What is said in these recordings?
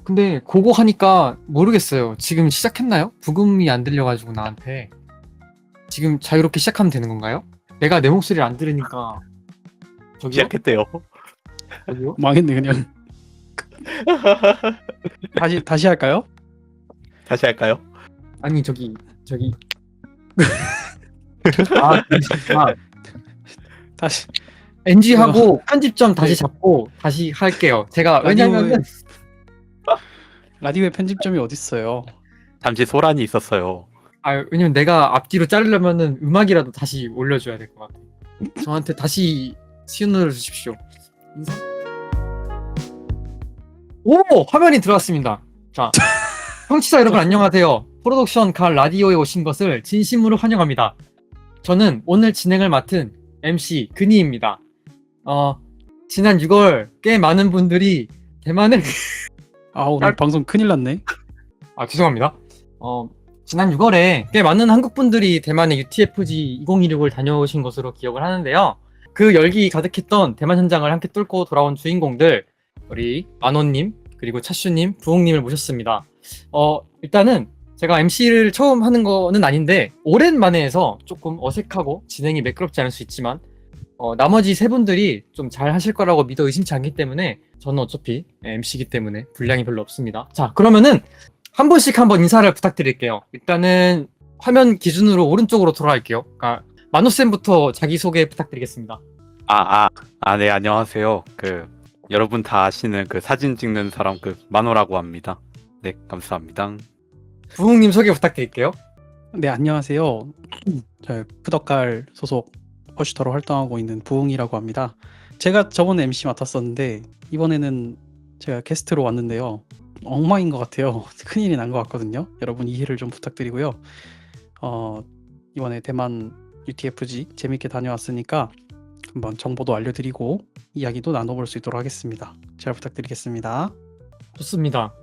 근데 그거 하니까 모르겠어요. 지금 시작했나요? 부금이 안 들려가지고 나한테. 지금 자유롭게 시작하면 되는 건가요? 내가 내 목소리를 안 들으니까. 저기요? 시작했대요. 저기요? 망했네 그냥. 다시 할까요? 다시 할까요? 아니 저기 아 다시 NG 하고 편집점 다시 잡고 다시 할게요. 제가 왜냐면은 라디오의 편집점이 어딨어요? 잠시 소란이 있었어요. 왜냐면 내가 앞뒤로 자르려면은 음악이라도 다시 올려줘야 될 것 같아. 저한테 다시 시연을 주십시오. 오! 화면이 들어왔습니다. 자, 청취자 여러분 안녕하세요. 프로덕션 갈 라디오에 오신 것을 진심으로 환영합니다. 저는 오늘 진행을 맡은 MC 근희입니다. 지난 6월 꽤 많은 분들이 대만을 오늘 방송 큰일 났네. 죄송합니다. 지난 6월에 꽤 많은 한국 분들이 대만의 UTFG 2016을 다녀오신 것으로 기억을 하는데요. 그 열기 가득했던 대만 현장을 함께 뚫고 돌아온 주인공들, 우리 만호님, 그리고 차슈님, 부웅님을 모셨습니다. 일단은 제가 MC를 처음 하는 거는 아닌데, 오랜만에 해서 조금 어색하고 진행이 매끄럽지 않을 수 있지만, 나머지 세 분들이 좀 잘 하실 거라고 믿어 의심치 않기 때문에, 저는 어차피 MC이기 때문에 분량이 별로 없습니다. 자, 그러면은 한 분씩 한번 인사를 부탁드릴게요. 일단은 화면 기준으로 오른쪽으로 돌아갈게요. 그러니까 만호쌤부터 자기소개 부탁드리겠습니다. 네, 안녕하세요. 여러분 다 아시는 사진 찍는 사람 만호라고 합니다. 네, 감사합니다. 부웅님 소개 부탁드릴게요. 네, 안녕하세요. 저 푸덕갈 소속 퍼슈터로 활동하고 있는 부웅이라고 합니다. 제가 저번에 MC 맡았었는데 이번에는 제가 게스트로 왔는데요. 엉망인 것 같아요. 큰일이 난 것 같거든요. 여러분 이해를 좀 부탁드리고요. 이번에 대만 UTFG 재밌게 다녀왔으니까 한번 정보도 알려드리고 이야기도 나눠볼 수 있도록 하겠습니다. 잘 부탁드리겠습니다. 좋습니다.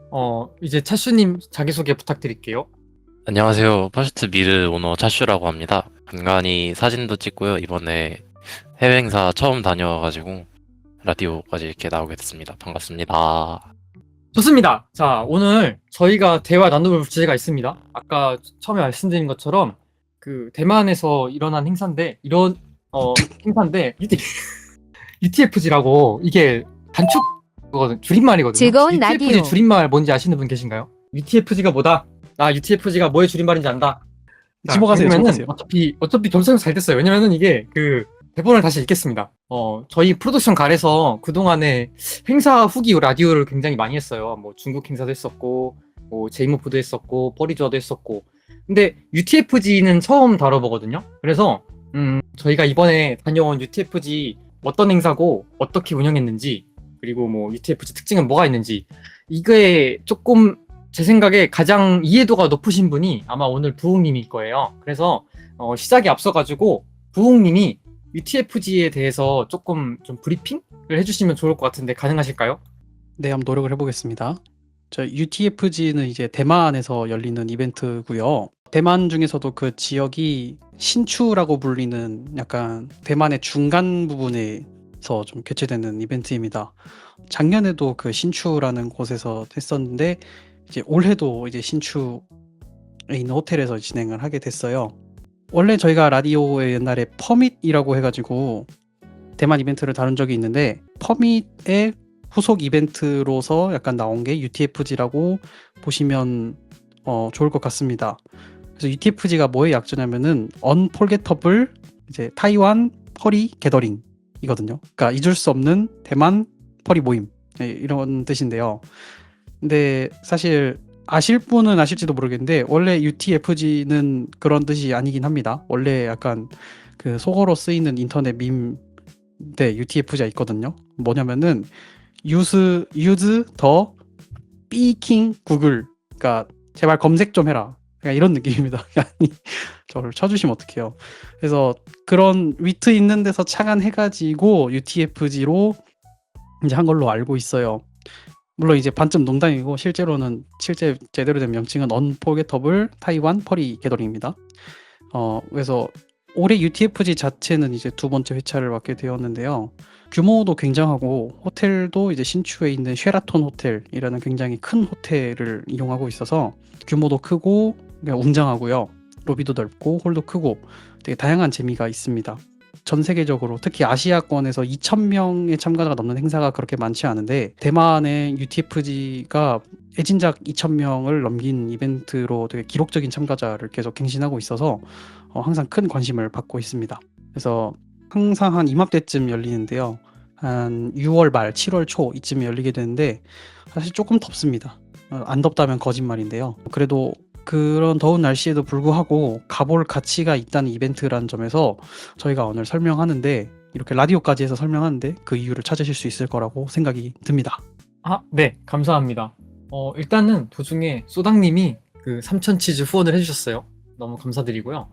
이제 차슈님 자기소개 부탁드릴게요. 안녕하세요. 퍼스트 미르 오너 차슈라고 합니다. 간간히 사진도 찍고요. 이번에 해외 행사 처음 다녀와가지고 라디오까지 이렇게 나오게 됐습니다. 반갑습니다. 좋습니다. 자, 오늘 저희가 대화 나눠볼 주제가 있습니다. 아까 처음에 말씀드린 것처럼 대만에서 일어난 행사인데 UTFG라고 이게 단축 줄임말이거든요. 즐거운 UTFG 라디오. 줄임말 뭔지 아시는 분 계신가요? UTFG가 뭐다? UTFG가 뭐의 줄임말인지 안다. 집어가세요. 집어가세요. 어차피 결정이 잘 됐어요. 왜냐면은 이게 대본을 다시 읽겠습니다. 저희 프로덕션 갈에서 그동안에 행사 후기 라디오를 굉장히 많이 했어요. 뭐 중국 행사도 했었고, 뭐 제이모프도 했었고, 뻐리주어도 했었고. 근데 UTFG는 처음 다뤄보거든요. 그래서 저희가 이번에 다녀온 UTFG 어떤 행사고 어떻게 운영했는지, 그리고 뭐 UTFG 특징은 뭐가 있는지, 이게 조금 제 생각에 가장 이해도가 높으신 분이 아마 오늘 부웅님일 거예요. 그래서 시작에 앞서가지고 부웅님이 UTFG에 대해서 조금 좀 브리핑을 해주시면 좋을 것 같은데 가능하실까요? 네, 한번 노력을 해보겠습니다. 저 UTFG는 이제 대만에서 열리는 이벤트고요. 대만 중에서도 그 지역이 신추라고 불리는 약간 대만의 중간 부분에서 좀 개최되는 이벤트입니다. 작년에도 그 신추라는 곳에서 했었는데 이제 올해도 이제 신추에 있는 호텔에서 진행을 하게 됐어요. 원래 저희가 라디오에 옛날에 퍼밋이라고 해가지고 대만 이벤트를 다룬 적이 있는데 퍼밋의 후속 이벤트로서 약간 나온 게 UTFG라고 보시면 좋을 것 같습니다. 그래서 UTFG가 뭐의 약자냐면은 Unforgettable 이제 타이완 퍼리 게더링이거든요. 그러니까 잊을 수 없는 대만 퍼리 모임 이런 뜻인데요. 근데 사실 아실 분은 아실지도 모르겠는데 원래 UTFG는 그런 뜻이 아니긴 합니다. 원래 약간 그 속어로 쓰이는 인터넷 밈 때 UTFG가 있거든요. 뭐냐면은 use the speaking Google, 그러니까 제발 검색 좀 해라. 그냥 이런 느낌입니다. 아니, 저를 쳐주시면 어떡해요. 그래서 그런 위트 있는 데서 착안해가지고 UTFG로 이제 한 걸로 알고 있어요. 물론 이제 반쯤 농담이고 실제 제대로 된 명칭은 언포게터블 타이완 퍼리 게더링입니다. 그래서 올해 UTFG 자체는 이제 두 번째 회차를 맡게 되었는데요. 규모도 굉장하고 호텔도 이제 신추에 있는 쉐라톤 호텔이라는 굉장히 큰 호텔을 이용하고 있어서 규모도 크고 그냥 웅장하고요. 로비도 넓고 홀도 크고 되게 다양한 재미가 있습니다. 전 세계적으로 특히 아시아권에서 2,000명의 참가자가 넘는 행사가 그렇게 많지 않은데 대만의 UTFG가 애진작 2,000명을 넘긴 이벤트로 되게 기록적인 참가자를 계속 갱신하고 있어서 항상 큰 관심을 받고 있습니다. 그래서 항상 한 이맘때쯤 열리는데요. 한 6월 말, 7월 초 이쯤에 열리게 되는데 사실 조금 덥습니다. 안 덥다면 거짓말인데요. 그래도 그런 더운 날씨에도 불구하고 가볼 가치가 있다는 이벤트라는 점에서 저희가 오늘 설명하는데 이렇게 라디오까지 해서 설명하는데 그 이유를 찾으실 수 있을 거라고 생각이 듭니다. 네, 감사합니다. 일단은 도중에 소당님이 그 3,000치즈 후원을 해주셨어요. 너무 감사드리고요.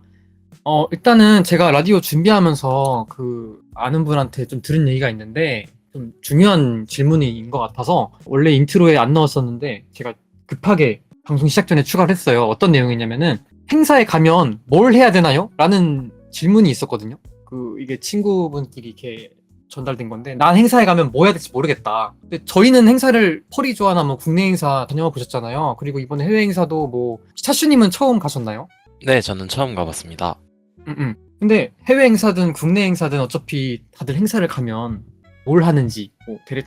일단은 제가 라디오 준비하면서 그 아는 분한테 좀 들은 얘기가 있는데 좀 중요한 질문인 것 같아서 원래 인트로에 안 넣었었는데 제가 급하게 방송 시작 전에 추가를 했어요. 어떤 내용이냐면은 행사에 가면 뭘 해야 되나요? 라는 질문이 있었거든요. 이게 친구분끼리 이렇게 전달된 건데 난 행사에 가면 뭐 해야 될지 모르겠다. 근데 저희는 행사를 퍼리조아나 뭐 국내 행사 다녀와 보셨잖아요. 그리고 이번에 해외 행사도 뭐 차슈님은 처음 가셨나요? 네, 저는 처음 가봤습니다. 근데 해외 행사든 국내 행사든 어차피 다들 행사를 가면 뭘 하는지,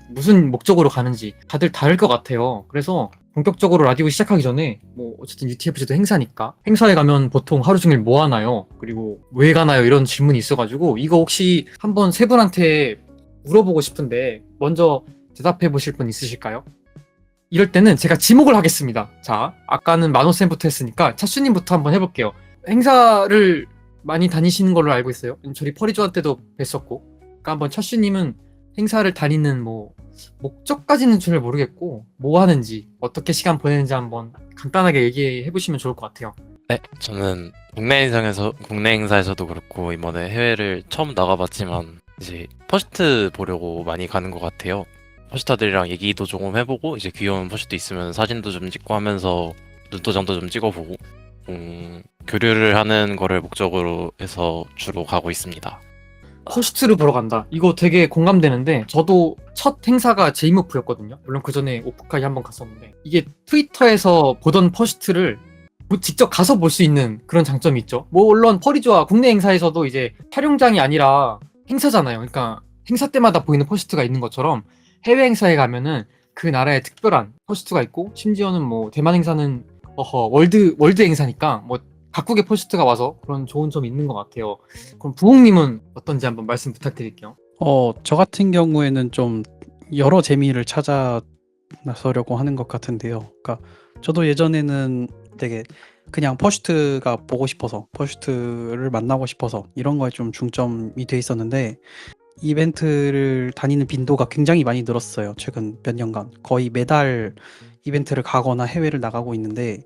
무슨 목적으로 가는지 다들 다를 것 같아요. 그래서 본격적으로 라디오 시작하기 전에 어쨌든 UTFG도 행사니까 행사에 가면 보통 하루 종일 뭐 하나요? 그리고 왜 가나요? 이런 질문이 있어가지고 이거 혹시 한번 세 분한테 물어보고 싶은데 먼저 대답해 보실 분 있으실까요? 이럴 때는 제가 지목을 하겠습니다. 자, 아까는 만호쌤부터 했으니까 차슈님부터 한번 해볼게요. 행사를 많이 다니시는 걸로 알고 있어요. 저희 퍼리조한 때도 뵀었고. 그러니까 한번 차슈님은 행사를 다니는 목적까지는 잘 모르겠고 뭐 하는지 어떻게 시간 보내는지 한번 간단하게 얘기해 보시면 좋을 것 같아요. 네, 저는 국내 행사에서도 그렇고 이번에 해외를 처음 나가봤지만 이제 퍼시트 보려고 많이 가는 것 같아요. 퍼시타들이랑 얘기도 조금 해보고 이제 귀여운 퍼시트 있으면 사진도 좀 찍고 하면서 눈도장도 좀 찍어보고 교류를 하는 거를 목적으로 해서 주로 가고 있습니다. 퍼스트를 보러 간다. 이거 되게 공감되는데 저도 첫 행사가 제이모프였거든요. 물론 그 전에 오프카이 한번 갔었는데 이게 트위터에서 보던 퍼스트를 직접 가서 볼 수 있는 그런 장점이 있죠. 물론 퍼리조아 국내 행사에서도 이제 촬영장이 아니라 행사잖아요. 그러니까 행사 때마다 보이는 퍼스트가 있는 것처럼 해외 행사에 가면은 그 나라의 특별한 퍼스트가 있고 심지어는 대만 행사는 월드 행사니까 각국의 퍼스트가 와서 그런 좋은 점이 있는 것 같아요. 그럼 부흥님은 어떤지 한번 말씀 부탁드릴게요. 저 같은 경우에는 좀 여러 재미를 찾아 나서려고 하는 것 같은데요. 그러니까 저도 예전에는 되게 그냥 퍼스트가 보고 싶어서 퍼스트를 만나고 싶어서 이런 거에 좀 중점이 돼 있었는데 이벤트를 다니는 빈도가 굉장히 많이 늘었어요. 최근 몇 년간 거의 매달 이벤트를 가거나 해외를 나가고 있는데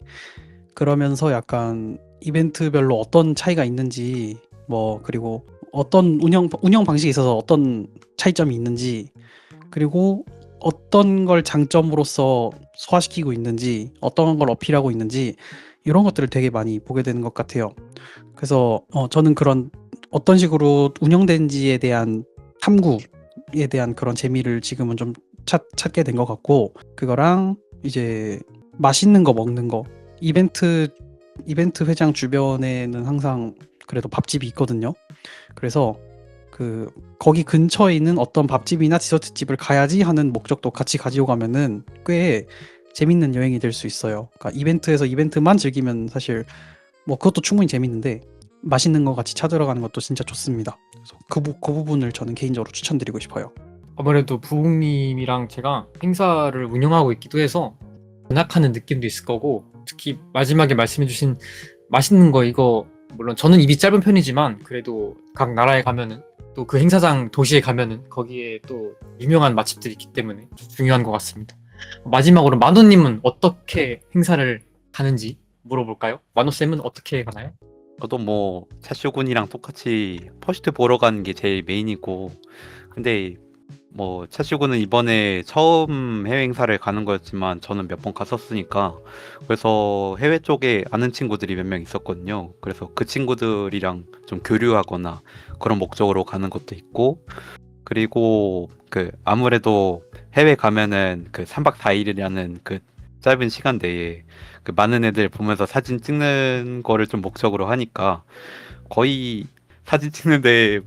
그러면서 약간 이벤트별로 어떤 차이가 있는지 그리고 어떤 운영 방식에 있어서 어떤 차이점이 있는지 그리고 어떤 걸 장점으로서 소화시키고 있는지 어떤 걸 어필하고 있는지 이런 것들을 되게 많이 보게 되는 것 같아요. 그래서 저는 그런 어떤 식으로 운영된지에 대한 탐구에 대한 그런 재미를 지금은 좀 찾게 된 것 같고 그거랑 이제 맛있는 거 먹는 거 이벤트 회장 주변에는 항상 그래도 밥집이 있거든요. 그래서 거기 근처에 있는 어떤 밥집이나 디저트집을 가야지 하는 목적도 같이 가지고 가면은 꽤 재밌는 여행이 될 수 있어요. 그러니까 이벤트에서 이벤트만 즐기면 사실 그것도 충분히 재밌는데 맛있는 거 같이 찾으러 가는 것도 진짜 좋습니다. 그래서 그 부분을 저는 개인적으로 추천드리고 싶어요. 아무래도 부흥님이랑 제가 행사를 운영하고 있기도 해서 견학하는 느낌도 있을 거고 특히 마지막에 말씀해주신 맛있는 거 이거 물론 저는 입이 짧은 편이지만 그래도 각 나라에 가면은 또 그 행사장 도시에 가면은 거기에 또 유명한 맛집들이 있기 때문에 중요한 것 같습니다. 마지막으로 만호님은 어떻게 행사를 가는지 물어볼까요? 만호쌤은 어떻게 가나요? 저도 뭐 차슈군이랑 똑같이 퍼시트 보러 가는 게 제일 메인이고, 근데 뭐 차슈군은 이번에 처음 해외 행사를 가는 거였지만 저는 몇 번 갔었으니까, 그래서 해외 쪽에 아는 친구들이 몇 명 있었거든요. 그래서 그 친구들이랑 좀 교류하거나 그런 목적으로 가는 것도 있고, 그리고 그 아무래도 해외 가면은 그 3박 4일이라는 그 짧은 시간 내에 그 많은 애들 보면서 사진 찍는 거를 좀 목적으로 하니까 거의 사진 찍는데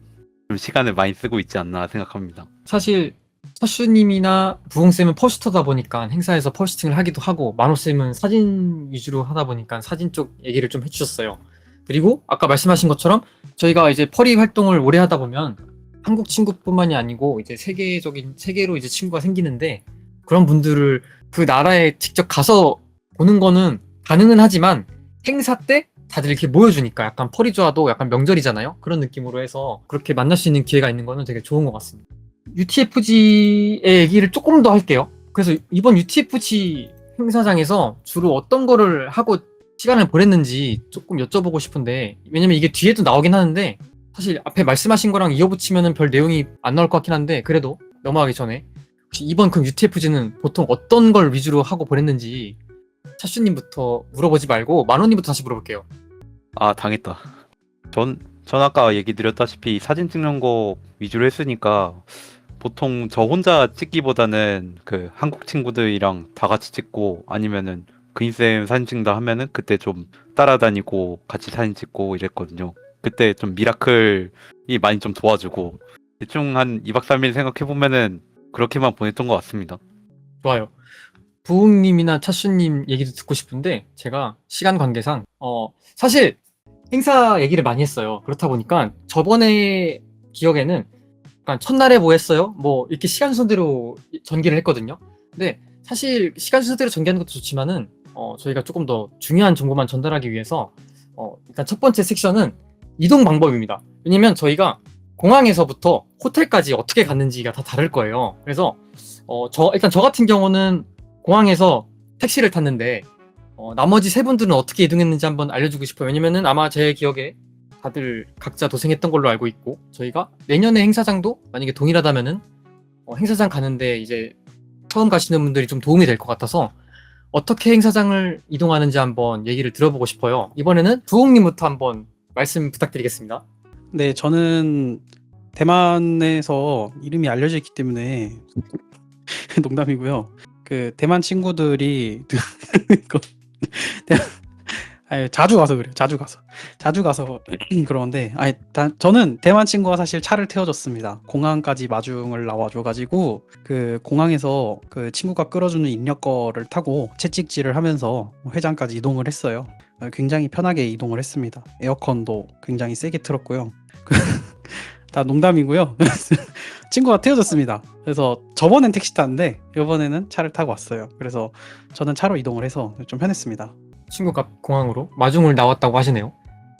좀 시간을 많이 쓰고 있지 않나 생각합니다. 사실 차슈님이나 부홍쌤은 퍼시터다 보니까 행사에서 퍼시팅을 하기도 하고 만호쌤은 사진 위주로 하다 보니까 사진 쪽 얘기를 좀 해주셨어요. 그리고 아까 말씀하신 것처럼 저희가 이제 퍼리 활동을 오래 하다 보면 한국 친구뿐만이 아니고 이제 세계로 이제 친구가 생기는데, 그런 분들을 그 나라에 직접 가서 보는 거는 가능은 하지만 행사 때 다들 이렇게 모여주니까 약간 퍼리조아도 약간 명절이잖아요. 그런 느낌으로 해서 그렇게 만날 수 있는 기회가 있는 거는 되게 좋은 것 같습니다. UTFG의 얘기를 조금 더 할게요. 그래서 이번 UTFG 행사장에서 주로 어떤 거를 하고 시간을 보냈는지 조금 여쭤보고 싶은데, 왜냐면 이게 뒤에도 나오긴 하는데 사실 앞에 말씀하신 거랑 이어붙이면은 별 내용이 안 나올 것 같긴 한데, 그래도 넘어가기 전에 혹시 이번 그럼 UTFG는 보통 어떤 걸 위주로 하고 보냈는지 차슈님부터 물어보지 말고 만호님부터 다시 물어볼게요. 아, 당했다. 전 아까 얘기 드렸다시피 사진 찍는 거 위주로 했으니까 보통 저 혼자 찍기보다는 그 한국 친구들이랑 다 같이 찍고, 아니면은 그인쌤 사진 찍는다 하면은 그때 좀 따라다니고 같이 사진 찍고 이랬거든요. 그때 좀 미라클이 많이 좀 도와주고, 대충 한 2박 3일 생각해보면은 그렇게만 보냈던 것 같습니다. 좋아요. 부흥님이나 차슈님 얘기도 듣고 싶은데, 제가 시간 관계상 사실 행사 얘기를 많이 했어요. 그렇다 보니까 저번에 기억에는 약간 첫날에 뭐 했어요? 뭐 이렇게 시간 순서대로 전개를 했거든요. 근데 사실 시간 순서대로 전개하는 것도 좋지만은 저희가 조금 더 중요한 정보만 전달하기 위해서 일단 첫 번째 섹션은 이동 방법입니다. 왜냐면 저희가 공항에서부터 호텔까지 어떻게 갔는지가 다 다를 거예요. 그래서 일단 저 같은 경우는 공항에서 택시를 탔는데, 나머지 세 분들은 어떻게 이동했는지 한번 알려주고 싶어요. 왜냐면은 아마 제 기억에 다들 각자 도생했던 걸로 알고 있고, 저희가 내년에 행사장도 만약에 동일하다면은 행사장 가는데 이제 처음 가시는 분들이 좀 도움이 될 것 같아서 어떻게 행사장을 이동하는지 한번 얘기를 들어보고 싶어요. 이번에는 부홍님부터 한번 말씀 부탁드리겠습니다. 네, 저는 대만에서 이름이 알려져 있기 때문에 농담이고요. 그 대만 친구들이 이거 아니, 자주 가서 그래요. 자주 가서 그러는데, 아니, 저는 대만 친구가 사실 차를 태워줬습니다. 공항까지 마중을 나와줘가지고 그 공항에서 그 친구가 끌어주는 인력거를 타고 채찍질을 하면서 회장까지 이동을 했어요. 굉장히 편하게 이동을 했습니다. 에어컨도 굉장히 세게 틀었고요. 다 농담이고요. 친구가 태워줬습니다. 그래서 저번엔 택시 탔는데 이번에는 차를 타고 왔어요. 그래서 저는 차로 이동을 해서 좀 편했습니다. 친구가 공항으로 마중을 나왔다고 하시네요.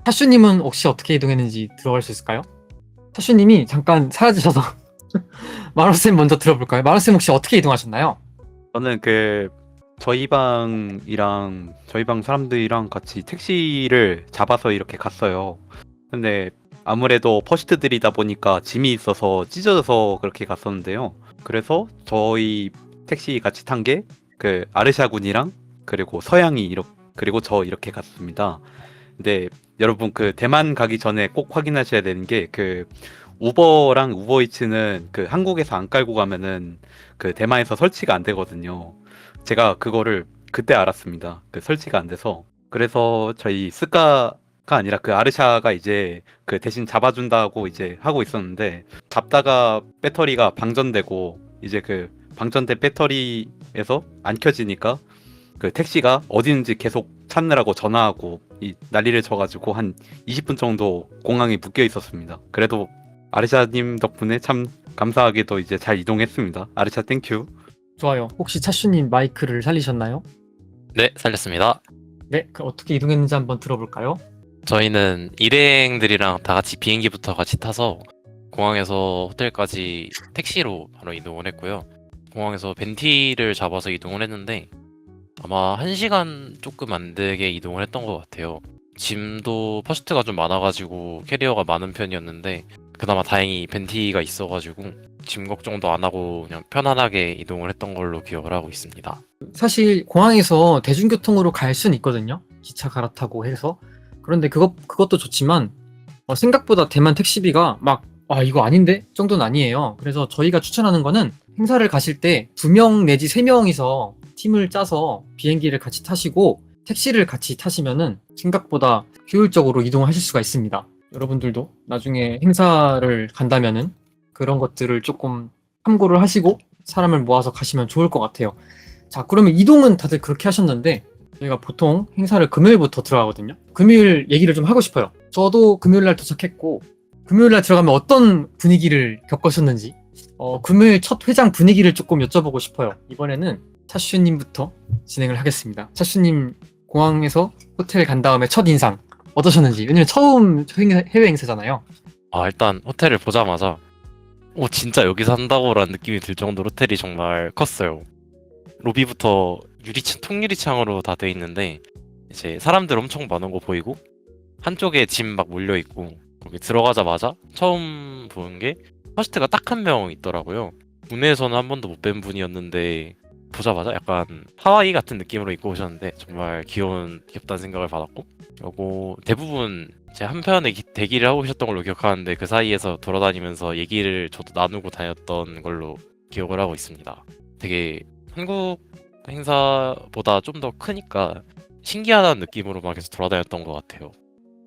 타슈님은 혹시 어떻게 이동했는지 들어갈 수 있을까요? 타슈님이 잠깐 사라지셔서 마루쌤 먼저 들어볼까요? 마루쌤 혹시 어떻게 이동하셨나요? 저는 그 저희 방 사람들이랑 같이 택시를 잡아서 이렇게 갔어요. 근데 아무래도 퍼시트들이다 보니까 짐이 있어서 찢어져서 그렇게 갔었는데요. 그래서 저희 택시 같이 탄 게 그 아르샤 군이랑 그리고 서양이 그리고 저 이렇게 갔습니다. 근데 여러분 그 대만 가기 전에 꼭 확인하셔야 되는 게, 그 우버랑 우버이츠는 그 한국에서 안 깔고 가면은 그 대만에서 설치가 안 되거든요. 제가 그거를 그때 알았습니다. 그 설치가 안 돼서. 그래서 저희 스카가 아니라 그 아르샤가 이제 그 대신 잡아준다고 이제 하고 있었는데, 잡다가 배터리가 방전되고 이제 그 방전된 배터리에서 안 켜지니까 그 택시가 어디 있는지 계속 찾느라고 전화하고 난리를 쳐가지고 한 20분 정도 공항에 묶여 있었습니다. 그래도 아르샤님 덕분에 참 감사하게도 이제 잘 이동했습니다. 아르샤 땡큐. 좋아요. 혹시 차슈님 마이크를 살리셨나요? 네, 살렸습니다. 네, 그 어떻게 이동했는지 한번 들어볼까요? 저희는 일행들이랑 다 같이 비행기부터 같이 타서 공항에서 호텔까지 택시로 바로 이동을 했고요. 공항에서 벤티를 잡아서 이동을 했는데, 아마 1시간 조금 안 되게 이동을 했던 것 같아요. 짐도 퍼스트가 좀 많아가지고 캐리어가 많은 편이었는데 그나마 다행히 벤티가 있어가지고 짐 걱정도 안 하고 그냥 편안하게 이동을 했던 걸로 기억을 하고 있습니다. 사실 공항에서 대중교통으로 갈 수는 있거든요. 기차 갈아타고 해서. 그런데 그것도 좋지만 생각보다 대만 택시비가 막 이거 아닌데? 정도는 아니에요. 그래서 저희가 추천하는 거는 행사를 가실 때 2명 내지 3명이서 팀을 짜서 비행기를 같이 타시고 택시를 같이 타시면은 생각보다 효율적으로 이동하실 수가 있습니다. 여러분들도 나중에 행사를 간다면은 그런 것들을 조금 참고를 하시고 사람을 모아서 가시면 좋을 것 같아요. 자, 그러면 이동은 다들 그렇게 하셨는데 저희가 보통 행사를 금요일부터 들어가거든요. 금요일 얘기를 좀 하고 싶어요. 저도 금요일날 도착했고 금요일날 들어가면 어떤 분위기를 겪으셨는지 금요일 첫 회장 분위기를 조금 여쭤보고 싶어요. 이번에는 차슈님부터 진행을 하겠습니다. 차슈님 공항에서 호텔 간 다음에 첫 인상 어떠셨는지. 왜냐면 처음 해외 행사잖아요. 일단 호텔을 보자마자 진짜 여기 산다고라는 느낌이 들 정도로 호텔이 정말 컸어요. 로비부터 통유리창으로 다 돼 있는데 이제 사람들 엄청 많은 거 보이고 한쪽에 짐 막 몰려 있고 거기 들어가자마자 처음 보는 게 퍼스트가 딱 한 명 있더라고요. 국내에서는 한 번도 못 뵌 분이었는데 보자마자 약간 하와이 같은 느낌으로 입고 오셨는데 정말 귀엽다는 생각을 받았고, 그리고 대부분 제 한편에 대기를 하고 계셨던 걸로 기억하는데 그 사이에서 돌아다니면서 얘기를 저도 나누고 다녔던 걸로 기억을 하고 있습니다. 되게 한국 행사보다 좀 더 크니까 신기하다는 느낌으로 막 계속 돌아다녔던 것 같아요.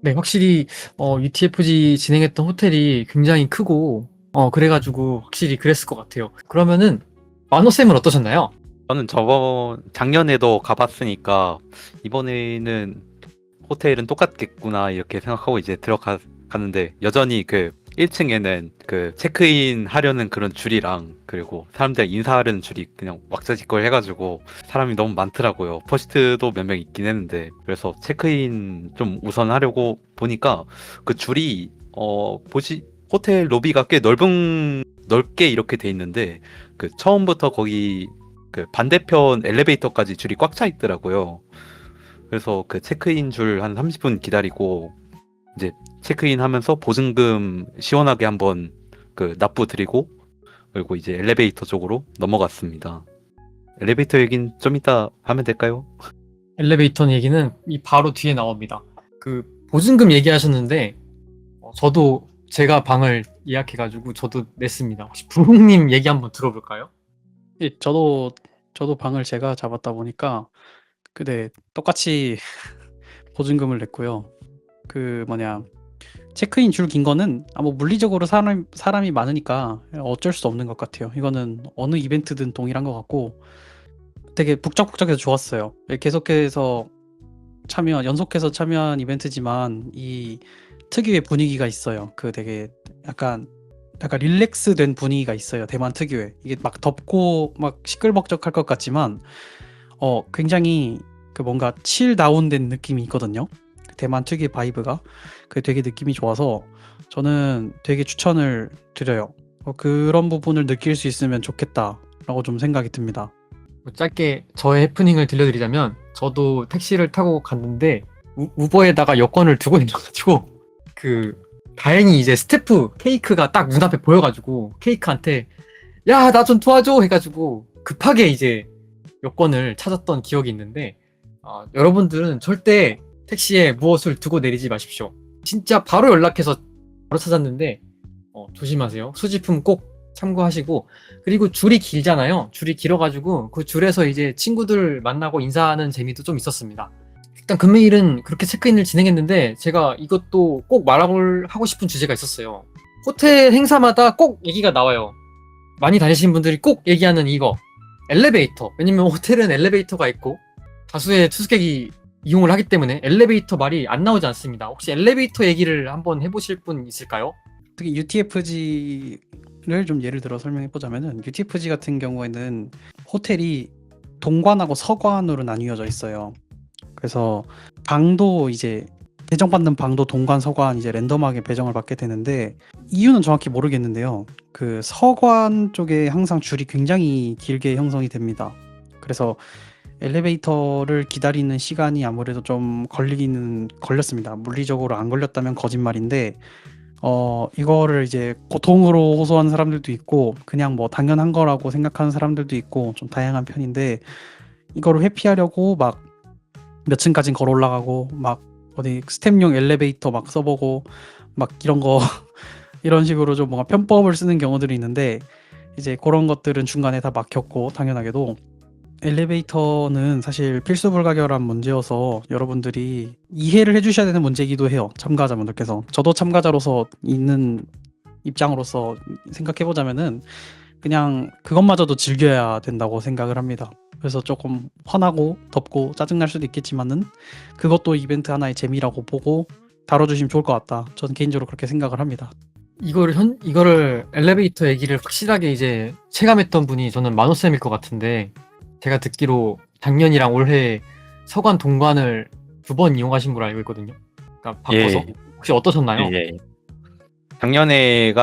네, 확실히 UTFG 진행했던 호텔이 굉장히 크고 그래가지고 확실히 그랬을 것 같아요. 그러면은 만호쌤은 어떠셨나요? 저는 작년에도 가봤으니까 이번에는 호텔은 똑같겠구나 이렇게 생각하고 이제 들어갔는데 여전히 그 1층에는 그 체크인 하려는 그런 줄이랑 그리고 사람들 인사하려는 줄이 그냥 왁자지껄 해가지고 사람이 너무 많더라고요. 퍼스트도 몇 명 있긴 했는데 그래서 체크인 좀 우선 하려고 보니까 그 줄이 호텔 로비가 꽤 넓게 이렇게 돼 있는데 그 처음부터 거기 그 반대편 엘리베이터까지 줄이 꽉 차 있더라고요. 그래서 그 체크인 줄 한 30분 기다리고 이제 체크인 하면서 보증금 시원하게 한번 그 납부 드리고 그리고 이제 엘리베이터 쪽으로 넘어갔습니다. 엘리베이터 얘기는 좀 이따 하면 될까요? 엘리베이터 얘기는 이 바로 뒤에 나옵니다. 그 보증금 얘기하셨는데 저도 제가 방을 예약해가지고 저도 냈습니다. 혹시 부흥님 얘기 한번 들어볼까요? 예, 저도 방을 제가 잡았다 보니까 똑같이 보증금을 냈고요. 체크인 줄 긴 거는 뭐 물리적으로 사람이 많으니까 어쩔 수 없는 것 같아요. 이거는 어느 이벤트든 동일한 것 같고 되게 북적북적해서 좋았어요. 계속해서 연속해서 참여한 이벤트지만 이 특유의 분위기가 있어요. 되게 약간 릴렉스된 분위기가 있어요. 대만 특유의. 이게 막 덥고 막 시끌벅적할 것 같지만 굉장히 뭔가 칠 다운된 느낌이 있거든요. 대만 특유의 바이브가 되게 느낌이 좋아서 저는 되게 추천을 드려요. 그런 부분을 느낄 수 있으면 좋겠다라고 좀 생각이 듭니다. 짧게 저의 해프닝을 들려드리자면 저도 택시를 타고 갔는데 우버에다가 여권을 두고 있어가지고 다행히 이제 스태프 케이크가 딱 눈앞에 보여가지고 케이크한테 야, 나 좀 도와줘 해가지고 급하게 이제 여권을 찾았던 기억이 있는데 여러분들은 절대 택시에 무엇을 두고 내리지 마십시오. 진짜 바로 연락해서 바로 찾았는데 조심하세요. 수집품 꼭 참고하시고, 그리고 줄이 길잖아요. 줄이 길어가지고 그 줄에서 이제 친구들 만나고 인사하는 재미도 좀 있었습니다. 일단 금요일은 그렇게 체크인을 진행했는데 제가 이것도 꼭 하고 싶은 주제가 있었어요. 호텔 행사마다 꼭 얘기가 나와요. 많이 다니시는 분들이 꼭 얘기하는 이거, 엘리베이터. 왜냐면 호텔은 엘리베이터가 있고 다수의 투숙객이 이용을 하기 때문에 엘리베이터 말이 안 나오지 않습니다. 혹시 엘리베이터 얘기를 한번 해보실 분 있을까요? 특히 UTFG를 좀 예를 들어 설명해 보자면은 UTFG 같은 경우에는 호텔이 동관하고 서관으로 나뉘어져 있어요. 그래서 방도 이제 배정받는 방도 동관, 서관 이제 랜덤하게 배정을 받게 되는데 이유는 정확히 모르겠는데요. 서관 쪽에 항상 줄이 굉장히 길게 형성이 됩니다. 그래서 엘리베이터를 기다리는 시간이 아무래도 좀 걸렸습니다. 물리적으로 안 걸렸다면 거짓말인데 이거를 이제 고통으로 호소하는 사람들도 있고 그냥 뭐 당연한 거라고 생각하는 사람들도 있고 좀 다양한 편인데 이거를 회피하려고 막 몇 층까진 걸어 올라가고 막 어디 스텝용 엘리베이터 막 써보고 막 이런 거 이런 식으로 좀 뭔가 편법을 쓰는 경우들이 있는데 이제 그런 것들은 중간에 다 막혔고 당연하게도 엘리베이터는 사실 필수 불가결한 문제여서 여러분들이 이해를 해주셔야 되는 문제이기도 해요. 참가자분들께서. 저도 참가자로서 있는 입장으로서 생각해보자면은 그냥 그것마저도 즐겨야 된다고 생각을 합니다. 그래서 조금 화나고 덥고 짜증날 수도 있겠지만은 그것도 이벤트 하나의 재미라고 보고 다뤄주시면 좋을 것 같다. 저는 개인적으로 그렇게 생각을 합니다. 이거를 엘리베이터 얘기를 확실하게 이제 체감했던 분이 저는 만호쌤일 것 같은데, 제가 듣기로 작년이랑 올해 서관 동관을 2번 이용하신 걸로 알고 있거든요. 그러니까 바꿔서. 예. 혹시 어떠셨나요? 예. 작년에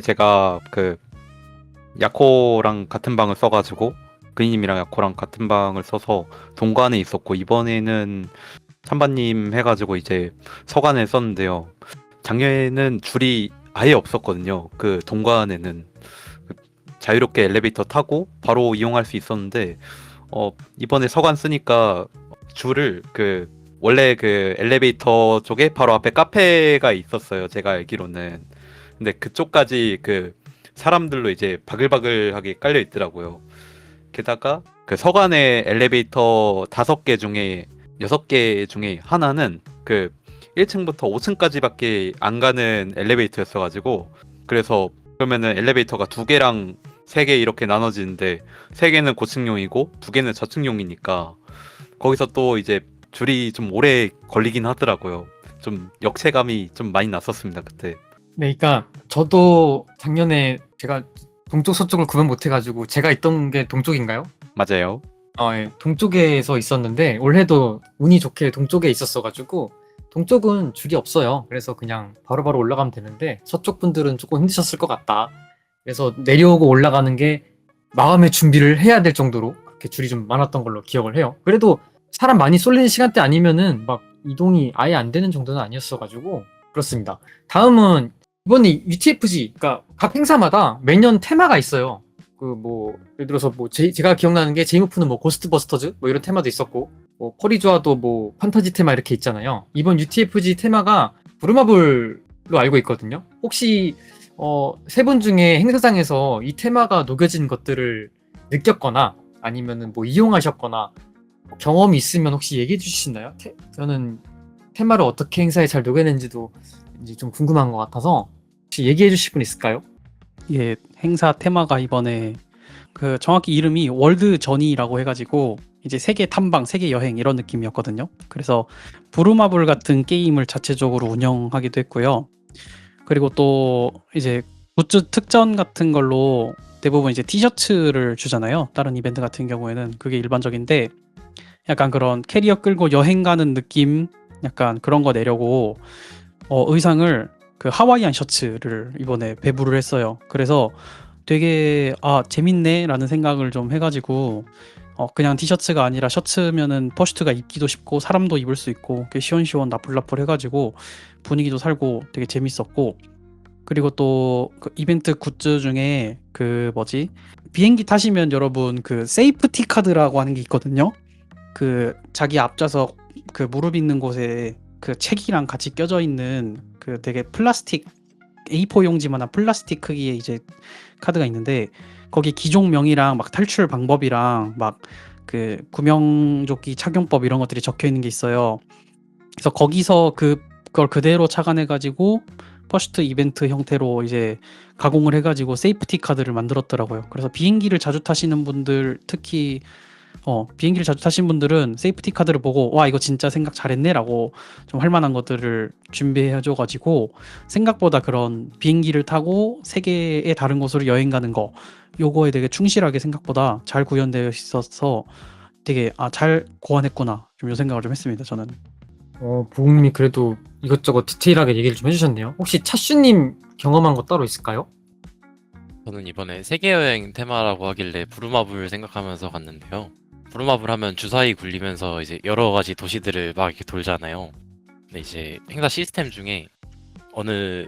제가 그 야코랑 같은 방을 써가지고 그이님이랑 야코랑 같은 방을 써서 동관에 있었고, 이번에는 찬바님 해가지고 이제 서관에 썼는데요. 작년에는 줄이 아예 없었거든요. 그 동관에는 자유롭게 엘리베이터 타고 바로 이용할 수 있었는데, 이번에 서관 쓰니까 줄을 원래 그 엘리베이터 쪽에 바로 앞에 카페가 있었어요. 제가 알기로는. 근데 그쪽까지 그 사람들로 이제 바글바글하게 깔려 있더라고요. 게다가 그 서관의 엘리베이터 5개 중에 6개 중에 하나는 그 1층부터 5층까지밖에 안 가는 엘리베이터였어가지고, 그래서 그러면은 엘리베이터가 2개랑 3개 이렇게 나눠지는데 3개는 고층용이고 2개는 저층용이니까 거기서 또 이제 줄이 좀 오래 걸리긴 하더라고요. 좀 역체감이 좀 많이 났었습니다, 그때. 네, 그러니까 저도 작년에 제가 동쪽 서쪽을 구분 못해가지고 제가 있던 게 동쪽인가요? 맞아요. 예, 동쪽에서 있었는데 올해도 운이 좋게 동쪽에 있었어가지고 동쪽은 줄이 없어요. 그래서 그냥 바로바로 올라가면 되는데 서쪽 분들은 조금 힘드셨을 것 같다. 그래서 내려오고 올라가는 게 마음의 준비를 해야 될 정도로 그렇게 줄이 좀 많았던 걸로 기억을 해요. 그래도 사람 많이 쏠리는 시간대 아니면은 막 이동이 아예 안 되는 정도는 아니었어가지고 그렇습니다. 다음은 이번에 UTFG, 그러니까 각 행사마다 매년 테마가 있어요. 그 뭐 예를 들어서 뭐 제가 기억나는 게 제이모프는 뭐 고스트버스터즈 뭐 이런 테마도 있었고, 뭐 퍼리주아도 뭐 판타지 테마 이렇게 있잖아요. 이번 UTFG 테마가 부루마블로 알고 있거든요. 혹시 세 분 중에 행사장에서 이 테마가 녹여진 것들을 느꼈거나 아니면은 뭐 이용하셨거나 뭐 경험이 있으면 혹시 얘기해 주실 수 있나요? 저는 테마를 어떻게 행사에 잘 녹여낸지도 이제 좀 궁금한 것 같아서 혹시 얘기해 주실 분 있을까요? 예, 행사 테마가 이번에 그 정확히 이름이 월드 저니라고 해가지고 이제 세계 탐방, 세계 여행 이런 느낌이었거든요. 그래서 부루마블 같은 게임을 자체적으로 운영하기도 했고요. 그리고 또 이제 굿즈 특전 같은 걸로 대부분 이제 티셔츠를 주잖아요. 다른 이벤트 같은 경우에는 그게 일반적인데 약간 그런 캐리어 끌고 여행 가는 느낌, 약간 그런 거 내려고 의상을 그 하와이안 셔츠를 이번에 배부를 했어요. 그래서 되게 재밌네 라는 생각을 좀 해가지고 그냥 티셔츠가 아니라 셔츠면은 퍼시트가 입기도 쉽고 사람도 입을 수 있고 이렇게 시원시원 나풀나풀 해가지고 분위기도 살고 되게 재밌었고, 그리고 또 그 이벤트 굿즈 중에 그 뭐지, 비행기 타시면 여러분 그 세이프티 카드라고 하는 게 있거든요. 그 자기 앞좌석 그 무릎 있는 곳에 그 책이랑 같이 껴져 있는 그 되게 플라스틱 A4 용지만한 플라스틱 크기의 이제 카드가 있는데 거기 기종명이랑 막 탈출 방법이랑 막 그 구명조끼 착용법 이런 것들이 적혀 있는 게 있어요. 그래서 거기서 그걸 그대로 착안해 가지고 퍼스트 이벤트 형태로 이제 가공을 해 가지고 세이프티 카드를 만들었더라고요. 그래서 비행기를 자주 타시는 분들, 특히 비행기를 자주 타신 분들은 세이프티 카드를 보고 와 이거 진짜 생각 잘했네라고 좀 할 만한 것들을 준비해 줘 가지고 생각보다 그런 비행기를 타고 세계의 다른 곳으로 여행 가는 거, 요거에 되게 충실하게 생각보다 잘 구현되어 있어서 되게 잘 고안했구나 좀 요 생각을 좀 했습니다, 저는. 보국님이 그래도 이것저것 디테일하게 얘기를 좀 해주셨네요. 혹시 차슈님 경험한 거 따로 있을까요? 저는 이번에 세계여행 테마라고 하길래 부루마블 생각하면서 갔는데요. 부루마블 하면 주사위 굴리면서 이제 여러 가지 도시들을 막 이렇게 돌잖아요. 근데 이제 행사 시스템 중에 어느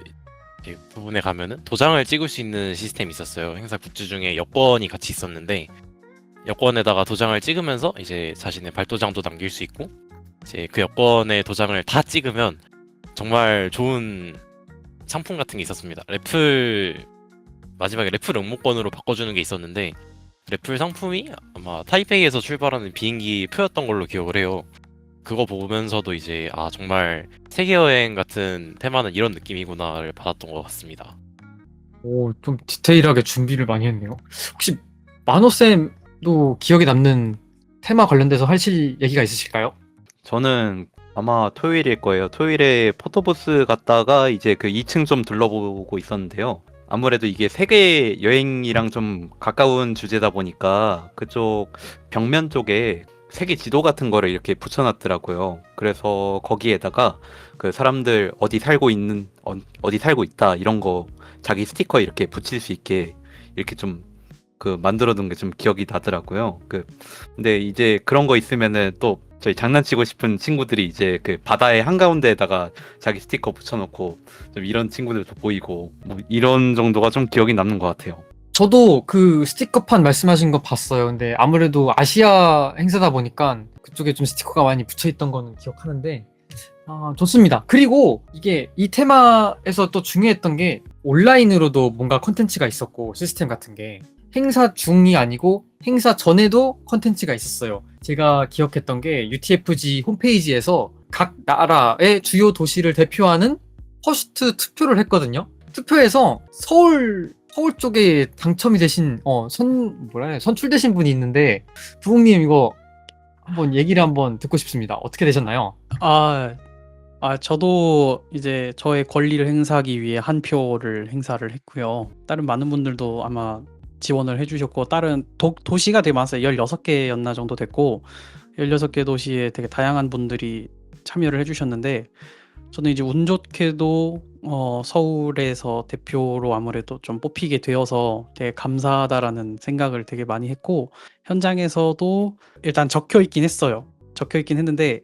이제 부분에 가면은 도장을 찍을 수 있는 시스템이 있었어요. 행사 굿즈 중에 여권이 같이 있었는데 여권에다가 도장을 찍으면서 이제 자신의 발도장도 남길 수 있고 이제 그 여권의 도장을 다 찍으면 정말 좋은 상품 같은 게 있었습니다. 마지막에 래플 응모권으로 바꿔주는 게 있었는데 래플 상품이 아마 타이페이에서 출발하는 비행기 표였던 걸로 기억을 해요. 그거 보면서도 이제 아 정말 세계여행 같은 테마는 이런 느낌이구나를 받았던 것 같습니다. 오, 좀 디테일하게 준비를 많이 했네요. 혹시 만호쌤도 기억에 남는 테마 관련돼서 하실 얘기가 있으실까요? 저는 아마 토요일일 거예요. 토요일에 포토부스 갔다가 이제 그 2층 좀 둘러보고 있었는데요. 아무래도 이게 세계 여행이랑 좀 가까운 주제다 보니까 그쪽 벽면 쪽에 세계 지도 같은 거를 이렇게 붙여놨더라고요. 그래서 거기에다가 그 사람들 어디 살고 있다 이런 거 자기 스티커 이렇게 붙일 수 있게 이렇게 좀 그 만들어둔 게 좀 기억이 나더라고요. 근데 이제 그런 거 있으면은 또 저희 장난치고 싶은 친구들이 이제 그 바다의 한가운데에다가 자기 스티커 붙여놓고 좀 이런 친구들도 보이고 뭐 이런 정도가 좀 기억이 남는 것 같아요. 저도 그 스티커판 말씀하신 거 봤어요. 근데 아무래도 아시아 행사다 보니까 그쪽에 좀 스티커가 많이 붙여있던 거는 기억하는데, 좋습니다. 그리고 이게 이 테마에서 또 중요했던 게 온라인으로도 뭔가 컨텐츠가 있었고 시스템 같은 게 행사 중이 아니고 행사 전에도 컨텐츠가 있었어요. 제가 기억했던 게 UTFG 홈페이지에서 각 나라의 주요 도시를 대표하는 퍼스트 투표를 했거든요. 투표에서 서울 쪽에 당첨이 되신 선출되신 분이 있는데 부국님 이거 한번 얘기를 한번 듣고 싶습니다. 어떻게 되셨나요? 저도 이제 저의 권리를 행사하기 위해 한 표를 행사를 했고요. 다른 많은 분들도 아마 지원을 해주셨고, 다른 도시가 되게 많았어요. 16개였나 정도 됐고, 16개 도시에 되게 다양한 분들이 참여를 해주셨는데, 저는 이제 운 좋게도 서울에서 대표로 아무래도 좀 뽑히게 되어서 되게 감사하다라는 생각을 되게 많이 했고, 현장에서도 일단 적혀 있긴 했어요. 적혀 있긴 했는데,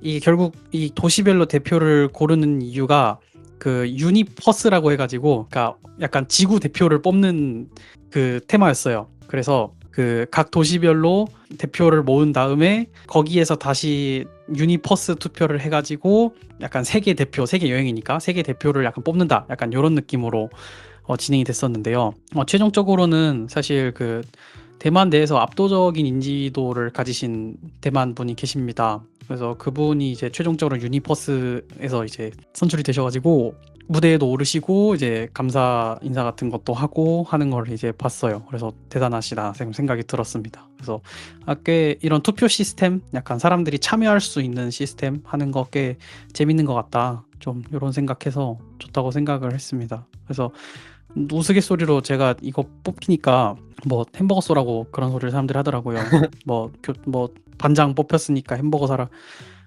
이 결국 이 도시별로 대표를 고르는 이유가 그 유니퍼스라고 해가지고, 그러니까 약간 지구 대표를 뽑는 그 테마였어요. 그래서 그 각 도시별로 대표를 모은 다음에 거기에서 다시 유니퍼스 투표를 해가지고 약간 세계 여행이니까 세계 대표를 약간 뽑는다, 약간 이런 느낌으로 진행이 됐었는데요. 최종적으로는 사실 그 대만 내에서 압도적인 인지도를 가지신 대만 분이 계십니다. 그래서 그분이 이제 최종적으로 유니퍼스에서 이제 선출이 되셔가지고 무대에도 오르시고 이제 감사 인사 같은 것도 하고 하는 걸 이제 봤어요. 그래서 대단하시다 생각이 들었습니다. 그래서 꽤 이런 투표 시스템, 약간 사람들이 참여할 수 있는 시스템 하는 거 꽤 재밌는 것 같다, 좀 이런 생각해서 좋다고 생각을 했습니다. 그래서 우스갯소리로 제가 이거 뽑히니까 뭐 햄버거 쏘라고 그런 소리를 사람들이 하더라고요. 뭐 반장 뽑혔으니까 햄버거 사라.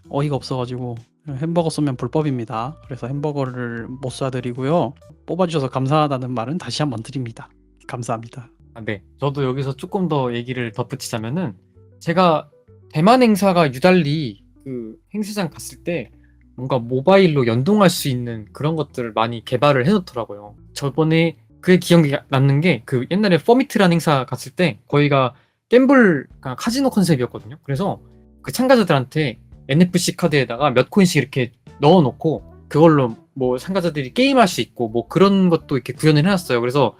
어이가 없어가지고 햄버거 쏘면 불법입니다. 그래서 햄버거를 못 쏴드리고요. 뽑아주셔서 감사하다는 말은 다시 한번 드립니다. 감사합니다. 네. 저도 여기서 조금 더 얘기를 덧붙이자면은 제가 대만 행사가 유달리 그 행사장 갔을 때 뭔가 모바일로 연동할 수 있는 그런 것들을 많이 개발을 해놓더라고요. 저번에 그게 기억이 남는 게 그 옛날에 퍼미트라는 행사 갔을 때 거기가 갬블, 카지노 컨셉이었거든요. 그래서 그 참가자들한테 NFC 카드에다가 몇 코인씩 이렇게 넣어놓고 그걸로 뭐 참가자들이 게임할 수 있고 뭐 그런 것도 이렇게 구현을 해놨어요. 그래서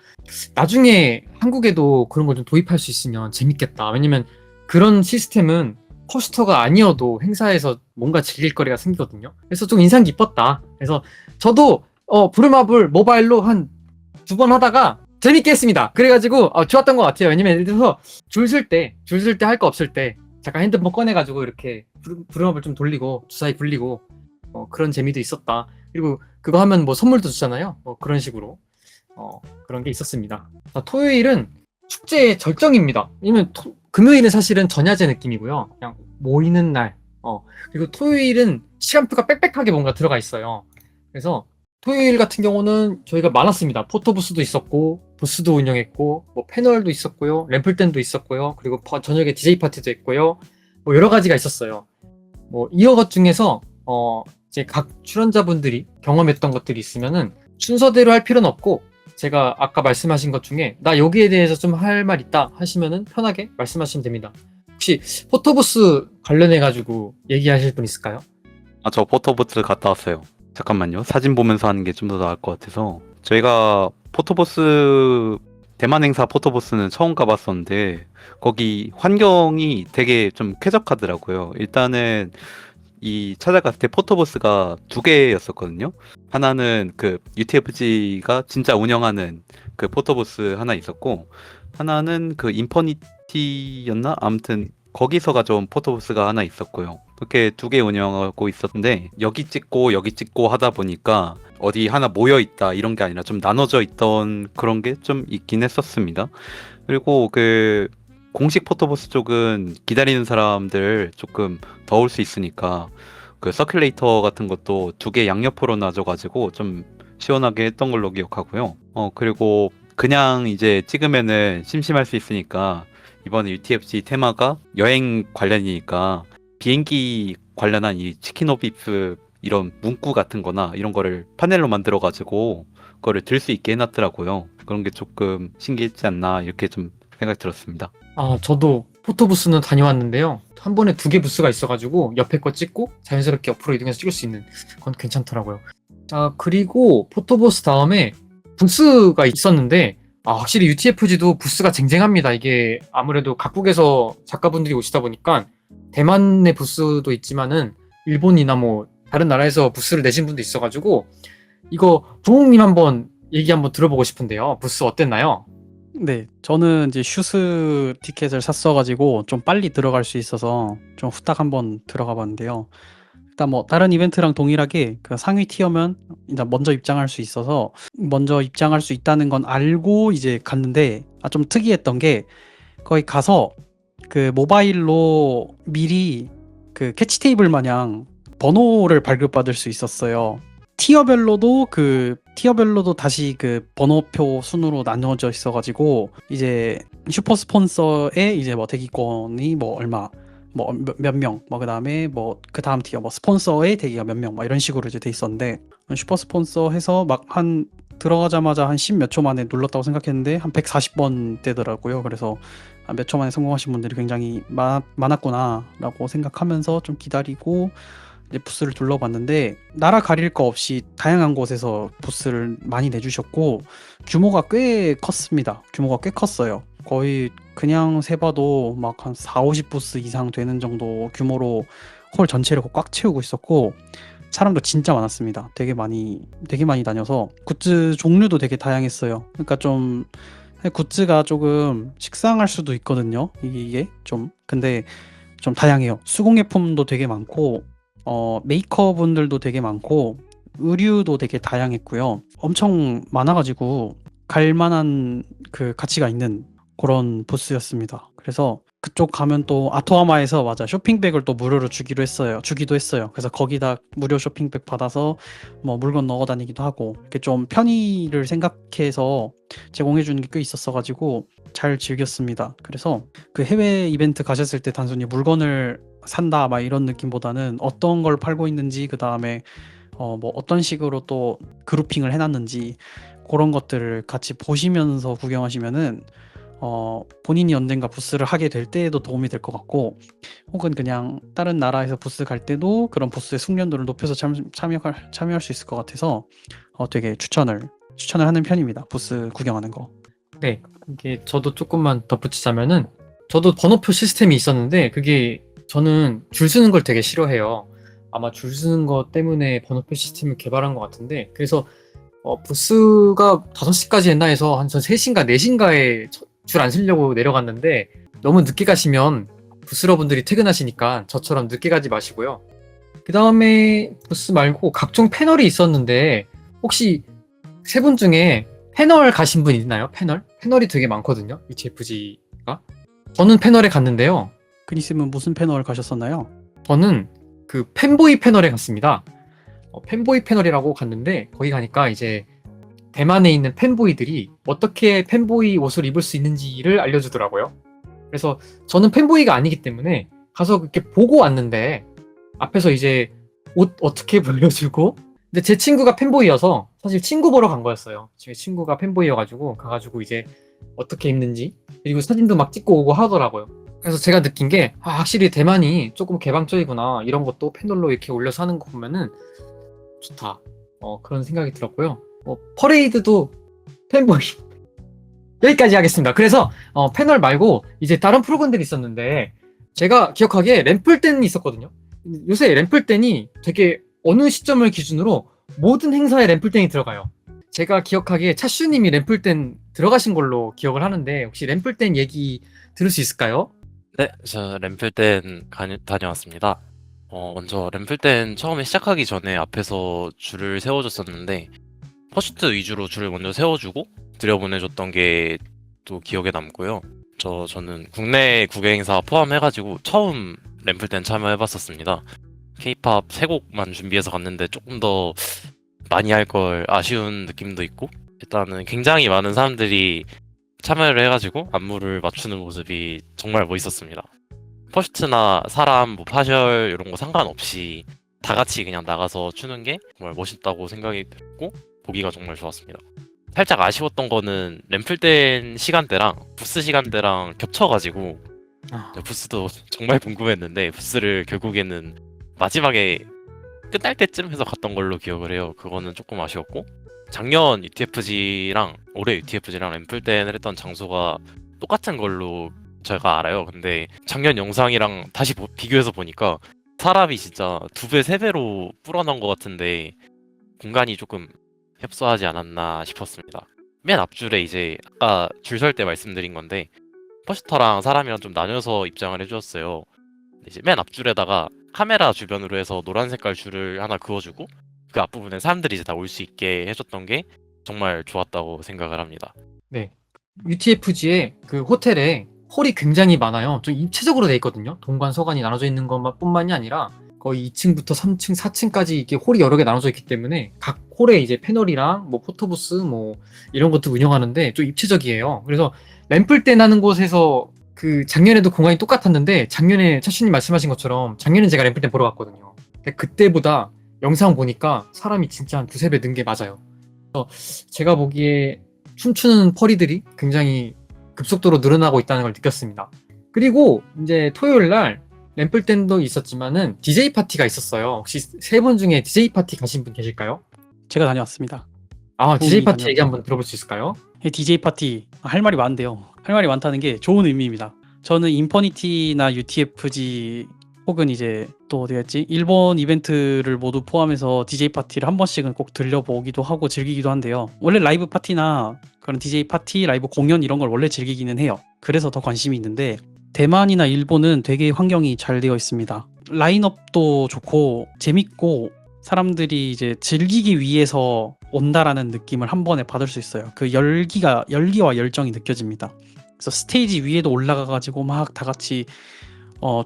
나중에 한국에도 그런 걸 좀 도입할 수 있으면 재밌겠다. 왜냐면 그런 시스템은 커스터가 아니어도 행사에서 뭔가 즐길 거리가 생기거든요. 그래서 좀 인상 깊었다. 그래서 저도 부루마블 모바일로 한 2번 하다가 재밌게 했습니다. 그래가지고 좋았던 것 같아요. 왜냐면 예를 들어서 줄 쓸 때 할 거 없을 때 잠깐 핸드폰 꺼내가지고 이렇게 부루마블 좀 돌리고 주사위 굴리고 그런 재미도 있었다. 그리고 그거 하면 뭐 선물도 주잖아요. 그런 식으로 그런 게 있었습니다. 토요일은 축제의 절정입니다. 왜냐면 금요일은 사실은 전야제 느낌이고요. 그냥 모이는 날. 그리고 토요일은 시간표가 빽빽하게 뭔가 들어가 있어요. 그래서 토요일 같은 경우는 저희가 많았습니다. 포토부스도 있었고, 부스도 운영했고, 뭐 패널도 있었고요, 램플댄도 있었고요, 그리고 저녁에 DJ 파티도 했고요, 뭐 여러 가지가 있었어요. 뭐 이런 것 중에서 이제 각 출연자분들이 경험했던 것들이 있으면은 순서대로 할 필요는 없고, 제가 아까 말씀하신 것 중에 나 여기에 대해서 좀 할 말 있다 하시면은 편하게 말씀하시면 됩니다. 혹시 포토부스 관련해 가지고 얘기하실 분 있을까요? 아, 저 포토부스 갔다 왔어요. 잠깐만요. 사진 보면서 하는 게 좀 더 나을 것 같아서. 저희가 포토부스, 대만 행사 포토부스는 처음 가봤었는데, 거기 환경이 되게 좀 쾌적하더라고요. 일단은 이 찾아갔을 때 포토부스가 두 개였었거든요. 하나는 그 UTFG가 진짜 운영하는 그 포토부스 하나 있었고, 하나는 그 인퍼니티였나? 아무튼 거기서 가져온 포토부스가 하나 있었고요. 그렇게 두 개 운영하고 있었는데, 여기 찍고 여기 찍고 하다 보니까 어디 하나 모여 있다 이런 게 아니라 좀 나눠져 있던 그런 게 좀 있긴 했었습니다. 그리고 그 공식 포토부스 쪽은 기다리는 사람들 조금 더울 수 있으니까 그 서큘레이터 같은 것도 두 개 양옆으로 놔줘가지고 좀 시원하게 했던 걸로 기억하고요. 그리고 그냥 이제 찍으면은 심심할 수 있으니까 이번에 UTFC 테마가 여행 관련이니까 비행기 관련한 이 치킨 오비프 이런 문구 같은 거나 이런 거를 파넬로 만들어가지고 그거를 들 수 있게 해놨더라고요. 그런 게 조금 신기했지 않나 이렇게 좀 생각 들었습니다. 아, 저도 포토부스는 다녀왔는데요. 한 번에 두 개 부스가 있어가지고 옆에 거 찍고 자연스럽게 옆으로 이동해서 찍을 수 있는 건 괜찮더라고요. 자, 그리고 포토부스 다음에 부스가 있었는데, 확실히 UTFG도 부스가 쟁쟁합니다. 이게 아무래도 각국에서 작가분들이 오시다 보니까 대만의 부스도 있지만은 일본이나 뭐 다른 나라에서 부스를 내신 분도 있어가지고, 이거 부흥님 한번 얘기 한번 들어보고 싶은데요. 부스 어땠나요? 네, 저는 이제 슈스 티켓을 샀어가지고 좀 빨리 들어갈 수 있어서 좀 후딱 한번 들어가 봤는데요. 일단 뭐 다른 이벤트랑 동일하게 그 상위 티어면 일단 먼저 입장할 수 있어서 먼저 입장할 수 있다는 건 알고 이제 갔는데, 좀 특이했던 게 거기 가서 그 모바일로 미리 그 캐치 테이블 마냥 번호를 발급받을 수 있었어요. 티어별로도 다시 그 번호표 순으로 나눠져 있어가지고 이제 슈퍼 스폰서에 이제 뭐 대기권이 뭐 얼마 뭐 몇 명, 뭐 그다음에 뭐 그 다음 티어 뭐 스폰서의 대기가 몇 명, 뭐 이런 식으로 이제 돼 있었는데, 슈퍼 스폰서 해서 막 한 들어가자마자 한 10 몇 초 만에 눌렀다고 생각했는데 한 140번 되더라고요. 그래서 몇 초 만에 성공하신 분들이 굉장히 많았구나라고 생각하면서 좀 기다리고 이제 부스를 둘러봤는데, 나라 가릴 거 없이 다양한 곳에서 부스를 많이 내주셨고 규모가 꽤 컸습니다. 규모가 꽤 컸어요. 거의 그냥 세봐도 막 한 4, 50부스 이상 되는 정도 규모로 홀 전체를 꽉 채우고 있었고, 사람도 진짜 많았습니다. 되게 많이 다녀서 굿즈 종류도 되게 다양했어요. 그러니까 좀 굿즈가 조금 식상할 수도 있거든요. 이게 좀 근데 좀 다양해요. 수공예품도 되게 많고 메이커 분들도 되게 많고 의류도 되게 다양했고요. 엄청 많아가지고 갈만한 그 가치가 있는 그런 부스였습니다. 그래서 그쪽 가면 또 아토하마에서 맞아 쇼핑백을 또 무료로 주기도 했어요. 그래서 거기다 무료 쇼핑백 받아서 뭐 물건 넣어 다니기도 하고, 이렇게 좀 편의를 생각해서 제공해 주는 게 꽤 있었어가지고 잘 즐겼습니다. 그래서 그 해외 이벤트 가셨을 때 단순히 물건을 산다 막 이런 느낌보다는 어떤 걸 팔고 있는지, 그 다음에 뭐 어떤 식으로 또 그룹핑을 해놨는지 그런 것들을 같이 보시면서 구경하시면은 본인이 언젠가 부스를 하게 될 때에도 도움이 될 것 같고, 혹은 그냥 다른 나라에서 부스 갈 때도 그런 부스의 숙련도를 높여서 참여할 수 있을 것 같아서 되게 추천을 하는 편입니다. 부스 구경하는 거. 네, 이게 저도 조금만 덧붙이자면은, 저도 번호표 시스템이 있었는데 그게 저는 줄 서는 걸 되게 싫어해요. 아마 줄 서는 것 때문에 번호표 시스템을 개발한 것 같은데, 그래서 부스가 5시까지 했나 해서 한 3시인가 4시인가에 줄 안 서려고 내려갔는데, 너무 늦게 가시면 부스러분들이 퇴근하시니까 저처럼 늦게 가지 마시고요. 그 다음에 부스 말고 각종 패널이 있었는데, 혹시 세 분 중에 패널 가신 분 있나요? 패널이 되게 많거든요, UTFG가. 저는 패널에 갔는데요. 그니스는 무슨 패널 가셨었나요? 저는 그 팬보이 패널에 갔습니다. 팬보이 패널이라고 갔는데 거기 가니까 이제 대만에 있는 팬보이들이 어떻게 팬보이 옷을 입을 수 있는지를 알려주더라고요. 그래서 저는 팬보이가 아니기 때문에 가서 그렇게 보고 왔는데 앞에서 이제 옷 어떻게 보여주고 근데 제 친구가 팬보이여서 사실 친구 보러 간 거였어요. 제 친구가 팬보이여가지고 가가지고 이제 어떻게 입는지 그리고 사진도 막 찍고 오고 하더라고요. 그래서 제가 느낀 게 확실히 대만이 조금 개방적이구나 이런 것도 패널로 이렇게 올려서 하는 거 보면은 좋다 그런 생각이 들었고요. 퍼레이드도 팬보이 여기까지 하겠습니다. 그래서 패널 말고 이제 다른 프로그램들이 있었는데 제가 기억하기에 램플댄이 있었거든요. 요새 램플댄이 되게 어느 시점을 기준으로 모든 행사에 램플댄이 들어가요. 제가 기억하기에 차슈님이 램플댄 들어가신 걸로 기억을 하는데 혹시 램플댄 얘기 들을 수 있을까요? 네, 저 램플댄 다녀왔습니다. 먼저 램플댄 처음에 시작하기 전에 앞에서 줄을 세워줬었는데 퍼스트 위주로 줄을 먼저 세워주고 들여보내줬던 게 또 기억에 남고요. 저는 국내 국외 행사 포함해가지고 처음 램플댄 참여해봤었습니다. K-팝 3곡만 준비해서 갔는데 조금 더 많이 할 걸 아쉬운 느낌도 있고 일단은 굉장히 많은 사람들이 참여를 해가지고 안무를 맞추는 모습이 정말 멋있었습니다. 퍼스트나 사람, 뭐 파셜 이런 거 상관없이 다 같이 그냥 나가서 추는 게 정말 멋있다고 생각이 들고 보기가 정말 좋았습니다. 살짝 아쉬웠던 거는 램플댄 시간대랑 부스 시간대랑 겹쳐가지고 부스도 정말 궁금했는데 부스를 결국에는 마지막에 끝날 때쯤 해서 갔던 걸로 기억을 해요. 그거는 조금 아쉬웠고 작년 UTFG랑 올해 UTFG랑 램플댄을 했던 장소가 똑같은 걸로 제가 알아요. 근데 작년 영상이랑 다시 비교해서 보니까 사람이 진짜 2배, 3배로 불어난 것 같은데 공간이 조금 협소하지 않았나 싶었습니다. 맨 앞줄에 이제 아까 줄 설 때 말씀드린 건데 퍼스터랑 사람이랑 좀 나뉘어서 입장을 해주었어요. 이제 맨 앞줄에다가 카메라 주변으로 해서 노란 색깔 줄을 하나 그어주고 그 앞부분에 사람들이 이제 다 올 수 있게 해줬던 게 정말 좋았다고 생각을 합니다. 네. UTFG에 그 호텔에 홀이 굉장히 많아요. 좀 입체적으로 돼 있거든요. 동관, 서관이 나눠져 있는 것뿐만이 아니라 거의 2층부터 3층, 4층까지 이렇게 홀이 여러 개 나눠져 있기 때문에 각 홀에 이제 패널이랑 뭐 포토부스 뭐 이런 것도 운영하는데 좀 입체적이에요. 그래서 램플댄 하는 곳에서 그 작년에도 공간이 똑같았는데 작년에 차슈님 말씀하신 것처럼 작년에 제가 램플댄 보러 갔거든요. 근데 그때보다 영상 보니까 사람이 진짜 한 2~3배 는 게 맞아요. 그래서 제가 보기에 춤추는 퍼리들이 굉장히 급속도로 늘어나고 있다는 걸 느꼈습니다. 그리고 이제 토요일 날 램플댄도 있었지만은 DJ 파티가 있었어요. 혹시 3분 중에 DJ 파티 가신 분 계실까요? 제가 다녀왔습니다. DJ 파티 다녀왔죠. 얘기 한번 들어볼 수 있을까요? DJ 파티 할 말이 많은데요. 할 말이 많다는 게 좋은 의미입니다. 저는 인퍼니티나 UTFG 혹은 이제 또 어디였지? 일본 이벤트를 모두 포함해서 DJ 파티를 한 번씩은 꼭 들려보기도 하고 즐기기도 한데요. 원래 라이브 파티나 그런 DJ 파티, 라이브 공연 이런 걸 원래 즐기기는 해요. 그래서 더 관심이 있는데 대만이나 일본은 되게 환경이 잘 되어 있습니다. 라인업도 좋고 재밌고 사람들이 이제 즐기기 위해서 온다라는 느낌을 한 번에 받을 수 있어요. 그 열기와 열정이 느껴집니다. 그래서 스테이지 위에도 올라가가지고 막 다 같이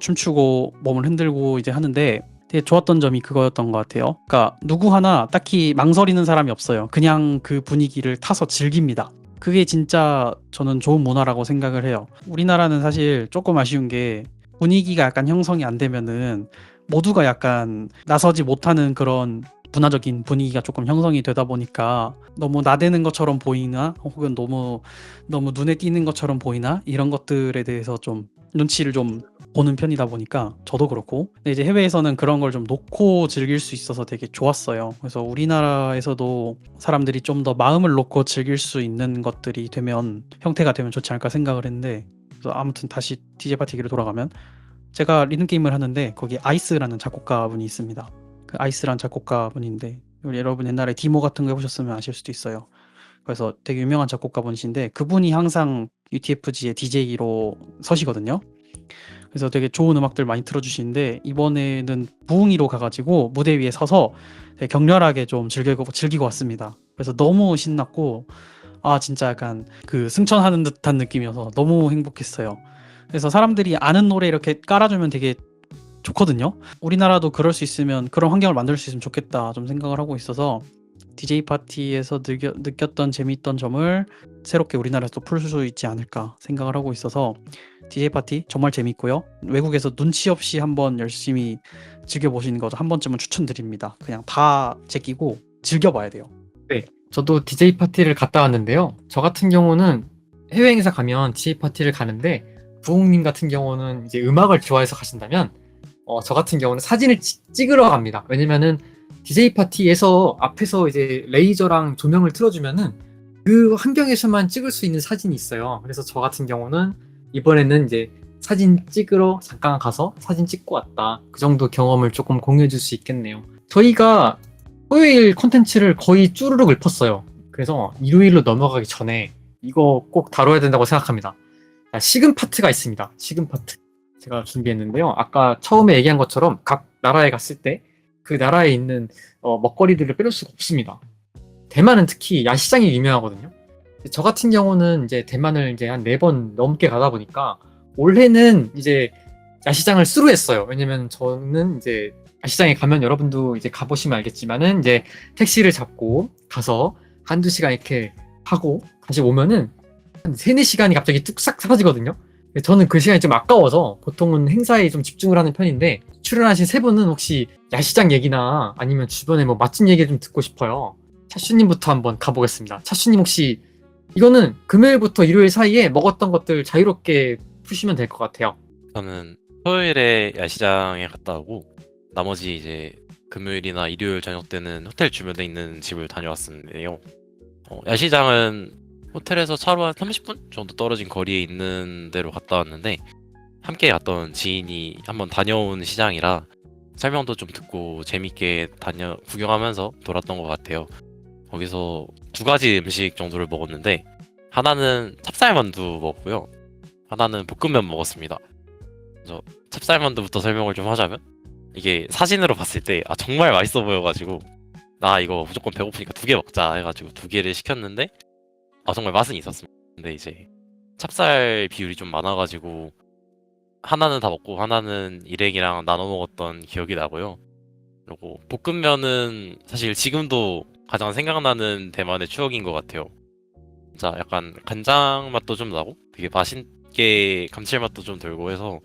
춤추고 몸을 흔들고 이제 하는데 되게 좋았던 점이 그거였던 것 같아요. 그러니까 누구 하나 딱히 망설이는 사람이 없어요. 그냥 그 분위기를 타서 즐깁니다. 그게 진짜 저는 좋은 문화라고 생각을 해요. 우리나라는 사실 조금 아쉬운 게 분위기가 약간 형성이 안 되면은 모두가 약간 나서지 못하는 그런 문화적인 분위기가 조금 형성이 되다 보니까 너무 나대는 것처럼 보이나 혹은 너무 눈에 띄는 것처럼 보이나 이런 것들에 대해서 좀 눈치를 좀 보는 편이다 보니까 저도 그렇고 근데 이제 해외에서는 그런 걸 좀 놓고 즐길 수 있어서 되게 좋았어요. 그래서 우리나라에서도 사람들이 좀 더 마음을 놓고 즐길 수 있는 것들이 되면 형태가 되면 좋지 않을까 생각을 했는데 그래서 아무튼 다시 DJ 파티 얘기로 돌아가면 제가 리듬 게임을 하는데 거기 아이스라는 작곡가분이 있습니다. 그 아이스라는 작곡가분인데 여러분 옛날에 디모 같은 거 해보셨으면 아실 수도 있어요. 그래서 되게 유명한 작곡가분이신데 그분이 항상 UTFG의 DJ로 서시거든요. 그래서 되게 좋은 음악들 많이 틀어주시는데 이번에는 부흥이로 가가지고 무대 위에 서서 되게 격렬하게 좀 즐기고 왔습니다. 그래서 너무 신났고 진짜 약간 그 승천하는 듯한 느낌이어서 너무 행복했어요. 그래서 사람들이 아는 노래 이렇게 깔아주면 되게 좋거든요. 우리나라도 그럴 수 있으면 그런 환경을 만들 수 있으면 좋겠다 좀 생각을 하고 있어서 DJ 파티에서 느꼈던 재미있던 점을 새롭게 우리나라에서 풀 수 있지 않을까 생각을 하고 있어서 DJ 파티 정말 재밌고요. 외국에서 눈치 없이 한번 열심히 즐겨보시는 것도 한 번쯤은 추천드립니다. 그냥 다 제끼고 즐겨봐야 돼요. 저도 DJ 파티를 갔다 왔는데요. 저 같은 경우는 해외 행사 가면 DJ 파티를 가는데 부웅님 같은 경우는 이제 음악을 좋아해서 가신다면 저 같은 경우는 사진을 찍으러 갑니다. 왜냐면은 DJ 파티에서 앞에서 이제 레이저랑 조명을 틀어주면은 그 환경에서만 찍을 수 있는 사진이 있어요. 그래서 저 같은 경우는 이번에는 이제 사진 찍으러 잠깐 가서 사진 찍고 왔다. 그 정도 경험을 조금 공유해 줄 수 있겠네요. 저희가 토요일 콘텐츠를 거의 쭈루룩 읊었어요. 그래서 일요일로 넘어가기 전에 이거 꼭 다뤄야 된다고 생각합니다. 자, 시금 파트가 있습니다. 시금 파트. 제가 준비했는데요. 아까 처음에 얘기한 것처럼 각 나라에 갔을 때 그 나라에 있는 먹거리들을 빼놓을 수가 없습니다. 대만은 특히 야시장이 유명하거든요. 저 같은 경우는 이제 대만을 이제 한 4번 넘게 가다 보니까 올해는 이제 야시장을 스루했어요. 왜냐면 저는 이제 야시장에 가면 여러분도 이제 가보시면 알겠지만은 이제 택시를 잡고 가서 한두 시간 이렇게 하고 다시 오면은 한 3-4시간이 갑자기 뚝싹 사라지거든요. 저는 그 시간이 좀 아까워서 보통은 행사에 좀 집중을 하는 편인데 출연하신 3분은 혹시 야시장 얘기나 아니면 주변에 뭐 맛집 얘기 좀 듣고 싶어요. 차슈님부터 한번 가보겠습니다. 차슈님 혹시 이거는 금요일부터 일요일 사이에 먹었던 것들 자유롭게 푸시면 될 것 같아요. 저는 토요일에 야시장에 갔다 오고 나머지 이제 금요일이나 일요일 저녁 때는 호텔 주변에 있는 집을 다녀왔는데요. 야시장은 호텔에서 차로 한 30분 정도 떨어진 거리에 있는 데로 갔다 왔는데 함께 갔던 지인이 한번 다녀온 시장이라 설명도 좀 듣고 재밌게 구경하면서 돌았던 것 같아요. 거기서 2가지 음식 정도를 먹었는데 하나는 찹쌀만두 먹었고요. 하나는 볶음면 먹었습니다. 그래서 찹쌀만두부터 설명을 좀 하자면 이게 사진으로 봤을 때 정말 맛있어 보여가지고 나 이거 무조건 배고프니까 2개 먹자 해가지고 2개를 시켰는데 정말 맛은 있었습니다. 근데 이제 찹쌀 비율이 좀 많아가지고 하나는 다 먹고 하나는 일행이랑 나눠 먹었던 기억이 나고요. 그리고 볶음면은 사실 지금도 가장 생각나는 대만의 추억인 것 같아요. 진짜 약간 간장 맛도 좀 나고 되게 맛있게 감칠맛도 좀 들고 해서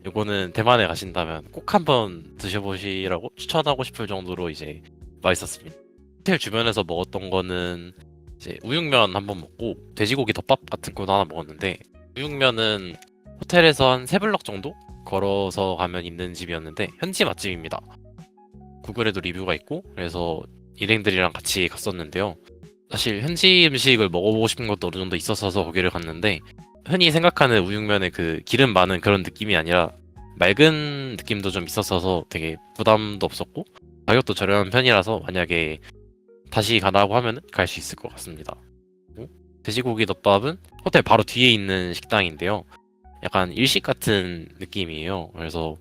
이거는 대만에 가신다면 꼭 한번 드셔보시라고 추천하고 싶을 정도로 이제 맛있었습니다. 호텔 주변에서 먹었던 거는 이제 우육면 한번 먹고 돼지고기 덮밥 같은 것도 하나 먹었는데 우육면은 호텔에서 한 3블럭 정도 걸어서 가면 있는 집이었는데 현지 맛집입니다. 구글에도 리뷰가 있고 그래서 일행들이랑 같이 갔었는데요. 사실 현지 음식을 먹어보고 싶은 것도 어느 정도 있었어서 거기를 갔는데 흔히 생각하는 우육면의 그 기름 많은 그런 느낌이 아니라 맑은 느낌도 좀 있었어서 되게 부담도 없었고 가격도 저렴한 편이라서 만약에 다시 가라고 하면 갈 수 있을 것 같습니다. 돼지고기 덮밥은 호텔 바로 뒤에 있는 식당인데요. 약간 일식 같은 느낌이에요. 그래서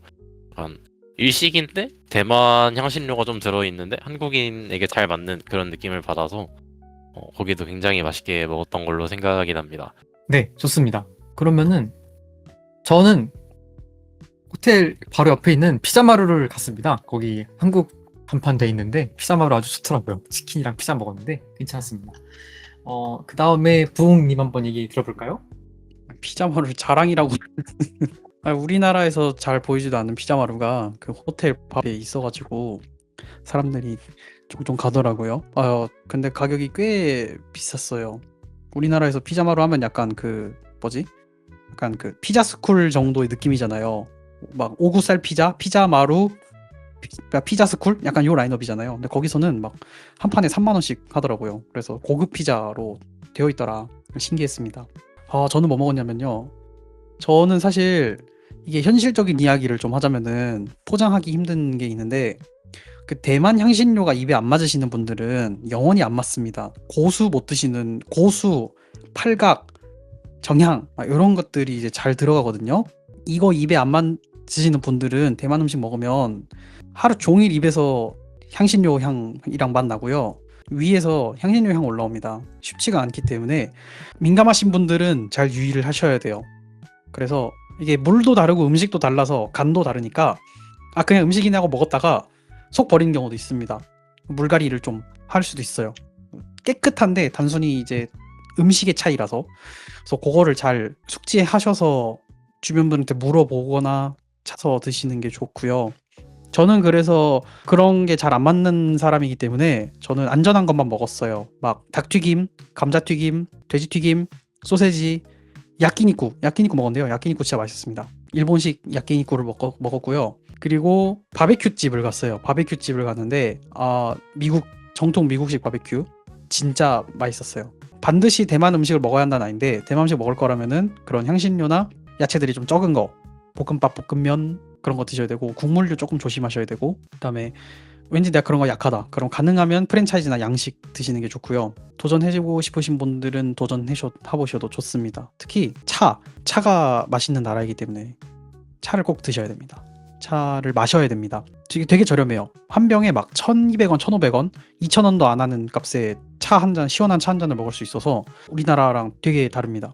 약간 일식인데 대만 향신료가 좀 들어있는데 한국인에게 잘 맞는 그런 느낌을 받아서 거기도 굉장히 맛있게 먹었던 걸로 생각이 납니다. 네, 좋습니다. 그러면은 저는 호텔 바로 옆에 있는 피자마루를 갔습니다. 거기 한국 간판 돼 있는데 피자마루 아주 좋더라고요. 치킨이랑 피자 먹었는데 괜찮았습니다. 그 다음에 부웅님 한번 얘기 들어볼까요? 피자마루 자랑이라고 우리나라에서 잘 보이지도 않는 피자마루가 그 호텔 밥에 있어가지고 사람들이 종종 가더라고요. 근데 가격이 꽤 비쌌어요. 우리나라에서 피자마루 하면 약간 그 뭐지? 약간 그 피자 스쿨 정도의 느낌이잖아요. 막 5구살 피자, 피자마루, 피자 스쿨? 약간 요 라인업이잖아요. 근데 거기서는 막 한 판에 3만 원씩 하더라고요. 그래서 고급 피자로 되어 있더라. 신기했습니다. 저는 뭐 먹었냐면요. 저는 사실 이게 현실적인 이야기를 좀 하자면은 포장하기 힘든 게 있는데 그 대만 향신료가 입에 안 맞으시는 분들은 영원히 안 맞습니다. 고수 못 드시는 고수, 팔각, 정향 이런 것들이 이제 잘 들어가거든요. 이거 입에 안 맞으시는 분들은 대만 음식 먹으면 하루 종일 입에서 향신료 향이랑 맛 나고요. 위에서 향신료 향 올라옵니다. 쉽지가 않기 때문에 민감하신 분들은 잘 유의를 하셔야 돼요. 그래서 이게 물도 다르고 음식도 달라서 간도 다르니까 그냥 음식이네 하고 먹었다가 속 버리는 경우도 있습니다. 물갈이를 좀 할 수도 있어요. 깨끗한데 단순히 이제 음식의 차이라서, 그래서 그거를 잘 숙지하셔서 주변 분한테 물어보거나 차서 드시는 게 좋고요. 저는 그래서 그런 게 잘 안 맞는 사람이기 때문에 저는 안전한 것만 먹었어요. 막 닭튀김, 감자튀김, 돼지튀김, 소세지, 야끼니쿠 먹었는데요. 야끼니쿠 진짜 맛있었습니다. 일본식 야끼니쿠를 먹었고요. 그리고 바베큐 집을 갔어요. 바베큐 집을 갔는데 미국 정통 미국식 바베큐 진짜 맛있었어요. 반드시 대만 음식을 먹어야 한다는 아닌데, 대만 음식 먹을 거라면은 그런 향신료나 야채들이 좀 적은 거, 볶음밥, 볶음면 그런 거 드셔야 되고, 국물류 조금 조심하셔야 되고, 그다음에 왠지 내가 그런 거 약하다, 그럼 가능하면 프랜차이즈나 양식 드시는 게 좋고요. 도전해보고 싶으신 분들은 도전해보셔도 좋습니다. 특히 차가 맛있는 나라이기 때문에 차를 꼭 드셔야 됩니다. 차를 마셔야 됩니다. 되게 저렴해요. 한 병에 막 1,200원, 1,500원, 2,000원도 안 하는 값에 차 한 잔, 시원한 차 한 잔을 먹을 수 있어서 우리나라랑 되게 다릅니다.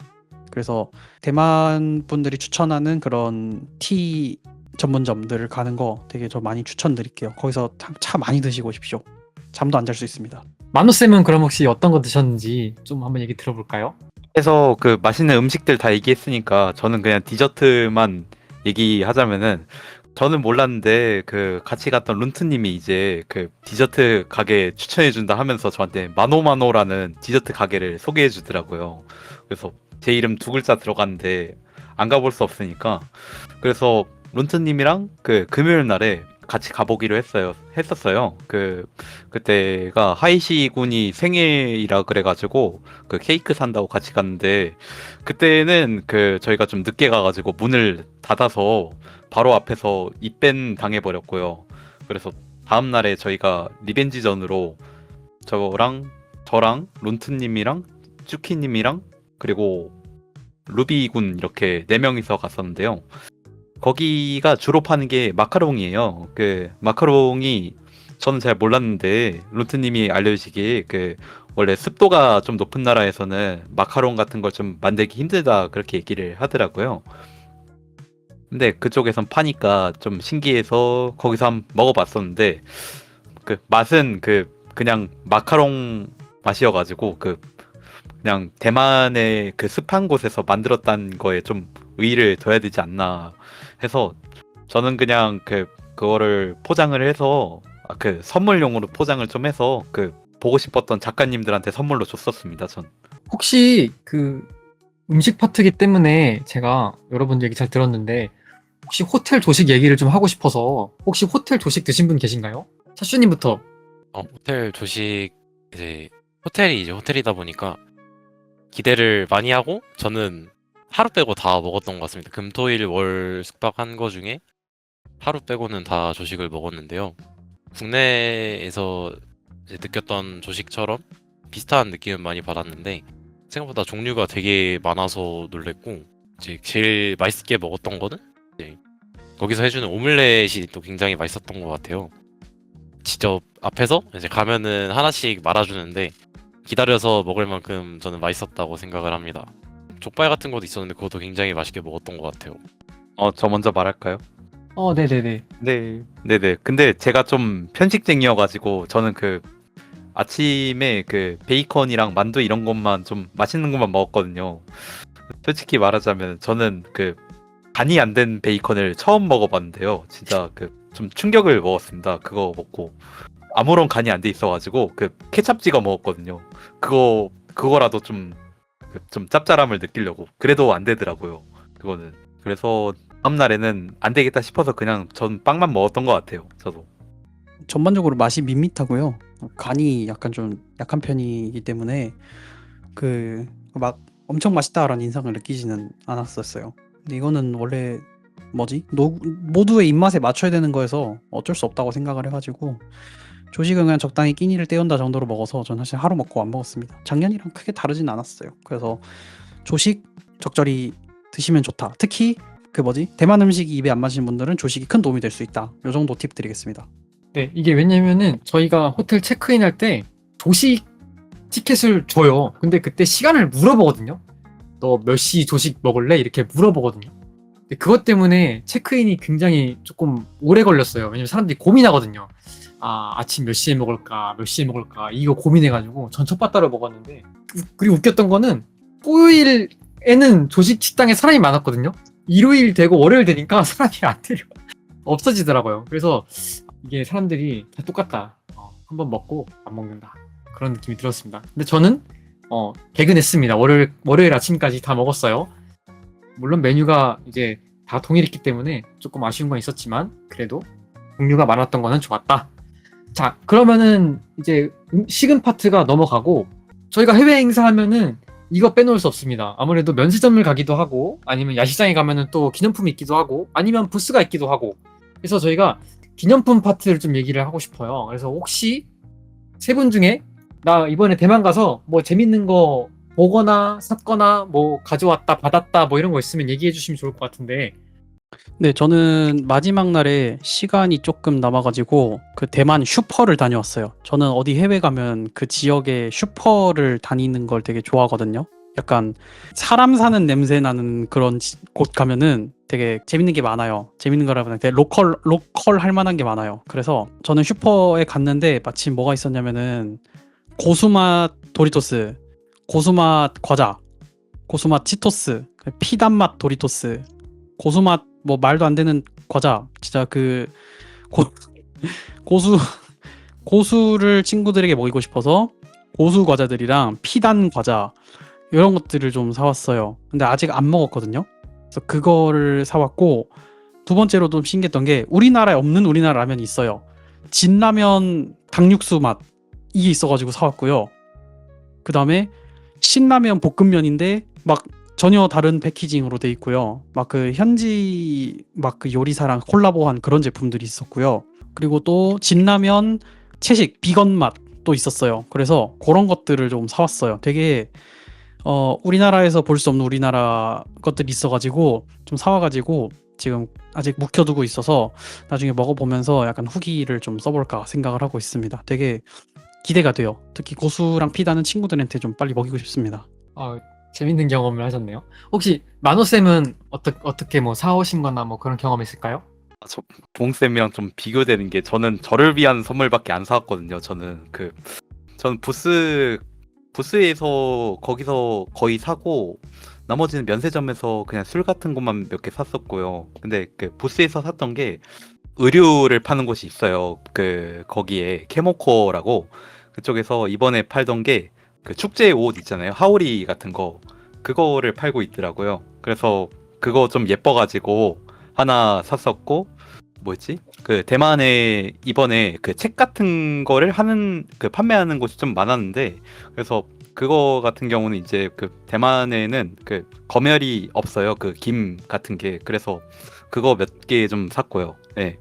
그래서 대만 분들이 추천하는 그런 티 전문점들을 가는 거 되게 저 많이 추천드릴게요. 거기서 차 많이 드시고 오십시오. 잠도 안 잘 수 있습니다. 만호쌤은 그럼 혹시 어떤 거 드셨는지 좀 한번 얘기 들어볼까요? 해서 그 맛있는 음식들 다 얘기했으니까 저는 그냥 디저트만 얘기하자면은, 저는 몰랐는데 그 같이 갔던 룬트님이 이제 그 디저트 가게 추천해준다 하면서 저한테 마노마노라는 디저트 가게를 소개해주더라고요. 그래서 제 이름 두 글자 들어갔는데 안 가볼 수 없으니까, 그래서 룬트님이랑 그 금요일 날에 같이 가보기로 했었어요. 그때가 하이시 군이 생일이라 그래가지고 그 케이크 산다고 같이 갔는데, 그때는 그 저희가 좀 늦게 가가지고 문을 닫아서 바로 앞에서 입밴 당해버렸고요. 그래서 다음 날에 저희가 리벤지전으로 저랑 룬트님이랑 쭈키님이랑 그리고 루비군 이렇게 4명이서 갔었는데요. 거기가 주로 파는 게 마카롱이에요. 그 마카롱이 저는 잘 몰랐는데 룬트님이 알려주시기에 그 원래 습도가 좀 높은 나라에서는 마카롱 같은 걸 좀 만들기 힘들다 그렇게 얘기를 하더라고요. 근데 그쪽에선 파니까 좀 신기해서 거기서 한번 먹어봤었는데, 그 맛은 그냥 마카롱 맛이어가지고 그냥 대만의 그 습한 곳에서 만들었다는 거에 좀 의의를 둬야 되지 않나 해서, 저는 그냥 그거를 포장을 해서 그 선물용으로 포장을 좀 해서 그 보고 싶었던 작가님들한테 선물로 줬었습니다. 전. 혹시 그 음식 파트기 때문에 제가 여러분 얘기 잘 들었는데, 혹시 호텔 조식 얘기를 좀 하고 싶어서, 혹시 호텔 조식 드신 분 계신가요? 차슈님부터. 호텔 조식, 호텔이 이제 호텔이다 보니까 기대를 많이 하고, 저는 하루 빼고 다 먹었던 것 같습니다. 금, 토, 일, 월 숙박한 거 중에 하루 빼고는 다 조식을 먹었는데요. 국내에서 이제 느꼈던 조식처럼 비슷한 느낌은 많이 받았는데, 생각보다 종류가 되게 많아서 놀랬고, 이제 제일 맛있게 먹었던 거는 이제 거기서 해주는 오믈렛이 또 굉장히 맛있었던 것 같아요. 직접 앞에서 이제 가면은 하나씩 말아주는데 기다려서 먹을 만큼 저는 맛있었다고 생각을 합니다. 족발 같은 것도 있었는데 그것도 굉장히 맛있게 먹었던 것 같아요. 저 먼저 말할까요? 네네네. 네네. 근데 제가 좀 편식쟁이여가지고 저는 그 아침에 그 베이컨이랑 만두 이런 것만 좀 맛있는 것만 먹었거든요. 솔직히 말하자면 저는 그 간이 안 된 베이컨을 처음 먹어봤는데요. 진짜 좀 충격을 먹었습니다. 그거 먹고 아무런 간이 안 돼 있어가지고 그 케찹 찍어 먹었거든요. 그거라도 좀 짭짤함을 느끼려고. 그래도 안 되더라고요. 그거는. 그래서 다음 날에는 안 되겠다 싶어서 그냥 전 빵만 먹었던 것 같아요. 저도. 전반적으로 맛이 밋밋하고요. 간이 약간 좀 약한 편이기 때문에 막 엄청 맛있다라는 인상을 느끼지는 않았었어요. 근데 이거는 원래 모두의 입맛에 맞춰야 되는 거여서 어쩔 수 없다고 생각을 해가지고, 조식은 그냥 적당히 끼니를 때운다 정도로 먹어서 전 사실 하루 먹고 안 먹었습니다. 작년이랑 크게 다르진 않았어요. 그래서 조식 적절히 드시면 좋다. 특히 대만 음식이 입에 안 맞으신 분들은 조식이 큰 도움이 될 수 있다. 요 정도 팁 드리겠습니다. 네, 이게 왜냐면은 저희가 호텔 체크인 할 때 조식 티켓을 줘요. 근데 그때 시간을 물어보거든요. 너 몇 시 조식 먹을래? 이렇게 물어보거든요. 근데 그것 때문에 체크인이 굉장히 조금 오래 걸렸어요. 왜냐면 사람들이 고민하거든요. 아, 아침 몇 시에 먹을까, 몇 시에 먹을까, 이거 고민해가지고 전 텃밭따로 먹었는데, 그리고 웃겼던 거는, 토요일에는 조식 식당에 사람이 많았거든요? 일요일 되고 월요일 되니까 사람이 안 돼요. 없어지더라고요. 그래서 이게 사람들이 다 똑같다. 한번 먹고 안 먹는다. 그런 느낌이 들었습니다. 근데 저는, 개근했습니다. 월요일 아침까지 다 먹었어요. 물론 메뉴가 이제 다 동일했기 때문에 조금 아쉬운 건 있었지만, 그래도 종류가 많았던 거는 좋았다. 자, 그러면은 이제 식은 파트가 넘어가고, 저희가 해외 행사하면은 이거 빼놓을 수 없습니다. 아무래도 면세점을 가기도 하고, 아니면 야시장에 가면은 또 기념품이 있기도 하고, 아니면 부스가 있기도 하고. 그래서 저희가 기념품 파트를 좀 얘기를 하고 싶어요. 그래서 혹시 세 분 중에 나 이번에 대만 가서 뭐 재밌는 거 보거나 샀거나 뭐 가져왔다 받았다 뭐 이런 거 있으면 얘기해 주시면 좋을 것 같은데. 네, 저는 마지막 날에 시간이 조금 남아가지고 그 대만 슈퍼를 다녀왔어요. 저는 어디 해외 가면 그 지역의 슈퍼를 다니는 걸 되게 좋아하거든요. 약간 사람 사는 냄새 나는 그런 곳 가면은 되게 재밌는 게 많아요. 재밌는 거라면 되게 로컬 할 만한 게 많아요. 그래서 저는 슈퍼에 갔는데 마침 뭐가 있었냐면은 고수맛 도리토스, 고수맛 과자, 고수맛 치토스, 피단맛 도리토스, 고수맛 뭐 말도 안 되는 과자. 진짜 그 고수 고수를 친구들에게 먹이고 싶어서 고수 과자들이랑 피단 과자 이런 것들을 좀 사왔어요. 근데 아직 안 먹었거든요. 그래서 그거를 사왔고, 두 번째로 좀 신기했던 게 우리나라에 없는 우리나라 라면이 있어요. 진라면 닭육수 맛 이게 있어가지고 사왔고요. 그 다음에 신라면 볶음면인데 막 전혀 다른 패키징으로 돼 있고요. 막 그 현지 막 그 요리사랑 콜라보한 그런 제품들이 있었고요. 그리고 또 진라면 채식 비건 맛도 있었어요. 그래서 그런 것들을 좀 사왔어요. 되게 우리나라에서 볼 수 없는 우리나라 것들이 있어가지고 좀 사와가지고 지금 아직 묵혀두고 있어서 나중에 먹어보면서 약간 후기를 좀 써볼까 생각을 하고 있습니다. 되게 기대가 돼요. 특히 고수랑 피다는 친구들한테 좀 빨리 먹이고 싶습니다. 재밌는 경험을 하셨네요. 혹시 만호쌤은 어떻게 뭐 사오신 거나 뭐 그런 경험 있을까요? 저 보홍쌤이랑 좀 비교되는 게 저는 저를 위한 선물밖에 안 사왔거든요. 저는 부스에서 거기서 거의 사고 나머지는 면세점에서 그냥 술 같은 것만 몇 개 샀었고요. 근데 그 부스에서 샀던 게 의류를 파는 곳이 있어요. 거기에 캐모코라고 그쪽에서 이번에 팔던 게 그 축제 옷 있잖아요. 하오리 같은 거 그거를 팔고 있더라고요. 그래서 그거 좀 예뻐가지고 하나 샀었고 뭐였지? 그 대만에 이번에 그 책 같은 거를 판매하는 곳이 좀 많았는데 그래서 그거 같은 경우는 이제 그 대만에는 그 검열이 없어요. 그 김 같은 게 그래서 그거 몇 개 좀 샀고요. 네.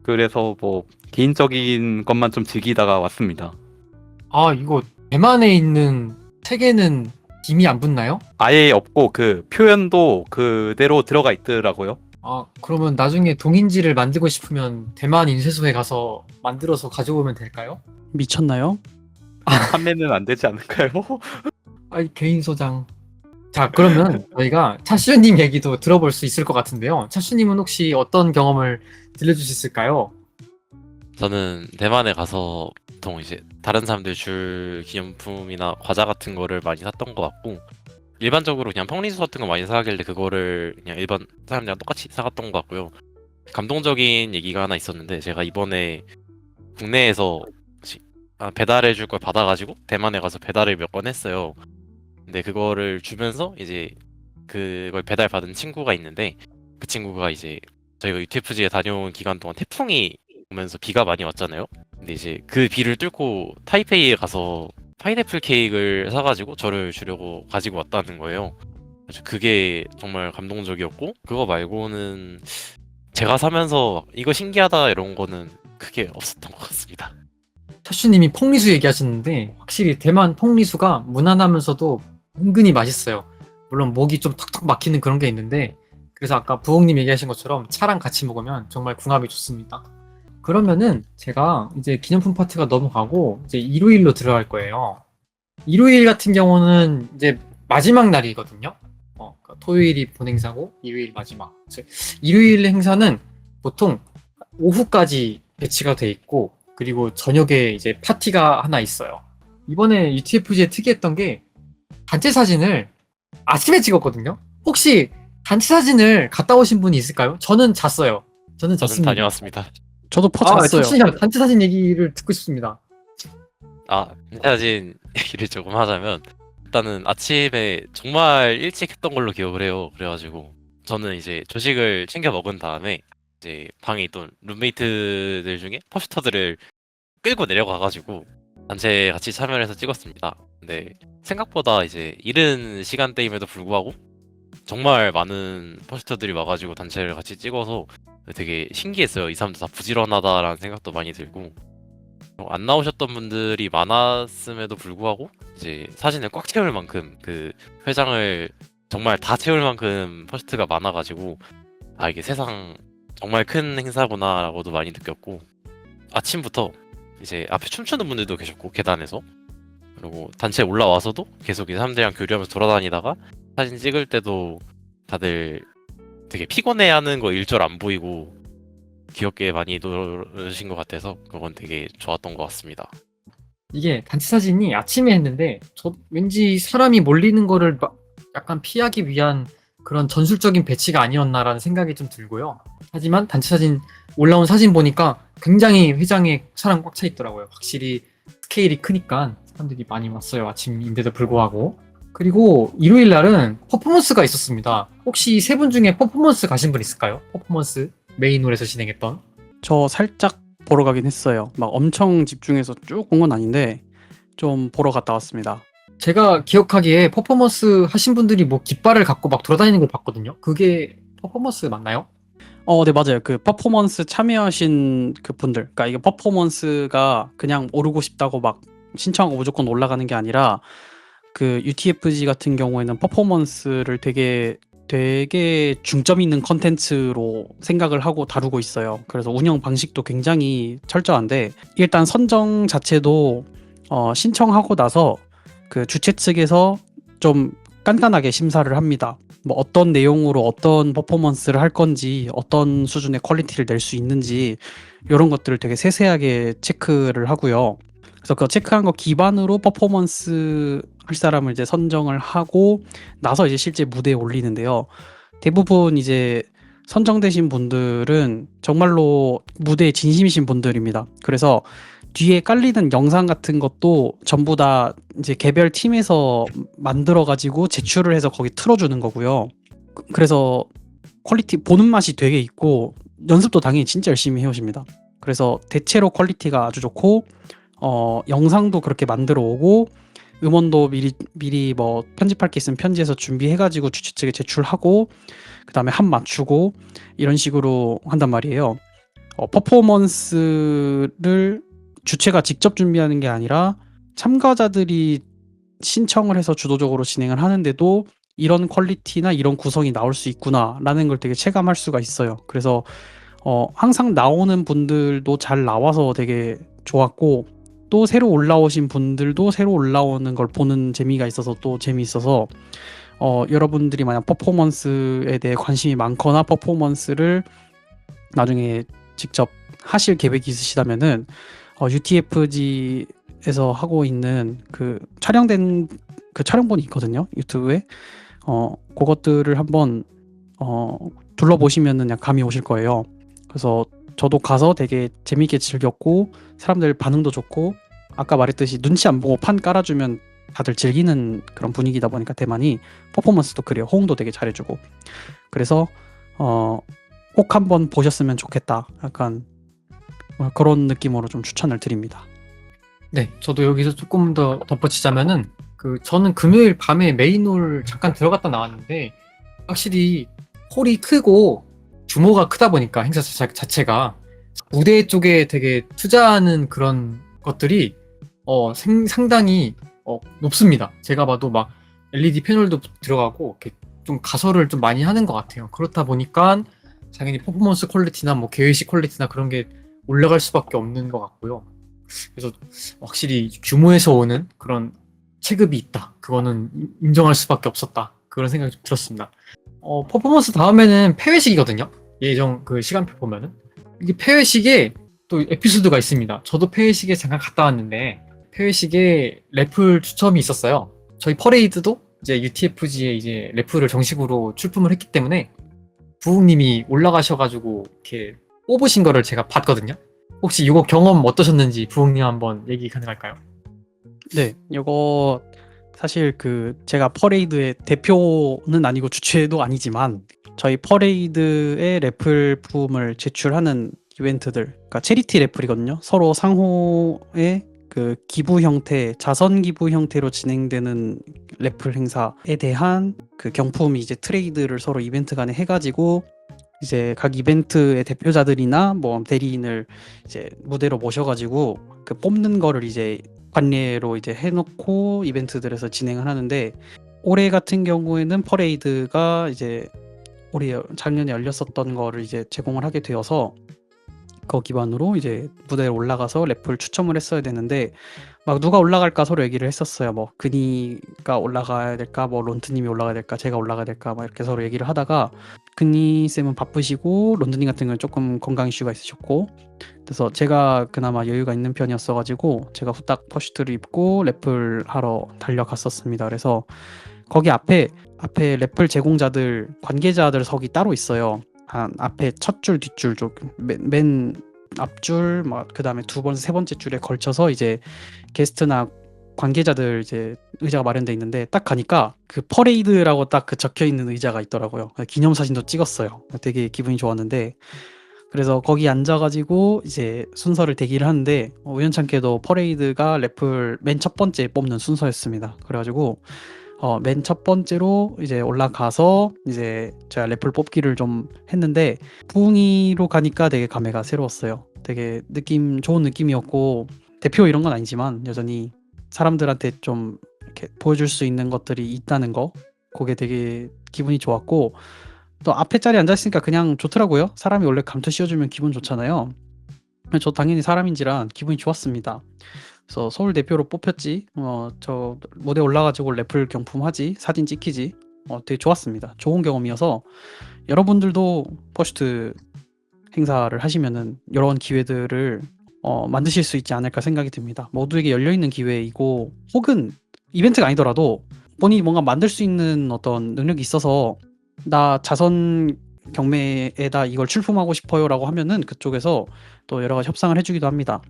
그래서 뭐 개인적인 것만 좀 즐기다가 왔습니다. 이거 대만에 있는 책에는 김이 안 붙나요? 아예 없고 그 표현도 그대로 들어가 있더라고요. 그러면 나중에 동인지를 만들고 싶으면 대만 인쇄소에 가서 만들어서 가져오면 될까요? 미쳤나요? 판매는 안 되지 않을까요? 개인 소장. 자, 그러면 저희가 차슈님 얘기도 들어볼 수 있을 것 같은데요. 차슈님은 혹시 어떤 경험을 들려줄 수 있을까요? 저는 대만에 가서 보통 이제 다른 사람들 줄 기념품이나 과자 같은 거를 많이 샀던 것 같고 일반적으로 그냥 펑리수 같은 거 많이 사길래 그거를 그냥 일반 사람들이랑 똑같이 사갔던 것 같고요. 감동적인 얘기가 하나 있었는데 제가 이번에 국내에서 배달해 줄 걸 받아가지고 대만에 가서 배달을 몇 건 했어요. 근데 그거를 주면서 이제 그걸 배달 받은 친구가 있는데 그 친구가 이제 저희가 UTFG에 다녀온 기간 동안 태풍이 오면서 비가 많이 왔잖아요. 근데 이제 그 비를 뚫고 타이페이에 가서 파인애플 케이크를 사가지고 저를 주려고 가지고 왔다는 거예요. 그래서 그게 정말 감동적이었고 그거 말고는 제가 사면서 이거 신기하다 이런 거는 크게 없었던 것 같습니다. 차슈님이 펑리수 얘기하셨는데 확실히 대만 펑리수가 무난하면서도 은근히 맛있어요. 물론 목이 좀 턱턱 막히는 그런 게 있는데 그래서 아까 부엌님 얘기하신 것처럼 차랑 같이 먹으면 정말 궁합이 좋습니다. 그러면은 제가 이제 기념품 파트가 넘어가고 이제 일요일로 들어갈 거예요. 일요일 같은 경우는 이제 마지막 날이거든요. 그러니까 토요일이 본 행사고 일요일 마지막. 일요일 행사는 보통 오후까지 배치가 돼 있고 그리고 저녁에 이제 파티가 하나 있어요. 이번에 UTFG에 특이했던 게 단체 사진을 아침에 찍었거든요. 혹시 단체 사진을 갔다 오신 분이 있을까요? 저는 잤어요. 저는 저는 잤습니다. 다녀왔습니다. 저도 퍼졌어요. 첫 단체 사진 얘기를 듣고 싶습니다. 사진 얘기를 조금 하자면 일단은 아침에 정말 일찍 했던 걸로 기억을 해요. 그래가지고 저는 이제 조식을 챙겨 먹은 다음에 이제 방에 있던 룸메이트들 중에 퍼스터들을 끌고 내려가가지고 단체 같이 참여를 해서 찍었습니다. 근데 생각보다 이제 이른 시간대임에도 불구하고 정말 많은 퍼스터들이 와가지고 단체를 같이 찍어서 되게 신기했어요. 이 사람들 다 부지런하다라는 생각도 많이 들고 안 나오셨던 분들이 많았음에도 불구하고 이제 사진을 꽉 채울 만큼 그 회장을 정말 다 채울 만큼 퍼스트가 많아가지고 이게 세상 정말 큰 행사구나라고도 많이 느꼈고 아침부터 이제 앞에 춤추는 분들도 계셨고 계단에서 그리고 단체에 올라와서도 계속 이 사람들이랑 교류하면서 돌아다니다가 사진 찍을 때도 다들 되게 피곤해하는 거 일절 안 보이고 귀엽게 많이 노르신 것 같아서 그건 되게 좋았던 것 같습니다. 이게 단체 사진이 아침에 했는데 저 왠지 사람이 몰리는 거를 약간 피하기 위한 그런 전술적인 배치가 아니었나라는 생각이 좀 들고요. 하지만 단체 사진 올라온 사진 보니까 굉장히 회장에 사람 꽉 차 있더라고요. 확실히 스케일이 크니까 사람들이 많이 왔어요. 아침인데도 불구하고. 그리고 일요일 날은 퍼포먼스가 있었습니다. 혹시 세 분 중에 퍼포먼스 가신 분 있을까요? 퍼포먼스 메인홀에서 진행했던. 저 살짝 보러 가긴 했어요. 막 엄청 집중해서 쭉 본 건 아닌데 좀 보러 갔다 왔습니다. 제가 기억하기에 퍼포먼스 하신 분들이 뭐 깃발을 갖고 막 돌아다니는 걸 봤거든요. 그게 퍼포먼스 맞나요? 네, 맞아요. 그 퍼포먼스 참여하신 그 분들, 그러니까 이게 퍼포먼스가 그냥 오르고 싶다고 막 신청하고 무조건 올라가는 게 아니라 그 UTFG 같은 경우에는 퍼포먼스를 되게 중점 있는 컨텐츠로 생각을 하고 다루고 있어요. 그래서 운영 방식도 굉장히 철저한데 일단 선정 자체도 신청하고 나서 그 주최 측에서 좀 깐깐하게 심사를 합니다. 뭐 어떤 내용으로 어떤 퍼포먼스를 할 건지 어떤 수준의 퀄리티를 낼 수 있는지 이런 것들을 되게 세세하게 체크를 하고요. 그래서 그 체크한 거 기반으로 퍼포먼스 할 사람을 이제 선정을 하고 나서 이제 실제 무대에 올리는데요. 대부분 이제 선정되신 분들은 정말로 무대에 진심이신 분들입니다. 그래서 뒤에 깔리는 영상 같은 것도 전부 다 이제 개별 팀에서 만들어 가지고 제출을 해서 거기 틀어주는 거고요. 그래서 퀄리티 보는 맛이 되게 있고 연습도 당연히 진짜 열심히 해오십니다. 그래서 대체로 퀄리티가 아주 좋고 영상도 그렇게 만들어 오고 음원도 미리 뭐 편집할 게 있으면 편지해서 준비해가지고 주최 측에 제출하고 그 다음에 한 맞추고 이런 식으로 한단 말이에요. 퍼포먼스를 주최가 직접 준비하는 게 아니라 참가자들이 신청을 해서 주도적으로 진행을 하는데도 이런 퀄리티나 이런 구성이 나올 수 있구나라는 걸 되게 체감할 수가 있어요. 그래서 항상 나오는 분들도 잘 나와서 되게 좋았고 또 새로 올라오신 분들도 새로 올라오는 걸 보는 재미가 있어서 또 재미있어서 여러분들이 만약 퍼포먼스에 대해 관심이 많거나 퍼포먼스를 나중에 직접 하실 계획이 있으시다면은 UTFG에서 하고 있는 그 촬영된 그 촬영본이 있거든요. 유튜브에 그것들을 한번 둘러보시면은 그냥 감이 오실 거예요. 그래서 저도 가서 되게 재밌게 즐겼고 사람들 반응도 좋고 아까 말했듯이 눈치 안 보고 판 깔아주면 다들 즐기는 그런 분위기다 보니까 대만이 퍼포먼스도 그래요. 호응도 되게 잘해주고 그래서 꼭 한번 보셨으면 좋겠다. 약간 그런 느낌으로 좀 추천을 드립니다. 네, 저도 여기서 조금 더 덧붙이자면은 저는 금요일 밤에 메인홀 잠깐 들어갔다 나왔는데 확실히 홀이 크고 규모가 크다 보니까 행사 자체가 무대 쪽에 되게 투자하는 그런 것들이 상당히 높습니다. 제가 봐도 막 LED 패널도 들어가고 이렇게 좀 가설을 좀 많이 하는 것 같아요. 그렇다 보니까 당연히 퍼포먼스 퀄리티나 뭐 개회식 퀄리티나 그런 게 올라갈 수밖에 없는 것 같고요. 그래서 확실히 규모에서 오는 그런 체급이 있다. 그거는 인정할 수밖에 없었다. 그런 생각이 좀 들었습니다. 퍼포먼스 다음에는 폐회식이거든요. 예정 그 시간표 보면은 이게 폐회식에 또 에피소드가 있습니다. 저도 폐회식에 잠깐 갔다 왔는데 폐회식에 래플 추첨이 있었어요. 저희 퍼레이드도 이제 UTFG에 이제 래플을 정식으로 출품을 했기 때문에 부흥님이 올라가셔가지고 이렇게 뽑으신 거를 제가 봤거든요. 혹시 이거 경험 어떠셨는지 부흥님 한번 얘기 가능할까요? 네, 이거 사실 제가 퍼레이드의 대표는 아니고 주최도 아니지만 저희 퍼레이드의 래플품을 제출하는 이벤트들, 그러니까 체리티 래플이거든요. 서로 상호의 그 기부 형태, 자선 기부 형태로 진행되는 래플 행사에 대한 그 경품 이제 트레이드를 서로 이벤트 간에 해가지고 이제 각 이벤트의 대표자들이나 뭐 대리인을 이제 무대로 모셔가지고 그 뽑는 거를 이제 관례로 이제 해놓고 이벤트들에서 진행을 하는데 올해 같은 경우에는 퍼레이드가 이제 작년에 열렸었던 거를 이제 제공을 하게 되어서 그거 기반으로 이제 무대에 올라가서 래플 추첨을 했어야 되는데 막 누가 올라갈까 서로 얘기를 했었어요. 뭐 근이가 올라가야 될까, 뭐 론트님이 올라가야 될까, 제가 올라가야 될까, 막 이렇게 서로 얘기를 하다가 근이 쌤은 바쁘시고 론트님 같은 경우는 조금 건강 이슈가 있으셨고 그래서 제가 그나마 여유가 있는 편이었어가지고 제가 후딱 퍼슈트를 입고 래플 하러 달려갔었습니다. 그래서 거기 앞에 래플 제공자들 관계자들 석이 따로 있어요. 한 앞에 첫 줄 뒷줄 맨 앞줄 막 그다음에 두 번 세 번째 줄에 걸쳐서 이제 게스트나 관계자들 이제 의자가 마련돼 있는데 딱 가니까 그 퍼레이드라고 딱 그 적혀 있는 의자가 있더라고요. 기념사진도 찍었어요. 되게 기분이 좋았는데 그래서 거기 앉아가지고 이제 순서를 대기를 하는데 우연찮게도 퍼레이드가 래플 맨 첫 번째 뽑는 순서였습니다. 그래가지고 맨 첫 번째로 이제 올라가서 이제 제가 래플 뽑기를 좀 했는데 부흥이로 가니까 되게 감회가 새로웠어요. 되게 좋은 느낌이었고 대표 이런 건 아니지만 여전히 사람들한테 좀 이렇게 보여줄 수 있는 것들이 있다는 거 그게 되게 기분이 좋았고 또 앞에 자리에 앉아있으니까 그냥 좋더라고요. 사람이 원래 감투 씌워주면 기분 좋잖아요. 저 당연히 사람인지라 기분이 좋았습니다. 그래서 서울 대표로 뽑혔지. 저 무대 올라가지고 래플 경품 하지, 사진 찍히지. 되게 좋았습니다. 좋은 경험이어서 여러분들도 퍼스트 행사를 하시면은 이런 기회들을 만드실 수 있지 않을까 생각이 듭니다. 모두에게 열려 있는 기회이고 혹은 이벤트가 아니더라도 본인이 뭔가 만들 수 있는 어떤 능력이 있어서 나 자선 경매에다 이걸 출품하고 싶어요라고 하면은 그쪽에서 또 여러 가지 협상을 해주기도 합니다.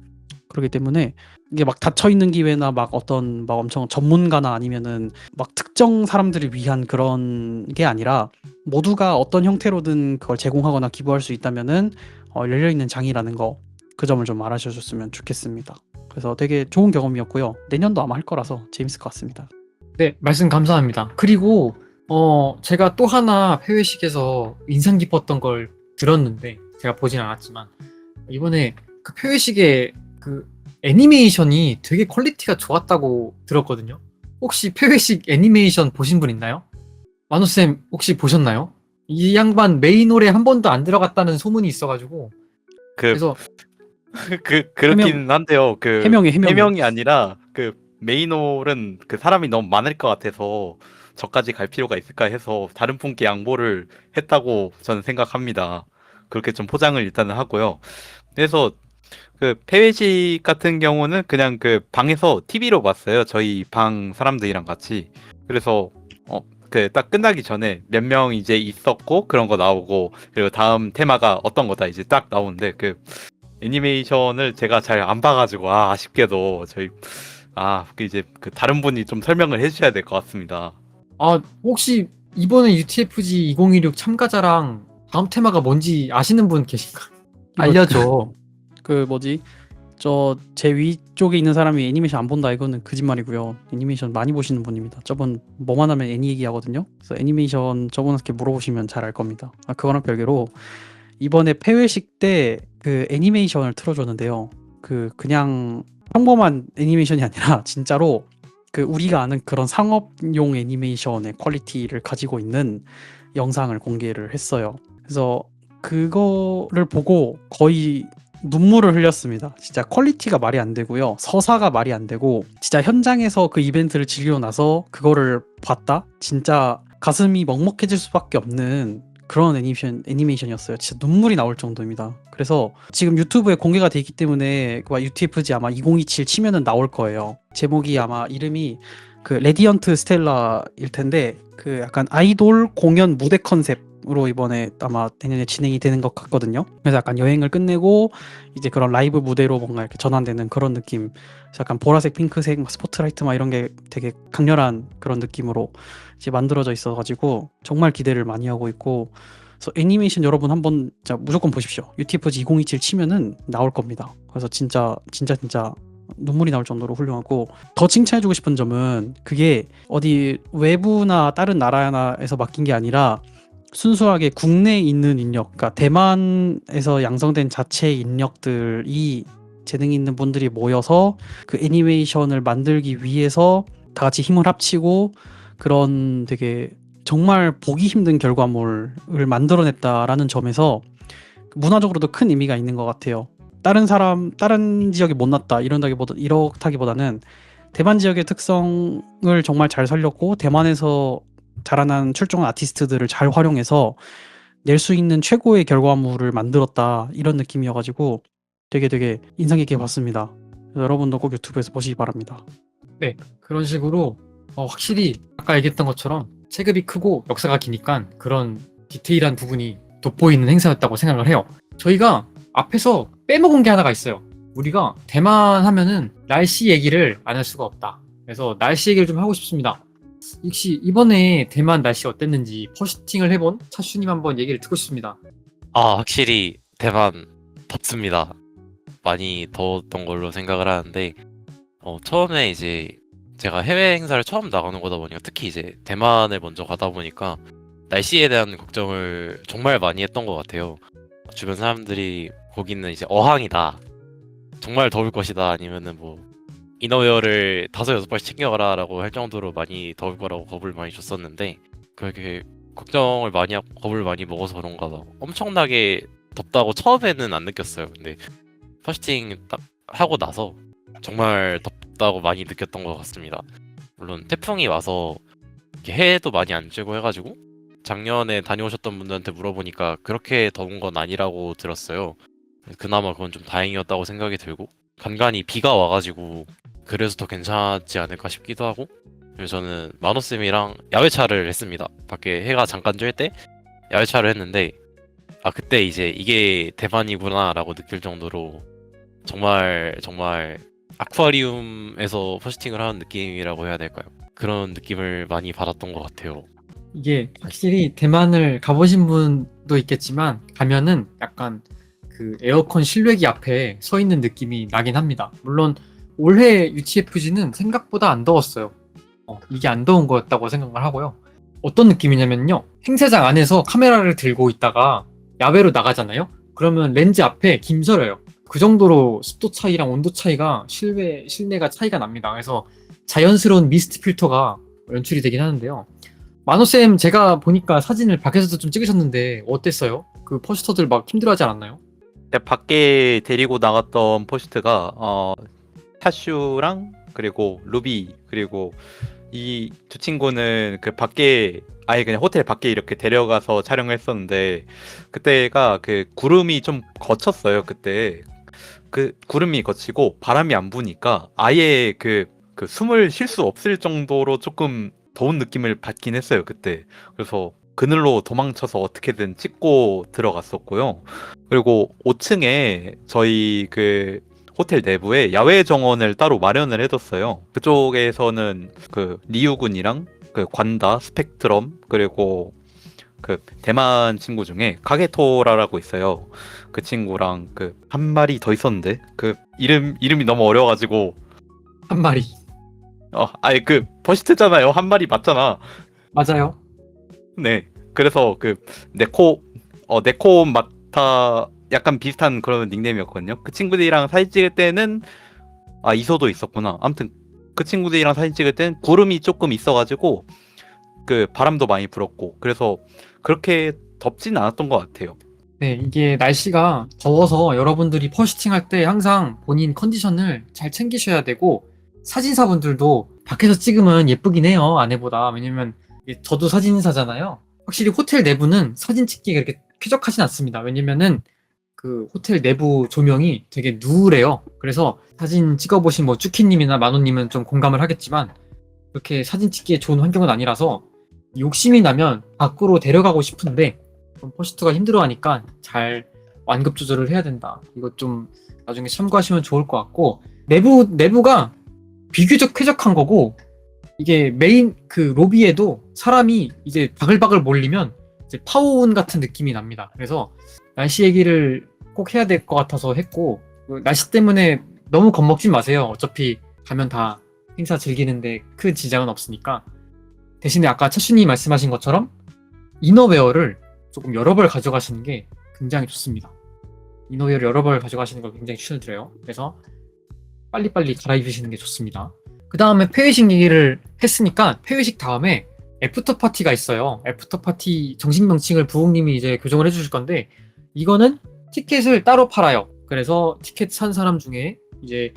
그렇기 때문에 이게 막 닫혀 있는 기회나 막 어떤 막 엄청 전문가나 아니면은 막 특정 사람들을 위한 그런 게 아니라 모두가 어떤 형태로든 그걸 제공하거나 기부할 수 있다면은 열려 있는 장이라는 거 그 점을 좀 알아주셨으면 좋겠습니다. 그래서 되게 좋은 경험이었고요. 내년도 아마 할 거라서 재밌을 것 같습니다. 네, 말씀 감사합니다. 그리고 제가 또 하나 폐회식에서 인상 깊었던 걸 들었는데 제가 보진 않았지만 이번에 그 폐회식에 그 애니메이션이 되게 퀄리티가 좋았다고 들었거든요. 혹시 폐회식 애니메이션 보신 분 있나요? 만호쌤 혹시 보셨나요? 이 양반 메인홀에 한 번도 안 들어갔다는 소문이 있어가지고 그래서 그렇긴 한데요. 해명이 해명이 아니라 그 메인홀은 그 사람이 너무 많을 것 같아서 저까지 갈 필요가 있을까 해서 다른 분께 양보를 했다고 저는 생각합니다. 그렇게 좀 포장을 일단은 하고요. 그래서 그 폐회식 같은 경우는 그냥 그 방에서 TV로 봤어요. 저희 방 사람들이랑 같이. 그래서 그 딱 끝나기 전에 몇 명 이제 있었고 그런 거 나오고 그리고 다음 테마가 어떤 거다 이제 딱 나오는데 그 애니메이션을 제가 잘 안 봐가지고 아쉽게도 그 이제 그 다른 분이 좀 설명을 해주셔야 될 것 같습니다. 혹시 이번에 UTFG 2016 참가자랑 다음 테마가 뭔지 아시는 분 계신가? 알려줘. 저 제 위쪽에 있는 사람이 애니메이션 안 본다 이거는 거짓말이고요. 애니메이션 많이 보시는 분입니다. 저분 뭐만 하면 애니 얘기하거든요. 그래서 애니메이션 저분한테 물어보시면 잘 알 겁니다. 그거랑 별개로 이번에 폐회식 때 그 애니메이션을 틀어줬는데요. 그냥 평범한 애니메이션이 아니라 진짜로 그 우리가 아는 그런 상업용 애니메이션의 퀄리티를 가지고 있는 영상을 공개를 했어요. 그래서 그거를 보고 거의 눈물을 흘렸습니다. 진짜 퀄리티가 말이 안 되고요. 서사가 말이 안 되고 진짜 현장에서 그 이벤트를 즐기고 나서 그거를 봤다? 진짜 가슴이 먹먹해질 수밖에 없는 그런 애니메이션이었어요. 진짜 눈물이 나올 정도입니다. 그래서 지금 유튜브에 공개가 돼 있기 때문에 UTFG 아마 2027 치면은 나올 거예요. 제목이 아마 이름이 그 레디언트 스텔라일 텐데 그 약간 아이돌 공연 무대 컨셉으로 이번에 아마 내년에 진행이 되는 것 같거든요. 그래서 약간 여행을 끝내고 이제 그런 라이브 무대로 뭔가 이렇게 전환되는 그런 느낌. 그래서 약간 보라색, 핑크색, 막 스포트라이트 막 이런 게 되게 강렬한 그런 느낌으로 이제 만들어져 있어가지고 정말 기대를 많이 하고 있고. 그래서 애니메이션 여러분 한번 진짜 무조건 보십시오. UTFG 2027 치면은 나올 겁니다. 그래서 진짜 눈물이 나올 정도로 훌륭하고, 더 칭찬해주고 싶은 점은 그게 어디 외부나 다른 나라에서 맡긴 게 아니라 순수하게 국내에 있는 인력, 그러니까 대만에서 양성된 자체 인력들이 재능 있는 분들이 모여서 그 애니메이션을 만들기 위해서 다 같이 힘을 합치고 그런 되게 정말 보기 힘든 결과물을 만들어냈다라는 점에서 문화적으로도 큰 의미가 있는 것 같아요. 다른 지역이 못났다 이렇다기보다는 대만 지역의 특성을 정말 잘 살렸고 대만에서 자라난 출중한 아티스트들을 잘 활용해서 낼 수 있는 최고의 결과물을 만들었다 이런 느낌이어가지고 되게 인상 깊게 봤습니다. 여러분도 꼭 유튜브에서 보시기 바랍니다. 네, 그런 식으로 확실히 아까 얘기했던 것처럼 체급이 크고 역사가 기니까 그런 디테일한 부분이 돋보이는 행사였다고 생각을 해요. 저희가 앞에서 빼먹은 게 하나가 있어요. 우리가 대만 하면은 날씨 얘기를 안 할 수가 없다. 그래서 날씨 얘기를 좀 하고 싶습니다. 혹시 이번에 대만 날씨 어땠는지 퍼시팅을 해본 차슈님 한번 얘기를 듣고 싶습니다. 확실히 대만 덥습니다. 많이 더웠던 걸로 생각을 하는데, 처음에 이제 제가 해외 행사를 처음 나가는 거다 보니까, 특히 이제 대만을 먼저 가다 보니까 날씨에 대한 걱정을 정말 많이 했던 것 같아요. 주변 사람들이 거기는 이제 어항이다, 정말 더울 것이다, 아니면은 뭐 이너웨어를 5-6벌씩 챙겨가라 라고 할 정도로 많이 더울 거라고 겁을 많이 줬었는데, 그렇게 겁을 많이 먹어서 그런가 막 엄청나게 덥다고 처음에는 안 느꼈어요. 근데 퍼스팅 딱 하고 나서 정말 덥다고 많이 느꼈던 것 같습니다. 물론 태풍이 와서 이렇게 해도 많이 안 쬐고 해가지고 작년에 다녀오셨던 분들한테 물어보니까 그렇게 더운 건 아니라고 들었어요. 그나마 그건 좀 다행이었다고 생각이 들고, 간간히 비가 와가지고 그래서 더 괜찮지 않을까 싶기도 하고. 그래서 저는 마노쌤이랑 야외차를 했습니다. 밖에 해가 잠깐 쬐 때 야외차를 했는데, 그때 이제 이게 대만이구나 라고 느낄 정도로 정말 아쿠아리움에서 퍼스팅을 하는 느낌이라고 해야 될까요? 그런 느낌을 많이 받았던 것 같아요. 이게 확실히 대만을 가보신 분도 있겠지만 가면은 약간 그 에어컨 실외기 앞에 서 있는 느낌이 나긴 합니다. 물론 올해 UTFG는 생각보다 안 더웠어요. 이게 안 더운 거였다고 생각을 하고요. 어떤 느낌이냐면요, 행사장 안에서 카메라를 들고 있다가 야외로 나가잖아요. 그러면 렌즈 앞에 김설여요. 그 정도로 습도 차이랑 온도 차이가 실내가 차이가 납니다. 그래서 자연스러운 미스트 필터가 연출이 되긴 하는데요. 만호쌤, 제가 보니까 사진을 밖에서도 좀 찍으셨는데 어땠어요? 그 포스터들 막 힘들어하지 않았나요? 밖에 데리고 나갔던 포스트가 타슈랑 그리고 루비, 그리고 이 두 친구는 그 밖에 아예 그냥 호텔 밖에 이렇게 데려가서 촬영을 했었는데, 그때가 그 구름이 좀 거쳤어요. 그때 그 구름이 거치고 바람이 안 부니까 아예 그 숨을 쉴 수 없을 정도로 조금 더운 느낌을 받긴 했어요 그때. 그래서 그늘로 도망쳐서 어떻게든 찍고 들어갔었고요. 그리고 5층에 저희 그 호텔 내부에 야외 정원을 따로 마련을 해뒀어요. 그쪽에서는 그 리우군이랑 그 관다, 스펙트럼, 그리고 그 대만 친구 중에 가게토라라고 있어요. 그 친구랑 그 한 마리 더 있었는데 그 이름이 너무 어려워가지고. 한 마리. 아니 그 버시트잖아요. 한 마리 맞잖아. 맞아요. 네. 그래서 그 네코 마타 약간 비슷한 그런 닉네임이었거든요. 그 친구들이랑 사진 찍을 때는 이소도 있었구나. 아무튼 그 친구들이랑 사진 찍을 때는 구름이 조금 있어가지고 그 바람도 많이 불었고, 그래서 그렇게 덥진 않았던 것 같아요. 네, 이게 날씨가 더워서 여러분들이 퍼시팅 할 때 항상 본인 컨디션을 잘 챙기셔야 되고, 사진사분들도 밖에서 찍으면 예쁘긴 해요, 안에보다. 왜냐면 저도 사진사잖아요. 확실히 호텔 내부는 사진 찍기가 그렇게 쾌적하진 않습니다. 왜냐면은 그 호텔 내부 조명이 되게 누래요. 그래서 사진 찍어보신 뭐 쭈키님이나 만호님은 좀 공감을 하겠지만 그렇게 사진 찍기에 좋은 환경은 아니라서 욕심이 나면 밖으로 데려가고 싶은데 좀 퍼시트가 힘들어하니까 잘 완급 조절을 해야 된다. 이거 좀 나중에 참고하시면 좋을 것 같고 내부가 비교적 쾌적한 거고 이게 메인 그 로비에도 사람이 이제 바글바글 몰리면 이제 파워온 같은 느낌이 납니다. 그래서 날씨 얘기를 꼭 해야 될 것 같아서 했고 날씨 때문에 너무 겁먹지 마세요. 어차피 가면 다 행사 즐기는데 큰 지장은 없으니까 대신에 아까 차슈님이 말씀하신 것처럼 이너웨어를 조금 여러 벌 가져가시는 게 굉장히 좋습니다. 이너웨어를 여러 벌 가져가시는 걸 굉장히 추천드려요. 그래서 빨리빨리 갈아입으시는 게 좋습니다. 그 다음에 폐회식 얘기를 했으니까 폐회식 다음에 애프터 파티가 있어요. 애프터 파티 정식 명칭을 부웅님이 이제 교정을 해주실 건데 이거는 티켓을 따로 팔아요. 그래서 티켓 산 사람 중에 이제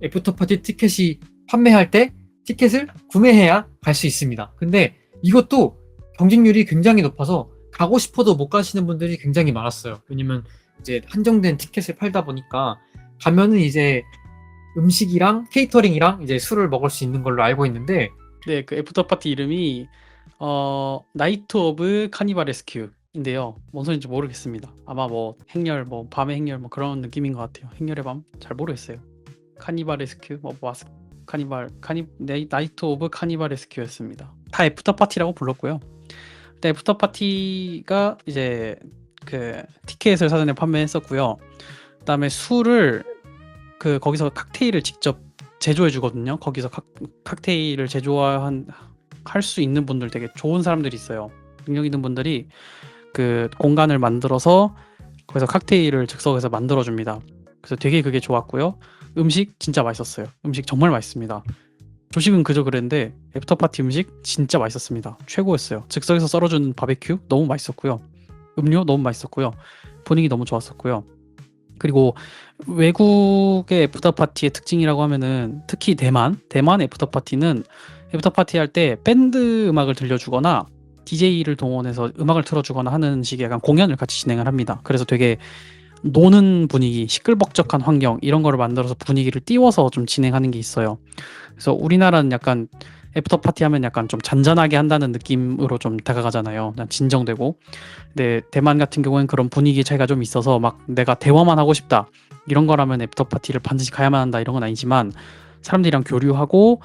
애프터 파티 티켓이 판매할 때 티켓을 구매해야 갈 수 있습니다. 근데 이것도 경쟁률이 굉장히 높아서 가고 싶어도 못 가시는 분들이 굉장히 많았어요. 왜냐면 이제 한정된 티켓을 팔다 보니까 가면은 이제 음식이랑 케이터링이랑 이제 술을 먹을 수 있는 걸로 알고 있는데 네, 그 애프터 파티 이름이 나이트 오브 카니발 레스큐인데요. 뭔 소리인지 모르겠습니다. 아마 뭐 행렬, 뭐 밤의 행렬 뭐 그런 느낌인 것 같아요. 행렬의 밤? 잘 모르겠어요. 카니발 레스큐, 나이트 오브 카니발 레스큐였습니다. 다 애프터 파티라고 불렀고요. 근데 애프터 파티가 이제 그 티켓을 사전에 판매했었고요. 그다음에 술을 거기서 칵테일을 직접 제조해 주거든요. 거기서 칵테일을 할 수 있는 분들 되게 좋은 사람들이 있어요. 능력 있는 분들이 그 공간을 만들어서 거기서 칵테일을 즉석에서 만들어 줍니다. 그래서 되게 그게 좋았고요. 음식 진짜 맛있었어요. 음식 정말 맛있습니다. 조식은 그저 그랬는데 애프터 파티 음식 진짜 맛있었습니다. 최고였어요. 즉석에서 썰어주는 바베큐 너무 맛있었고요. 음료 너무 맛있었고요. 분위기 너무 좋았었고요. 그리고 외국의 애프터 파티의 특징이라고 하면은 특히 대만 애프터 파티는 애프터 파티 할 때 밴드 음악을 들려주거나 DJ를 동원해서 음악을 틀어주거나 하는 식의 약간 공연을 같이 진행을 합니다. 그래서 되게 노는 분위기, 시끌벅적한 환경 이런 거를 만들어서 분위기를 띄워서 좀 진행하는 게 있어요. 그래서 우리나라는 약간 애프터 파티 하면 약간 좀 잔잔하게 한다는 느낌으로 좀 다가가잖아요. 그냥 진정되고. 근데 대만 같은 경우에는 그런 분위기 차이가 좀 있어서 막 내가 대화만 하고 싶다 이런 거라면 애프터 파티를 반드시 가야만 한다 이런 건 아니지만 사람들이랑 교류하고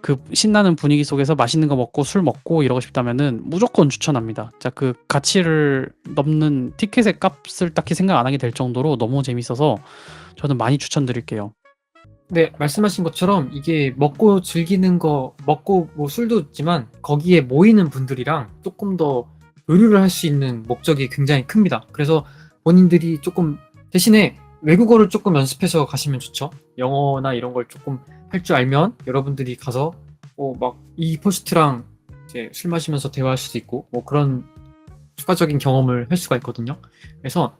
그 신나는 분위기 속에서 맛있는 거 먹고 술 먹고 이러고 싶다면은 무조건 추천합니다. 자, 그 가치를 넘는 티켓의 값을 딱히 생각 안 하게 될 정도로 너무 재밌어서 저는 많이 추천드릴게요. 네, 말씀하신 것처럼 이게 먹고 즐기는 거, 먹고 뭐 술도 있지만 거기에 모이는 분들이랑 조금 더 교류를 할 수 있는 목적이 굉장히 큽니다. 그래서 본인들이 조금 대신에 외국어를 조금 연습해서 가시면 좋죠. 영어나 이런 걸 조금 할 줄 알면 여러분들이 가서 막 이 포스트랑 이제 술 마시면서 대화할 수도 있고 뭐 그런 추가적인 경험을 할 수가 있거든요. 그래서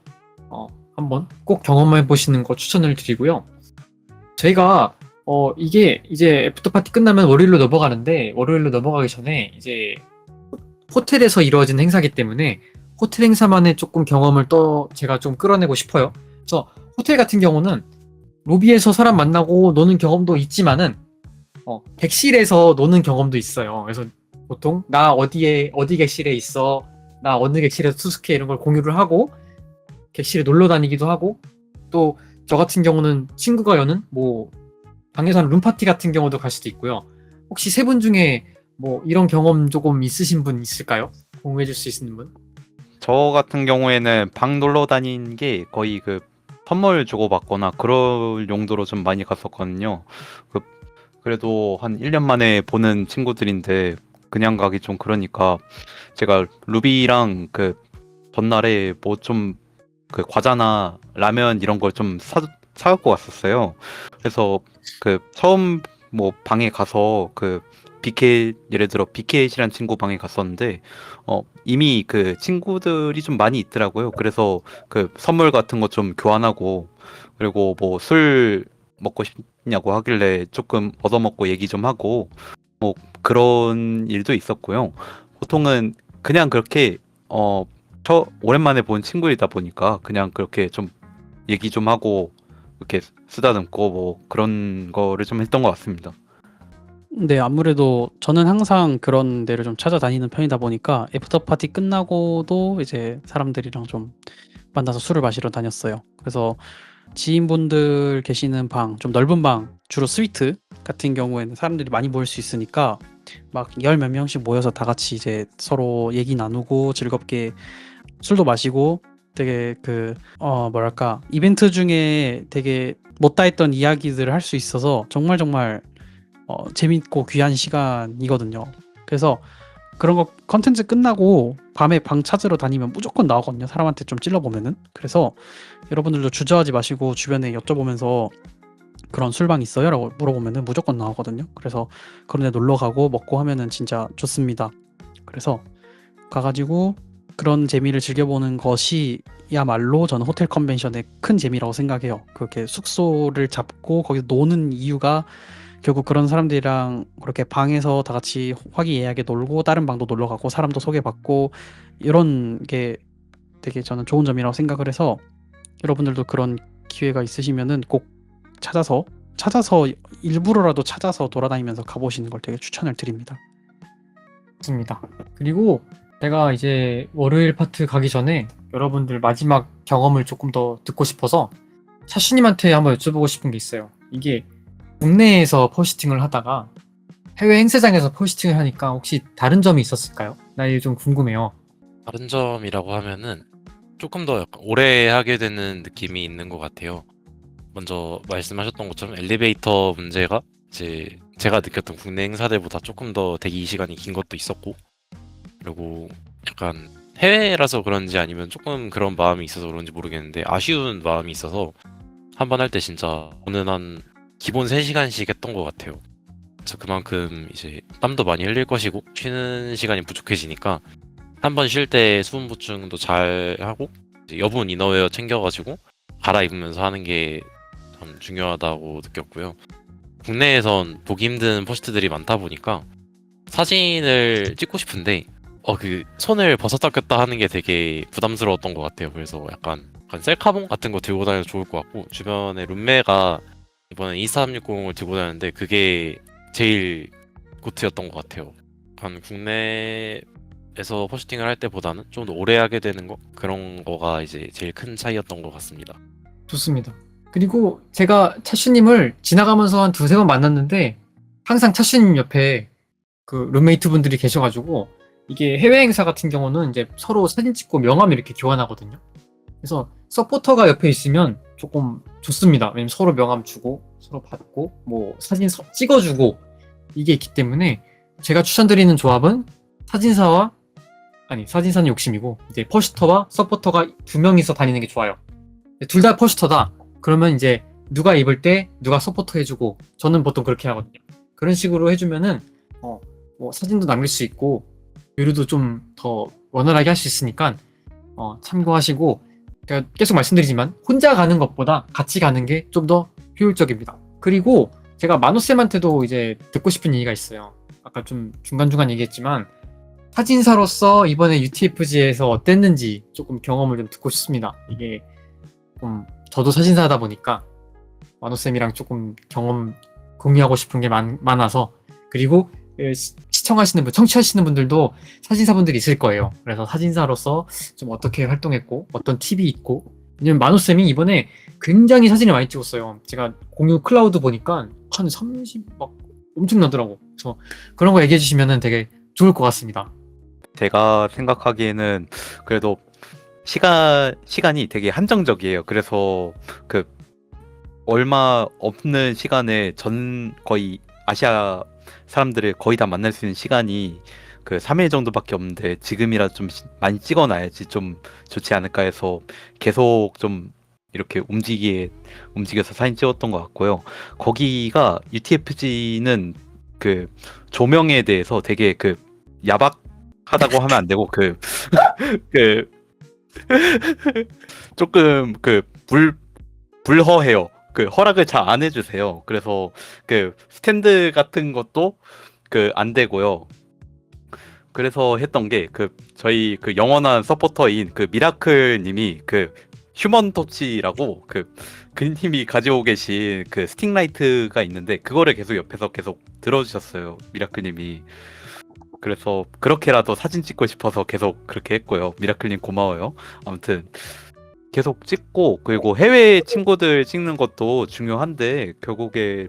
한번 꼭 경험해 보시는 거 추천을 드리고요. 저희가 이게 이제 애프터 파티 끝나면 월요일로 넘어가는데 월요일로 넘어가기 전에 이제 호텔에서 이루어지는 행사기 때문에 호텔 행사만의 조금 경험을 제가 좀 끌어내고 싶어요. 그래서 호텔 같은 경우는 로비에서 사람 만나고 노는 경험도 있지만은 객실에서 노는 경험도 있어요. 그래서 보통 나 어디 객실에 있어, 나 어느 객실에서 투숙해 이런 걸 공유를 하고 객실에 놀러 다니기도 하고 또 저 같은 경우는 친구가 여는 뭐 방에서 하는 룸파티 같은 경우도 갈 수도 있고요. 혹시 세 분 중에 뭐 이런 경험 조금 있으신 분 있을까요? 공유해 줄 수 있는 분? 저 같은 경우에는 방 놀러 다닌 게 거의 그 선물 주고받거나 그럴 용도로 좀 많이 갔었거든요. 그래도 한 1년 만에 보는 친구들인데 그냥 가기 좀 그러니까 제가 루비랑 그 전날에 뭐 좀 그 과자나 라면 이런 걸 좀 사갖고 왔었어요. 그래서 그 처음 뭐 방에 가서 그 예를 들어 BKH라는 친구 방에 갔었는데 이미 그 친구들이 좀 많이 있더라고요. 그래서 그 선물 같은 거 좀 교환하고 그리고 뭐 술 먹고 싶냐고 하길래 조금 얻어먹고 얘기 좀 하고 뭐 그런 일도 있었고요. 보통은 그냥 그렇게 오랜만에 본 친구이다 보니까 그냥 그렇게 좀 얘기 좀 하고 이렇게 쓰다듬고 뭐 그런 거를 좀 했던 것 같습니다. 네, 아무래도 저는 항상 그런 데를 좀 찾아다니는 편이다 보니까 애프터 파티 끝나고도 이제 사람들이랑 좀 만나서 술을 마시러 다녔어요. 그래서 지인분들 계시는 방, 좀 넓은 방, 주로 스위트 같은 경우에는 사람들이 많이 모일 수 있으니까 막 열 몇 명씩 모여서 다 같이 이제 서로 얘기 나누고 즐겁게 술도 마시고 되게 뭐랄까, 이벤트 중에 되게 못다 했던 이야기들을 할 수 있어서 정말 정말 재밌고 귀한 시간이거든요. 그래서 그런 거 컨텐츠 끝나고 밤에 방 찾으러 다니면 무조건 나오거든요. 사람한테 좀 찔러보면은. 그래서 여러분들도 주저하지 마시고 주변에 여쭤보면서 그런 술방 있어요? 라고 물어보면은 무조건 나오거든요. 그래서 그런 데 놀러 가고 먹고 하면은 진짜 좋습니다. 그래서 가가지고 그런 재미를 즐겨보는 것이야말로 저는 호텔 컨벤션의 큰 재미라고 생각해요. 그렇게 숙소를 잡고 거기서 노는 이유가 결국 그런 사람들이랑 그렇게 방에서 다 같이 화기애애하게 놀고 다른 방도 놀러 가고 사람도 소개받고 이런 게 되게 저는 좋은 점이라고 생각을 해서 여러분들도 그런 기회가 있으시면은 꼭 찾아서 일부러라도 찾아서 돌아다니면서 가보시는 걸 되게 추천을 드립니다. 좋습니다. 그리고 제가 이제 월요일 파트 가기 전에 여러분들 마지막 경험을 조금 더 듣고 싶어서 차슈님한테 한번 여쭤보고 싶은 게 있어요. 이게 국내에서 포스팅을 하다가 해외 행사장에서 포스팅을 하니까 혹시 다른 점이 있었을까요? 나 이게 좀 궁금해요. 다른 점이라고 하면은 조금 더 약간 오래 하게 되는 느낌이 있는 것 같아요. 먼저 말씀하셨던 것처럼 엘리베이터 문제가 이제 제가 느꼈던 국내 행사들보다 조금 더 대기 시간이 긴 것도 있었고, 그리고 약간 해외라서 그런지 아니면 조금 그런 마음이 있어서 그런지 모르겠는데 아쉬운 마음이 있어서 한 번 할 때 진짜 저는 한 기본 3시간씩 했던 것 같아요. 그래서 그만큼 이제 땀도 많이 흘릴 것이고 쉬는 시간이 부족해지니까 한 번 쉴 때 수분 보충도 잘 하고 이제 여분 이너웨어 챙겨가지고 갈아입으면서 하는 게 참 중요하다고 느꼈고요. 국내에선 보기 힘든 포스트들이 많다 보니까 사진을 찍고 싶은데 그 손을 벗었다 꼈다 하는 게 되게 부담스러웠던 것 같아요. 그래서 약간 셀카봉 같은 거 들고 다녀도 좋을 것 같고, 주변에 룸메가 이번에 2360을 들고 다녔는데 그게 제일 고트였던 것 같아요. 약간 국내에서 포스팅을 할 때보다는 좀 더 오래 하게 되는 거, 그런 거가 이제 제일 큰 차이였던 것 같습니다. 좋습니다. 그리고 제가 차슈님을 지나가면서 한 두세 번 만났는데 항상 차슈님 옆에 그 룸메이트 분들이 계셔가지고 이게 해외 행사 같은 경우는 이제 서로 사진 찍고 명함 이렇게 교환하거든요. 그래서 서포터가 옆에 있으면 조금 좋습니다. 왜냐면 서로 명함 주고 서로 받고 뭐 사진 찍어주고 이게 있기 때문에 제가 추천드리는 조합은 사진사는 욕심이고 이제 퍼시터와 서포터가 2명이서 다니는 게 좋아요. 둘 다 퍼시터다. 그러면 이제 누가 입을 때 누가 서포터 해주고, 저는 보통 그렇게 하거든요. 그런 식으로 해주면은 뭐 사진도 남길 수 있고 교류도 좀 더 원활하게 할 수 있으니까 참고하시고, 제가 계속 말씀드리지만 혼자 가는 것보다 같이 가는 게 좀 더 효율적입니다. 그리고 제가 마노쌤한테도 이제 듣고 싶은 얘기가 있어요. 아까 좀 중간중간 얘기했지만 사진사로서 이번에 UTFG에서 어땠는지 조금 경험을 좀 듣고 싶습니다. 이게 저도 사진사다 보니까 마노쌤이랑 조금 경험 공유하고 싶은 게 많아서. 그리고 시청하시는 분, 청취하시는 분들도 사진사분들이 있을 거예요. 그래서 사진사로서 좀 어떻게 활동했고 어떤 팁이 있고, 왜냐면 마노쌤이 이번에 굉장히 사진을 많이 찍었어요. 제가 공유 클라우드 보니까 한 30 막 엄청 나더라고. 그래서 그런 거 얘기해 주시면 되게 좋을 것 같습니다. 제가 생각하기에는 그래도 시간이 되게 한정적이에요. 그래서 그 얼마 없는 시간에 거의 아시아 사람들을 거의 다 만날 수 있는 시간이 그 3일 정도밖에 없는데 지금이라 좀 많이 찍어놔야지 좀 좋지 않을까 해서 계속 좀 이렇게 움직여서 사진 찍었던 것 같고요. 거기가 UTFG는 그 조명에 대해서 되게 그 야박하다고 하면 안 되고 그 조금 불허해요. 허락을 잘 안 해주세요. 그래서 스탠드 같은 것도 안 되고요. 그래서 했던 게 저희 영원한 서포터인 미라클 님이 휴먼 터치라고 님이 가지고 계신 스틱라이트가 있는데 그거를 계속 옆에서 계속 들어주셨어요. 미라클 님이. 그래서 그렇게라도 사진 찍고 싶어서 계속 그렇게 했고요. 미라클 님 고마워요. 아무튼 계속 찍고, 그리고 해외 친구들 찍는 것도 중요한데 결국에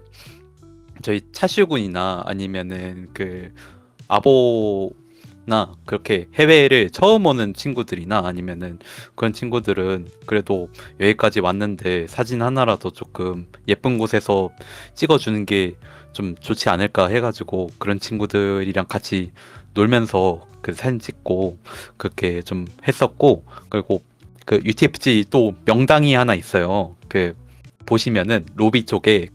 저희 차슈군이나 아니면은 아보나 그렇게 해외를 처음 오는 친구들이나 아니면은 그런 친구들은 그래도 여기까지 왔는데 사진 하나라도 조금 예쁜 곳에서 찍어주는 게 좀 좋지 않을까 해가지고 그런 친구들이랑 같이 놀면서 사진 찍고 그렇게 좀 했었고, 그리고 UTFG 또 명당이 하나 있어요. 보시면은 로비 쪽에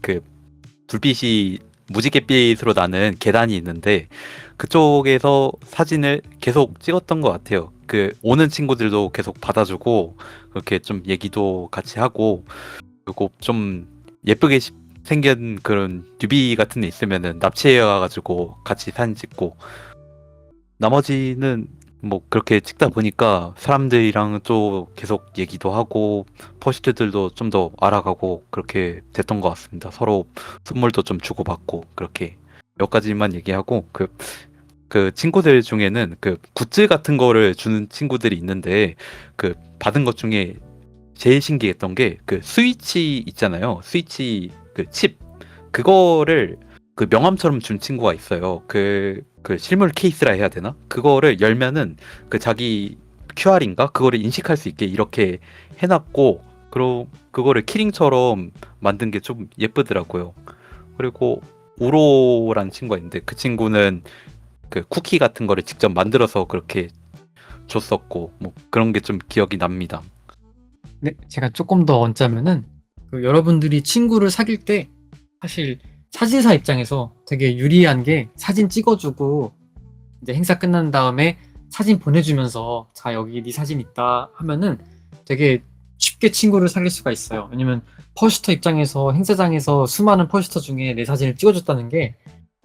불빛이 무지갯빛으로 나는 계단이 있는데 그쪽에서 사진을 계속 찍었던 것 같아요. 오는 친구들도 계속 받아주고 그렇게 좀 얘기도 같이 하고, 그리고 좀 예쁘게 생긴 그런 뉴비 같은 애 있으면은 납치해가지고 같이 사진 찍고, 나머지는 뭐 그렇게 찍다 보니까 사람들이랑 또 계속 얘기도 하고 퍼시트들도 좀 더 알아가고 그렇게 됐던 것 같습니다. 서로 선물도 좀 주고받고 그렇게 여기까지만 얘기하고, 친구들 중에는 굿즈 같은 거를 주는 친구들이 있는데 받은 것 중에 제일 신기했던 게 스위치 있잖아요. 스위치 칩, 그거를 명함처럼 준 친구가 있어요. 실물 케이스라 해야 되나? 그거를 열면은 자기 QR인가? 그거를 인식할 수 있게 이렇게 해놨고, 그거를 키링처럼 만든 게 좀 예쁘더라고요. 그리고 우로라는 친구가 있는데 그 친구는 쿠키 같은 거를 직접 만들어서 그렇게 줬었고, 뭐 그런 게 좀 기억이 납니다. 네, 제가 조금 더 얹자면은 여러분들이 친구를 사귈 때 사실 사진사 입장에서 되게 유리한 게 사진 찍어주고 이제 행사 끝난 다음에 사진 보내주면서 자 여기 네 사진 있다 하면은 되게 쉽게 친구를 사귈 수가 있어요. 왜냐면 퍼시터 입장에서 행사장에서 수많은 퍼시터 중에 내 사진을 찍어줬다는 게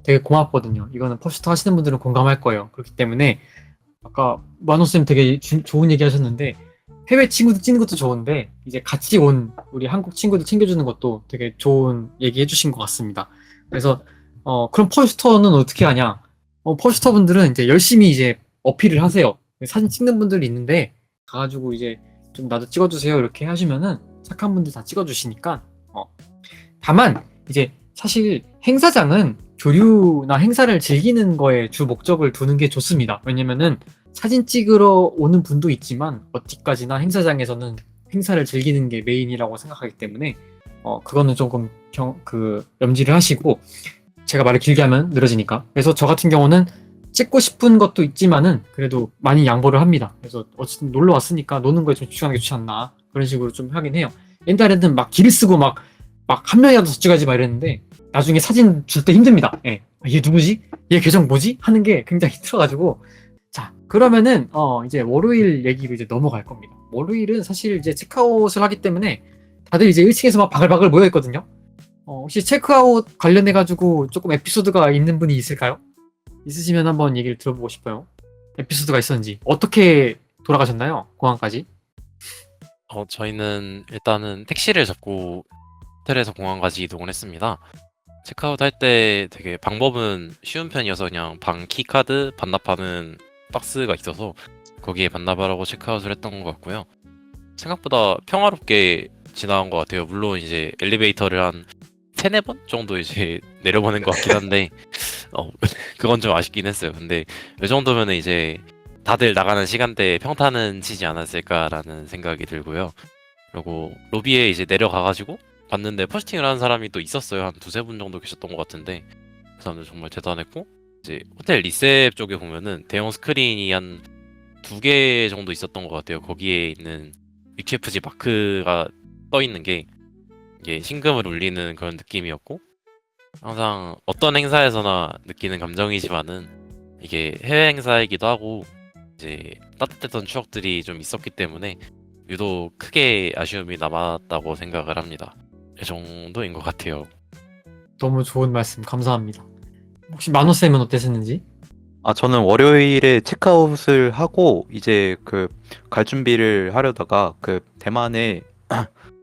되게 고맙거든요. 이거는 퍼시터 하시는 분들은 공감할 거예요. 그렇기 때문에 아까 마노쌤 되게 좋은 얘기 하셨는데 해외 친구들 찍는 것도 좋은데 이제 같이 온 우리 한국 친구들 챙겨주는 것도 되게 좋은 얘기 해주신 것 같습니다. 그래서 그럼 퍼스터는 어떻게 하냐? 퍼스터 분들은 이제 열심히 이제 어필을 하세요. 사진 찍는 분들이 있는데 가가지고 이제 좀 나도 찍어주세요 이렇게 하시면은 착한 분들 다 찍어주시니까. 다만 이제 사실 행사장은 교류나 행사를 즐기는 거에 주 목적을 두는 게 좋습니다. 왜냐면은 사진 찍으러 오는 분도 있지만 어디까지나 행사장에서는 행사를 즐기는 게 메인이라고 생각하기 때문에 그거는 조금 염지를 하시고, 제가 말을 길게 하면 늘어지니까. 그래서 저 같은 경우는 찍고 싶은 것도 있지만은 그래도 많이 양보를 합니다. 그래서 어쨌든 놀러 왔으니까 노는 거에 좀 집중하는 게 좋지 않나 그런 식으로 좀 하긴 해요. 옛날에는 막 길을 쓰고 막 한 명이라도 더 찍어야지 막 이랬는데 나중에 사진 줄 때 힘듭니다. 예. 얘 누구지? 얘 계정 뭐지? 하는 게 굉장히 힘들어가지고. 자, 그러면은 이제 월요일 얘기로 이제 넘어갈 겁니다. 월요일은 사실 이제 체크아웃을 하기 때문에 다들 이제 1층에서 막 바글바글 모여 있거든요. 혹시 체크아웃 관련해가지고 조금 에피소드가 있는 분이 있을까요? 있으시면 한번 얘기를 들어보고 싶어요. 에피소드가 있었는지 어떻게 돌아가셨나요? 공항까지? 저희는 일단은 택시를 잡고 호텔에서 공항까지 이동을 했습니다. 체크아웃 할 때 되게 방법은 쉬운 편이어서 그냥 방 키카드 반납하는 박스가 있어서 거기에 반납하라고 체크아웃을 했던 것 같고요. 생각보다 평화롭게 지나간 것 같아요. 물론 이제 엘리베이터를 한 3-4번 정도 이제 내려보낸 것 같긴 한데 그건 좀 아쉽긴 했어요. 근데 이 정도면은 이제 다들 나가는 시간대에 평타는 치지 않았을까라는 생각이 들고요. 그리고 로비에 이제 내려가가지고 봤는데 포스팅을 하는 사람이 또 있었어요. 한 2-3분 정도 계셨던 것 같은데 그 사람들 정말 대단했고, 이제 호텔 리셉 쪽에 보면은 대형 스크린이 한 2개 정도 있었던 것 같아요. 거기에 있는 UTFG 마크가 떠 있는 게 이게 심금을 울리는 그런 느낌이었고, 항상 어떤 행사에서나 느끼는 감정이지만은 이게 해외 행사이기도 하고 이제 따뜻했던 추억들이 좀 있었기 때문에 유독 크게 아쉬움이 남았다고 생각을 합니다. 이 정도인 것 같아요. 너무 좋은 말씀 감사합니다. 혹시 마노쌤은 어땠었는지? 저는 월요일에 체크아웃을 하고 이제 그 갈 준비를 하려다가 그 대만에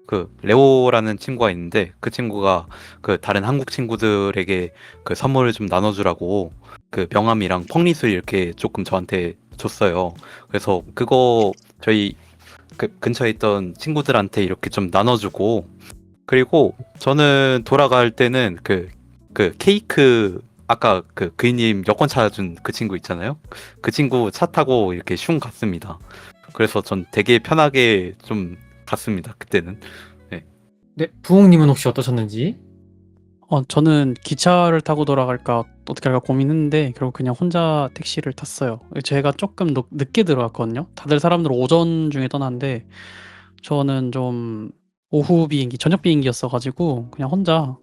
그 레오라는 친구가 있는데 그 친구가 그 다른 한국 친구들에게 그 선물을 좀 나눠주라고 그 명함이랑 펑리술 이렇게 조금 저한테 줬어요. 그래서 그거 저희 그 근처에 있던 친구들한테 이렇게 좀 나눠주고, 그리고 저는 돌아갈 때는 그 케이크, 아까 그 그이님 여권 찾아준 그 친구 있잖아요. 그 친구 차 타고 이렇게 슝 갔습니다. 그래서 전 되게 편하게 좀 갔습니다, 그때는. 네, 부홍님은 혹시 어떠셨는지? 저는 기차를 타고 돌아갈까 어떻게 할까 고민했는데 결국 그냥 혼자 택시를 탔어요. 제가 조금 늦게 들어갔거든요. 다들 사람들 오전 중에 떠났는데 저는 좀 오후 비행기, 저녁 비행기였어가지고 그냥 혼자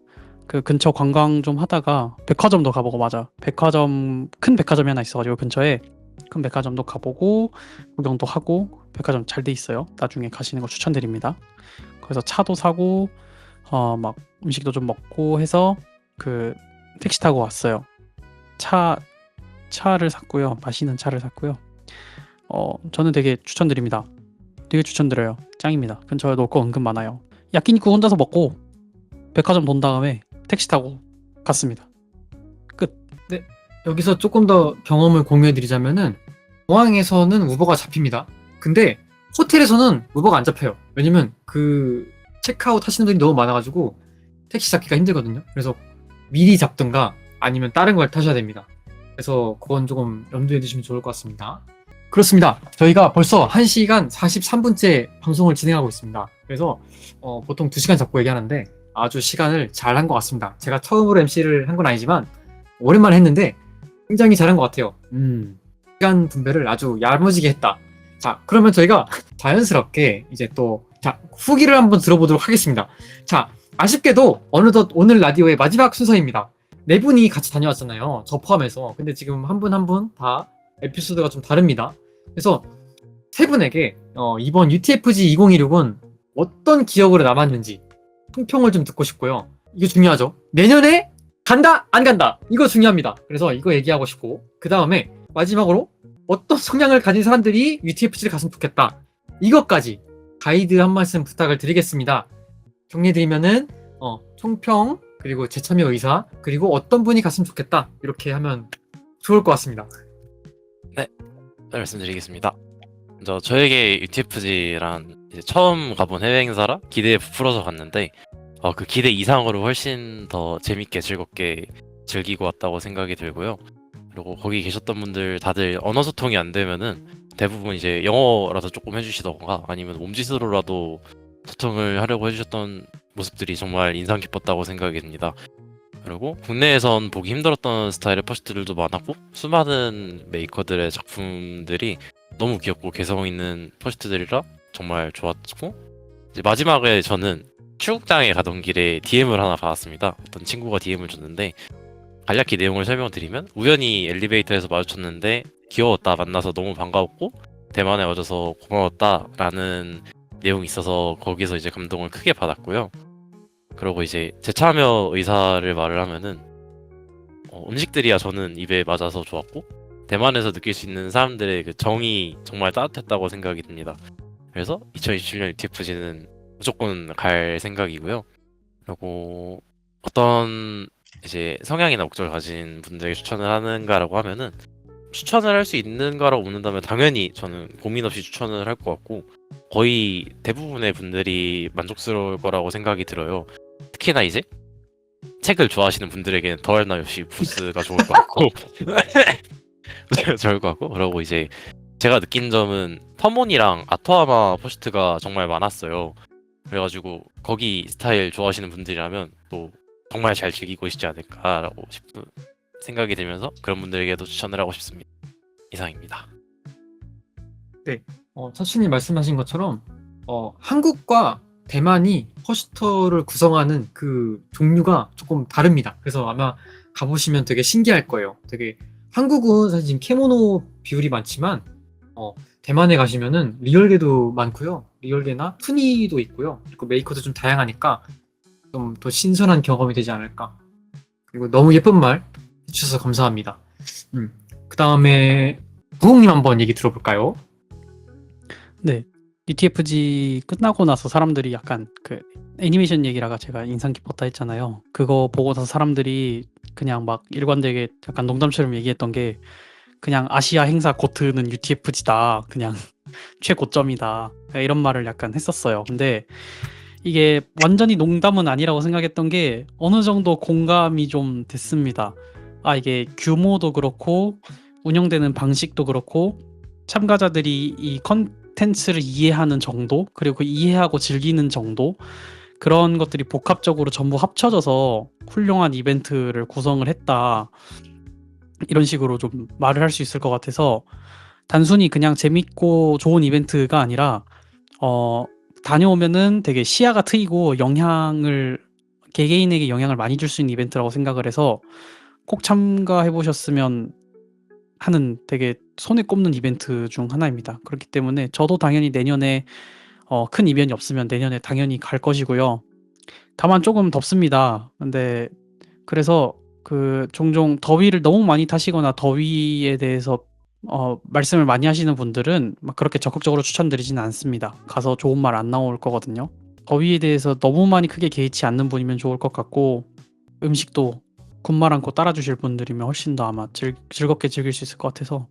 그 근처 관광 좀 하다가 백화점도 가보고, 맞아. 큰 백화점이 하나 있어가지고 근처에 큰 백화점도 가보고 구경도 하고, 백화점 잘 돼 있어요. 나중에 가시는 거 추천드립니다. 그래서 차도 사고 막 음식도 좀 먹고 해서 그 택시 타고 왔어요. 차를 샀고요. 마시는 차를 샀고요. 저는 되게 추천드립니다. 되게 추천드려요. 짱입니다. 근처에 놀 거 은근 많아요. 야끼니쿠 혼자서 먹고 백화점 돈 다음에 택시 타고 갔습니다. 여기서 조금 더 경험을 공유해드리자면은 공항에서는 우버가 잡힙니다. 근데 호텔에서는 우버가 안 잡혀요. 왜냐면 그 체크아웃 하시는 분들이 너무 많아가지고 택시 잡기가 힘들거든요. 그래서 미리 잡든가 아니면 다른 걸 타셔야 됩니다. 그래서 그건 조금 염두에 두시면 좋을 것 같습니다. 그렇습니다. 저희가 벌써 1시간 43분째 방송을 진행하고 있습니다. 그래서 보통 2시간 잡고 얘기하는데 아주 시간을 잘 한 것 같습니다. 제가 처음으로 MC를 한 건 아니지만 오랜만에 했는데 굉장히 잘한 것 같아요. 시간 분배를 아주 야무지게 했다. 자, 그러면 저희가 자연스럽게 이제 또 후기를 한번 들어보도록 하겠습니다. 자, 아쉽게도 어느덧 오늘 라디오의 마지막 순서입니다. 네 분이 같이 다녀왔잖아요. 저 포함해서. 근데 지금 한 분 한 분 다 에피소드가 좀 다릅니다. 그래서 세 분에게 이번 UTFG 2016은 어떤 기억으로 남았는지 총평을 좀 듣고 싶고요. 이게 중요하죠. 내년에 간다? 안 간다? 이거 중요합니다. 그래서 이거 얘기하고 싶고, 그 다음에 마지막으로 어떤 성향을 가진 사람들이 UTFG를 갔으면 좋겠다. 이것까지 가이드 한 말씀 부탁을 드리겠습니다. 정리해드리면은 총평, 그리고 재참여 의사, 그리고 어떤 분이 갔으면 좋겠다. 이렇게 하면 좋을 것 같습니다. 네, 말씀드리겠습니다. 먼저 저에게 UTFG란 이제 처음 가본 해외 행사라 기대에 부풀어서 갔는데 그 기대 이상으로 훨씬 더 재밌게 즐겁게 즐기고 왔다고 생각이 들고요. 그리고 거기 계셨던 분들 다들 언어 소통이 안 되면은 대부분 이제 영어라도 조금 해주시던가 아니면 몸짓으로라도 소통을 하려고 해주셨던 모습들이 정말 인상 깊었다고 생각이 듭니다. 그리고 국내에선 보기 힘들었던 스타일의 퍼시트들도 많았고 수많은 메이커들의 작품들이 너무 귀엽고 개성 있는 퍼시트들이라 정말 좋았고, 이제 마지막에 저는 출국장에 가던 길에 DM을 하나 받았습니다. 어떤 친구가 DM을 줬는데 간략히 내용을 설명드리면 우연히 엘리베이터에서 마주쳤는데 귀여웠다, 만나서 너무 반가웠고 대만에 와줘서 고마웠다라는 내용이 있어서 거기서 이제 감동을 크게 받았고요. 그리고 이제 재참여 의사를 말을 하면은 음식들이야 저는 입에 맞아서 좋았고 대만에서 느낄 수 있는 사람들의 그 정이 정말 따뜻했다고 생각이 듭니다. 그래서 2027년 UTFG는 무조건 갈 생각이고요. 그리고 어떤 이제 성향이나 목적을 가진 분들에게 추천을 하는가라고 하면은 추천을 할 수 있는가라고 묻는다면 당연히 저는 고민 없이 추천을 할 것 같고 거의 대부분의 분들이 만족스러울 거라고 생각이 들어요. 특히나 이제 책을 좋아하시는 분들에게는 더할 나위 없이 부스가 좋을 것 같고 좋을 것 같고, 그리고 이제 제가 느낀 점은 터몬이랑 아토하마 포스트가 정말 많았어요. 그래가지고 거기 스타일 좋아하시는 분들이라면 또 정말 잘 즐기고 있지 않을까라고 싶은 생각이 들면서 그런 분들에게도 추천을 하고 싶습니다. 이상입니다. 차춘님 말씀하신 것처럼 한국과 대만이 퍼시터를 구성하는 그 종류가 조금 다릅니다. 그래서 아마 가보시면 되게 신기할 거예요. 되게 한국은 사실 지금 케모노 비율이 많지만 대만에 가시면은 리얼계도 많고요. 리얼계나 투니도 있고요. 그리고 메이커도 좀 다양하니까 좀 더 신선한 경험이 되지 않을까. 그리고 너무 예쁜 말 해주셔서 감사합니다. 그 다음에 부흥님 한번 얘기 들어볼까요? 네. UTFG 끝나고 나서 사람들이 약간 그 애니메이션 얘기라가 제가 인상 깊었다 했잖아요. 그거 보고 나서 사람들이 그냥 막 일관되게 약간 농담처럼 얘기했던 게 그냥 아시아 행사 고트는 UTFG다. 그냥 최고점이다. 이런 말을 약간 했었어요. 근데 이게 완전히 농담은 아니라고 생각했던 게 어느 정도 공감이 좀 됐습니다. 아, 이게 규모도 그렇고 운영되는 방식도 그렇고 참가자들이 이 컨텐츠를 이해하는 정도, 그리고 그 이해하고 즐기는 정도, 그런 것들이 복합적으로 전부 합쳐져서 훌륭한 이벤트를 구성을 했다. 이런 식으로 좀 말을 할 수 있을 것 같아서 단순히 그냥 재밌고 좋은 이벤트가 아니라 다녀오면은 되게 시야가 트이고 영향을 개개인에게 영향을 많이 줄 수 있는 이벤트라고 생각을 해서 꼭 참가해 보셨으면 하는 되게 손에 꼽는 이벤트 중 하나입니다. 그렇기 때문에 저도 당연히 내년에 큰 이변이 없으면 내년에 당연히 갈 것이고요. 다만 조금 덥습니다. 근데 그래서 그 종종 더위를 너무 많이 타시거나 더위에 대해서 말씀을 많이 하시는 분들은 막 그렇게 적극적으로 추천드리지는 않습니다. 가서 좋은 말 안 나올 거거든요. 더위에 대해서 너무 많이 크게 개의치 않는 분이면 좋을 것 같고 음식도 군말 않고 따라주실 분들이면 훨씬 더 아마 즐겁게 즐길 수 있을 것 같아서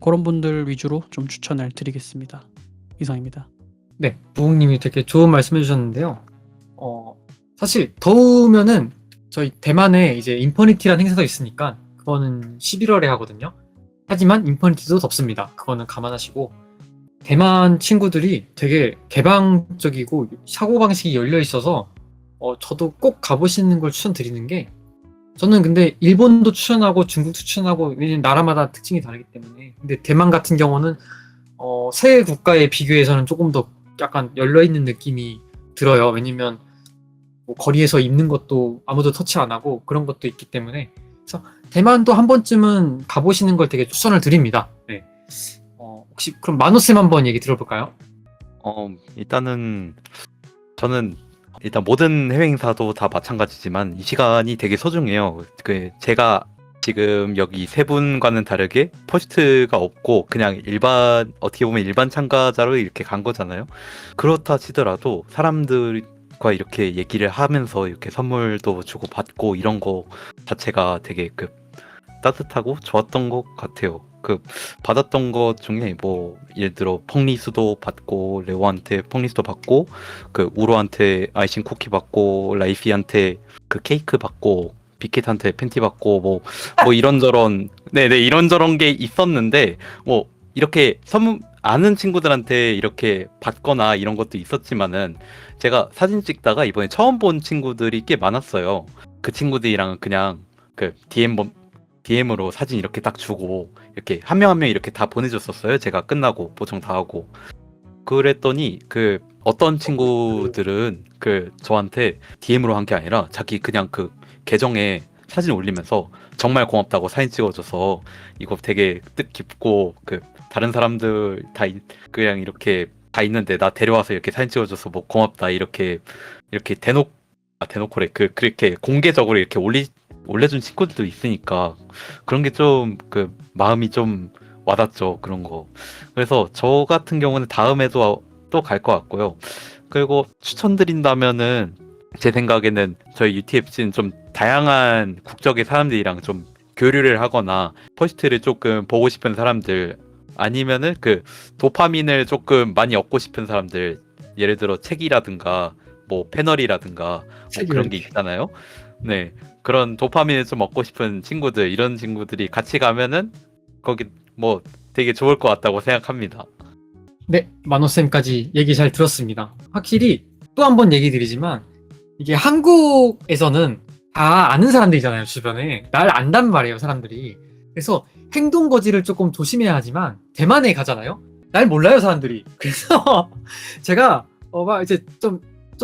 그런 분들 위주로 좀 추천을 드리겠습니다. 이상입니다. 네, 부흥님이 되게 좋은 말씀 해주셨는데요. 사실 더우면은 저희 대만에 이제 인퍼니티라는 행사가 있으니까 그거는 11월에 하거든요. 하지만 인퍼니티도 덥습니다. 그거는 감안하시고 대만 친구들이 되게 개방적이고 사고방식이 열려 있어서 저도 꼭 가보시는 걸 추천드리는 게 저는 근데 일본도 추천하고 중국도 추천하고 왜냐면 나라마다 특징이 다르기 때문에 근데 대만 같은 경우는 세 국가에 비교해서는 조금 더 약간 열려있는 느낌이 들어요. 왜냐면 뭐 거리에서 입는 것도 아무도 터치 안 하고 그런 것도 있기 때문에 그래서 대만도 한 번쯤은 가보시는 걸 되게 추천을 드립니다. 네. 혹시 그럼 마노쌤 한번 얘기 들어볼까요? 일단은 저는 일단 모든 해외 행사도 다 마찬가지지만 이 시간이 되게 소중해요. 제가 지금 여기 세 분과는 다르게 퍼스트가 없고 그냥 일반 어떻게 보면 일반 참가자로 이렇게 간 거잖아요. 그렇다 치더라도 사람들과 이렇게 얘기를 하면서 이렇게 선물도 주고 받고 이런 거 자체가 되게 따뜻하고 좋았던 것 같아요. 받았던 것 중에 뭐 예를 들어 펑리스도 받고 레오한테 펑리스도 받고 우로한테 아이싱 쿠키 받고 라이피한테 케이크 받고 비켓한테 팬티 받고 뭐 이런저런 네네 이런저런 게 있었는데 뭐 이렇게 선물 아는 친구들한테 이렇게 받거나 이런 것도 있었지만은 제가 사진 찍다가 이번에 처음 본 친구들이 꽤 많았어요. 그 친구들이랑 그냥 DM으로 사진 이렇게 딱 주고 이렇게 한 명 한 명 이렇게 다 보내줬었어요. 제가 끝나고 보정 다 하고 그랬더니 어떤 친구들은 저한테 DM으로 한 게 아니라 자기 그냥 계정에 사진 올리면서 정말 고맙다고 사진 찍어줘서 이거 되게 뜻깊고 다른 사람들 다 그냥 이렇게 다 있는데 나 데려와서 이렇게 사진 찍어줘서 뭐 고맙다 이렇게 대놓고래 그렇게 공개적으로 이렇게 올려준 친구들도 있으니까 그런 게 좀 마음이 좀 와닿죠. 그런 거. 그래서 저 같은 경우는 다음에도 또 갈 것 같고요. 그리고 추천드린다면은 제 생각에는 저희 UTFC는 좀 다양한 국적의 사람들이랑 좀 교류를 하거나 퍼스트를 조금 보고 싶은 사람들 아니면은 도파민을 조금 많이 얻고 싶은 사람들 예를 들어 책이라든가 뭐 패널이라든가 뭐 그런 게 있잖아요. 네. 그런 도파민을 좀 얻고 싶은 친구들 이런 친구들이 같이 가면은 거기 뭐 되게 좋을 것 같다고 생각합니다. 네, 마노쌤까지 얘기 잘 들었습니다. 확실히 또 한 번 얘기 드리지만 이게 한국에서는 다 아는 사람들이잖아요. 주변에 날 안단 말이에요 사람들이. 그래서 행동 거지를 조금 조심해야 하지만 대만에 가잖아요. 날 몰라요 사람들이. 그래서 제가 막 이제 좀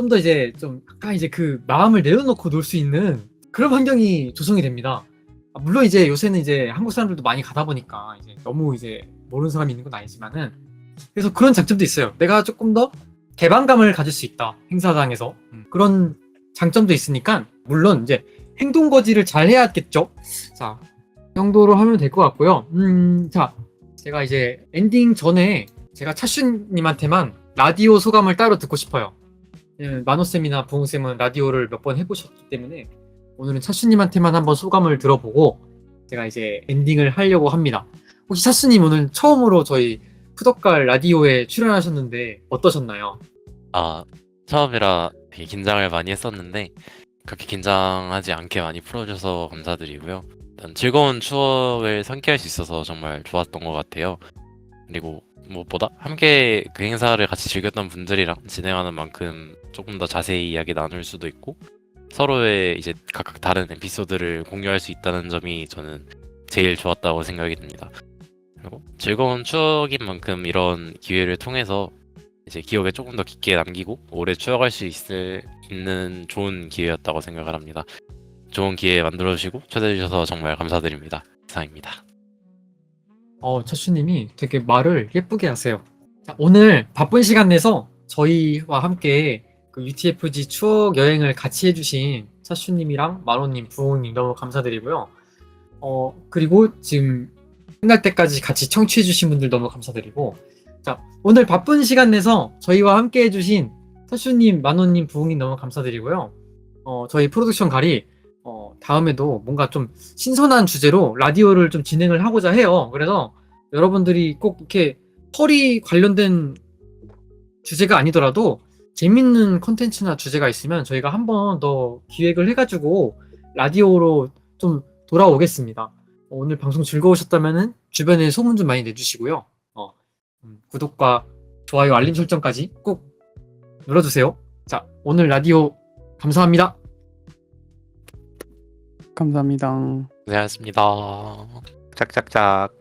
더 이제 좀 약간 이제 마음을 내려놓고 놀 수 있는 그런 환경이 조성이 됩니다. 물론 이제 요새는 이제 한국 사람들도 많이 가다 보니까 이제 너무 이제 모르는 사람이 있는 건 아니지만은 그래서 그런 장점도 있어요. 내가 조금 더 개방감을 가질 수 있다. 행사장에서 그런 장점도 있으니까 물론 이제 행동 거지를 잘 해야겠죠. 자, 정도로 하면 될 것 같고요. 자, 제가 이제 엔딩 전에 제가 차슈님한테만 라디오 소감을 따로 듣고 싶어요. 만호쌤이나 부흥쌤은 라디오를 몇 번 해보셨기 때문에 오늘은 차슈님한테만 한번 소감을 들어보고 제가 이제 엔딩을 하려고 합니다. 혹시 차슈님 오늘 처음으로 저희 푸덕갈 라디오에 출연하셨는데 어떠셨나요? 아, 처음이라 되게 긴장을 많이 했었는데 그렇게 긴장하지 않게 많이 풀어줘서 감사드리고요. 일단 즐거운 추억을 상기할 수 있어서 정말 좋았던 것 같아요. 그리고 무엇보다 함께 그 행사를 같이 즐겼던 분들이랑 진행하는 만큼 조금 더 자세히 이야기 나눌 수도 있고 서로의 이제 각각 다른 에피소드를 공유할 수 있다는 점이 저는 제일 좋았다고 생각이 듭니다. 그리고 즐거운 추억인 만큼 이런 기회를 통해서 이제 기억에 조금 더 깊게 남기고 오래 추억할 수 있는 좋은 기회였다고 생각을 합니다. 좋은 기회 만들어주시고 초대해 주셔서 정말 감사드립니다. 이상입니다. 차슈님이 되게 말을 예쁘게 하세요. 자, 오늘 바쁜 시간 내서 저희와 함께 그 UTFG 추억 여행을 같이 해주신 차슈님이랑 마로님, 부흥님 너무 감사드리고요. 그리고 지금 끝날 때까지 같이 청취해주신 분들 너무 감사드리고, 자, 오늘 바쁜 시간 내서 저희와 함께 해주신 차슈님, 마노님, 부흥님 너무 감사드리고요. 저희 프로덕션 갈이 다음에도 뭔가 좀 신선한 주제로 라디오를 좀 진행을 하고자 해요. 그래서 여러분들이 꼭 이렇게 펄이 관련된 주제가 아니더라도 재밌는 컨텐츠나 주제가 있으면 저희가 한 번 더 기획을 해가지고 라디오로 좀 돌아오겠습니다. 오늘 방송 즐거우셨다면 주변에 소문 좀 많이 내주시고요. 구독과 좋아요, 알림 설정까지 꼭 눌러주세요. 자, 오늘 라디오 감사합니다. 감사합니다. 고생하셨습니다. 짝짝짝.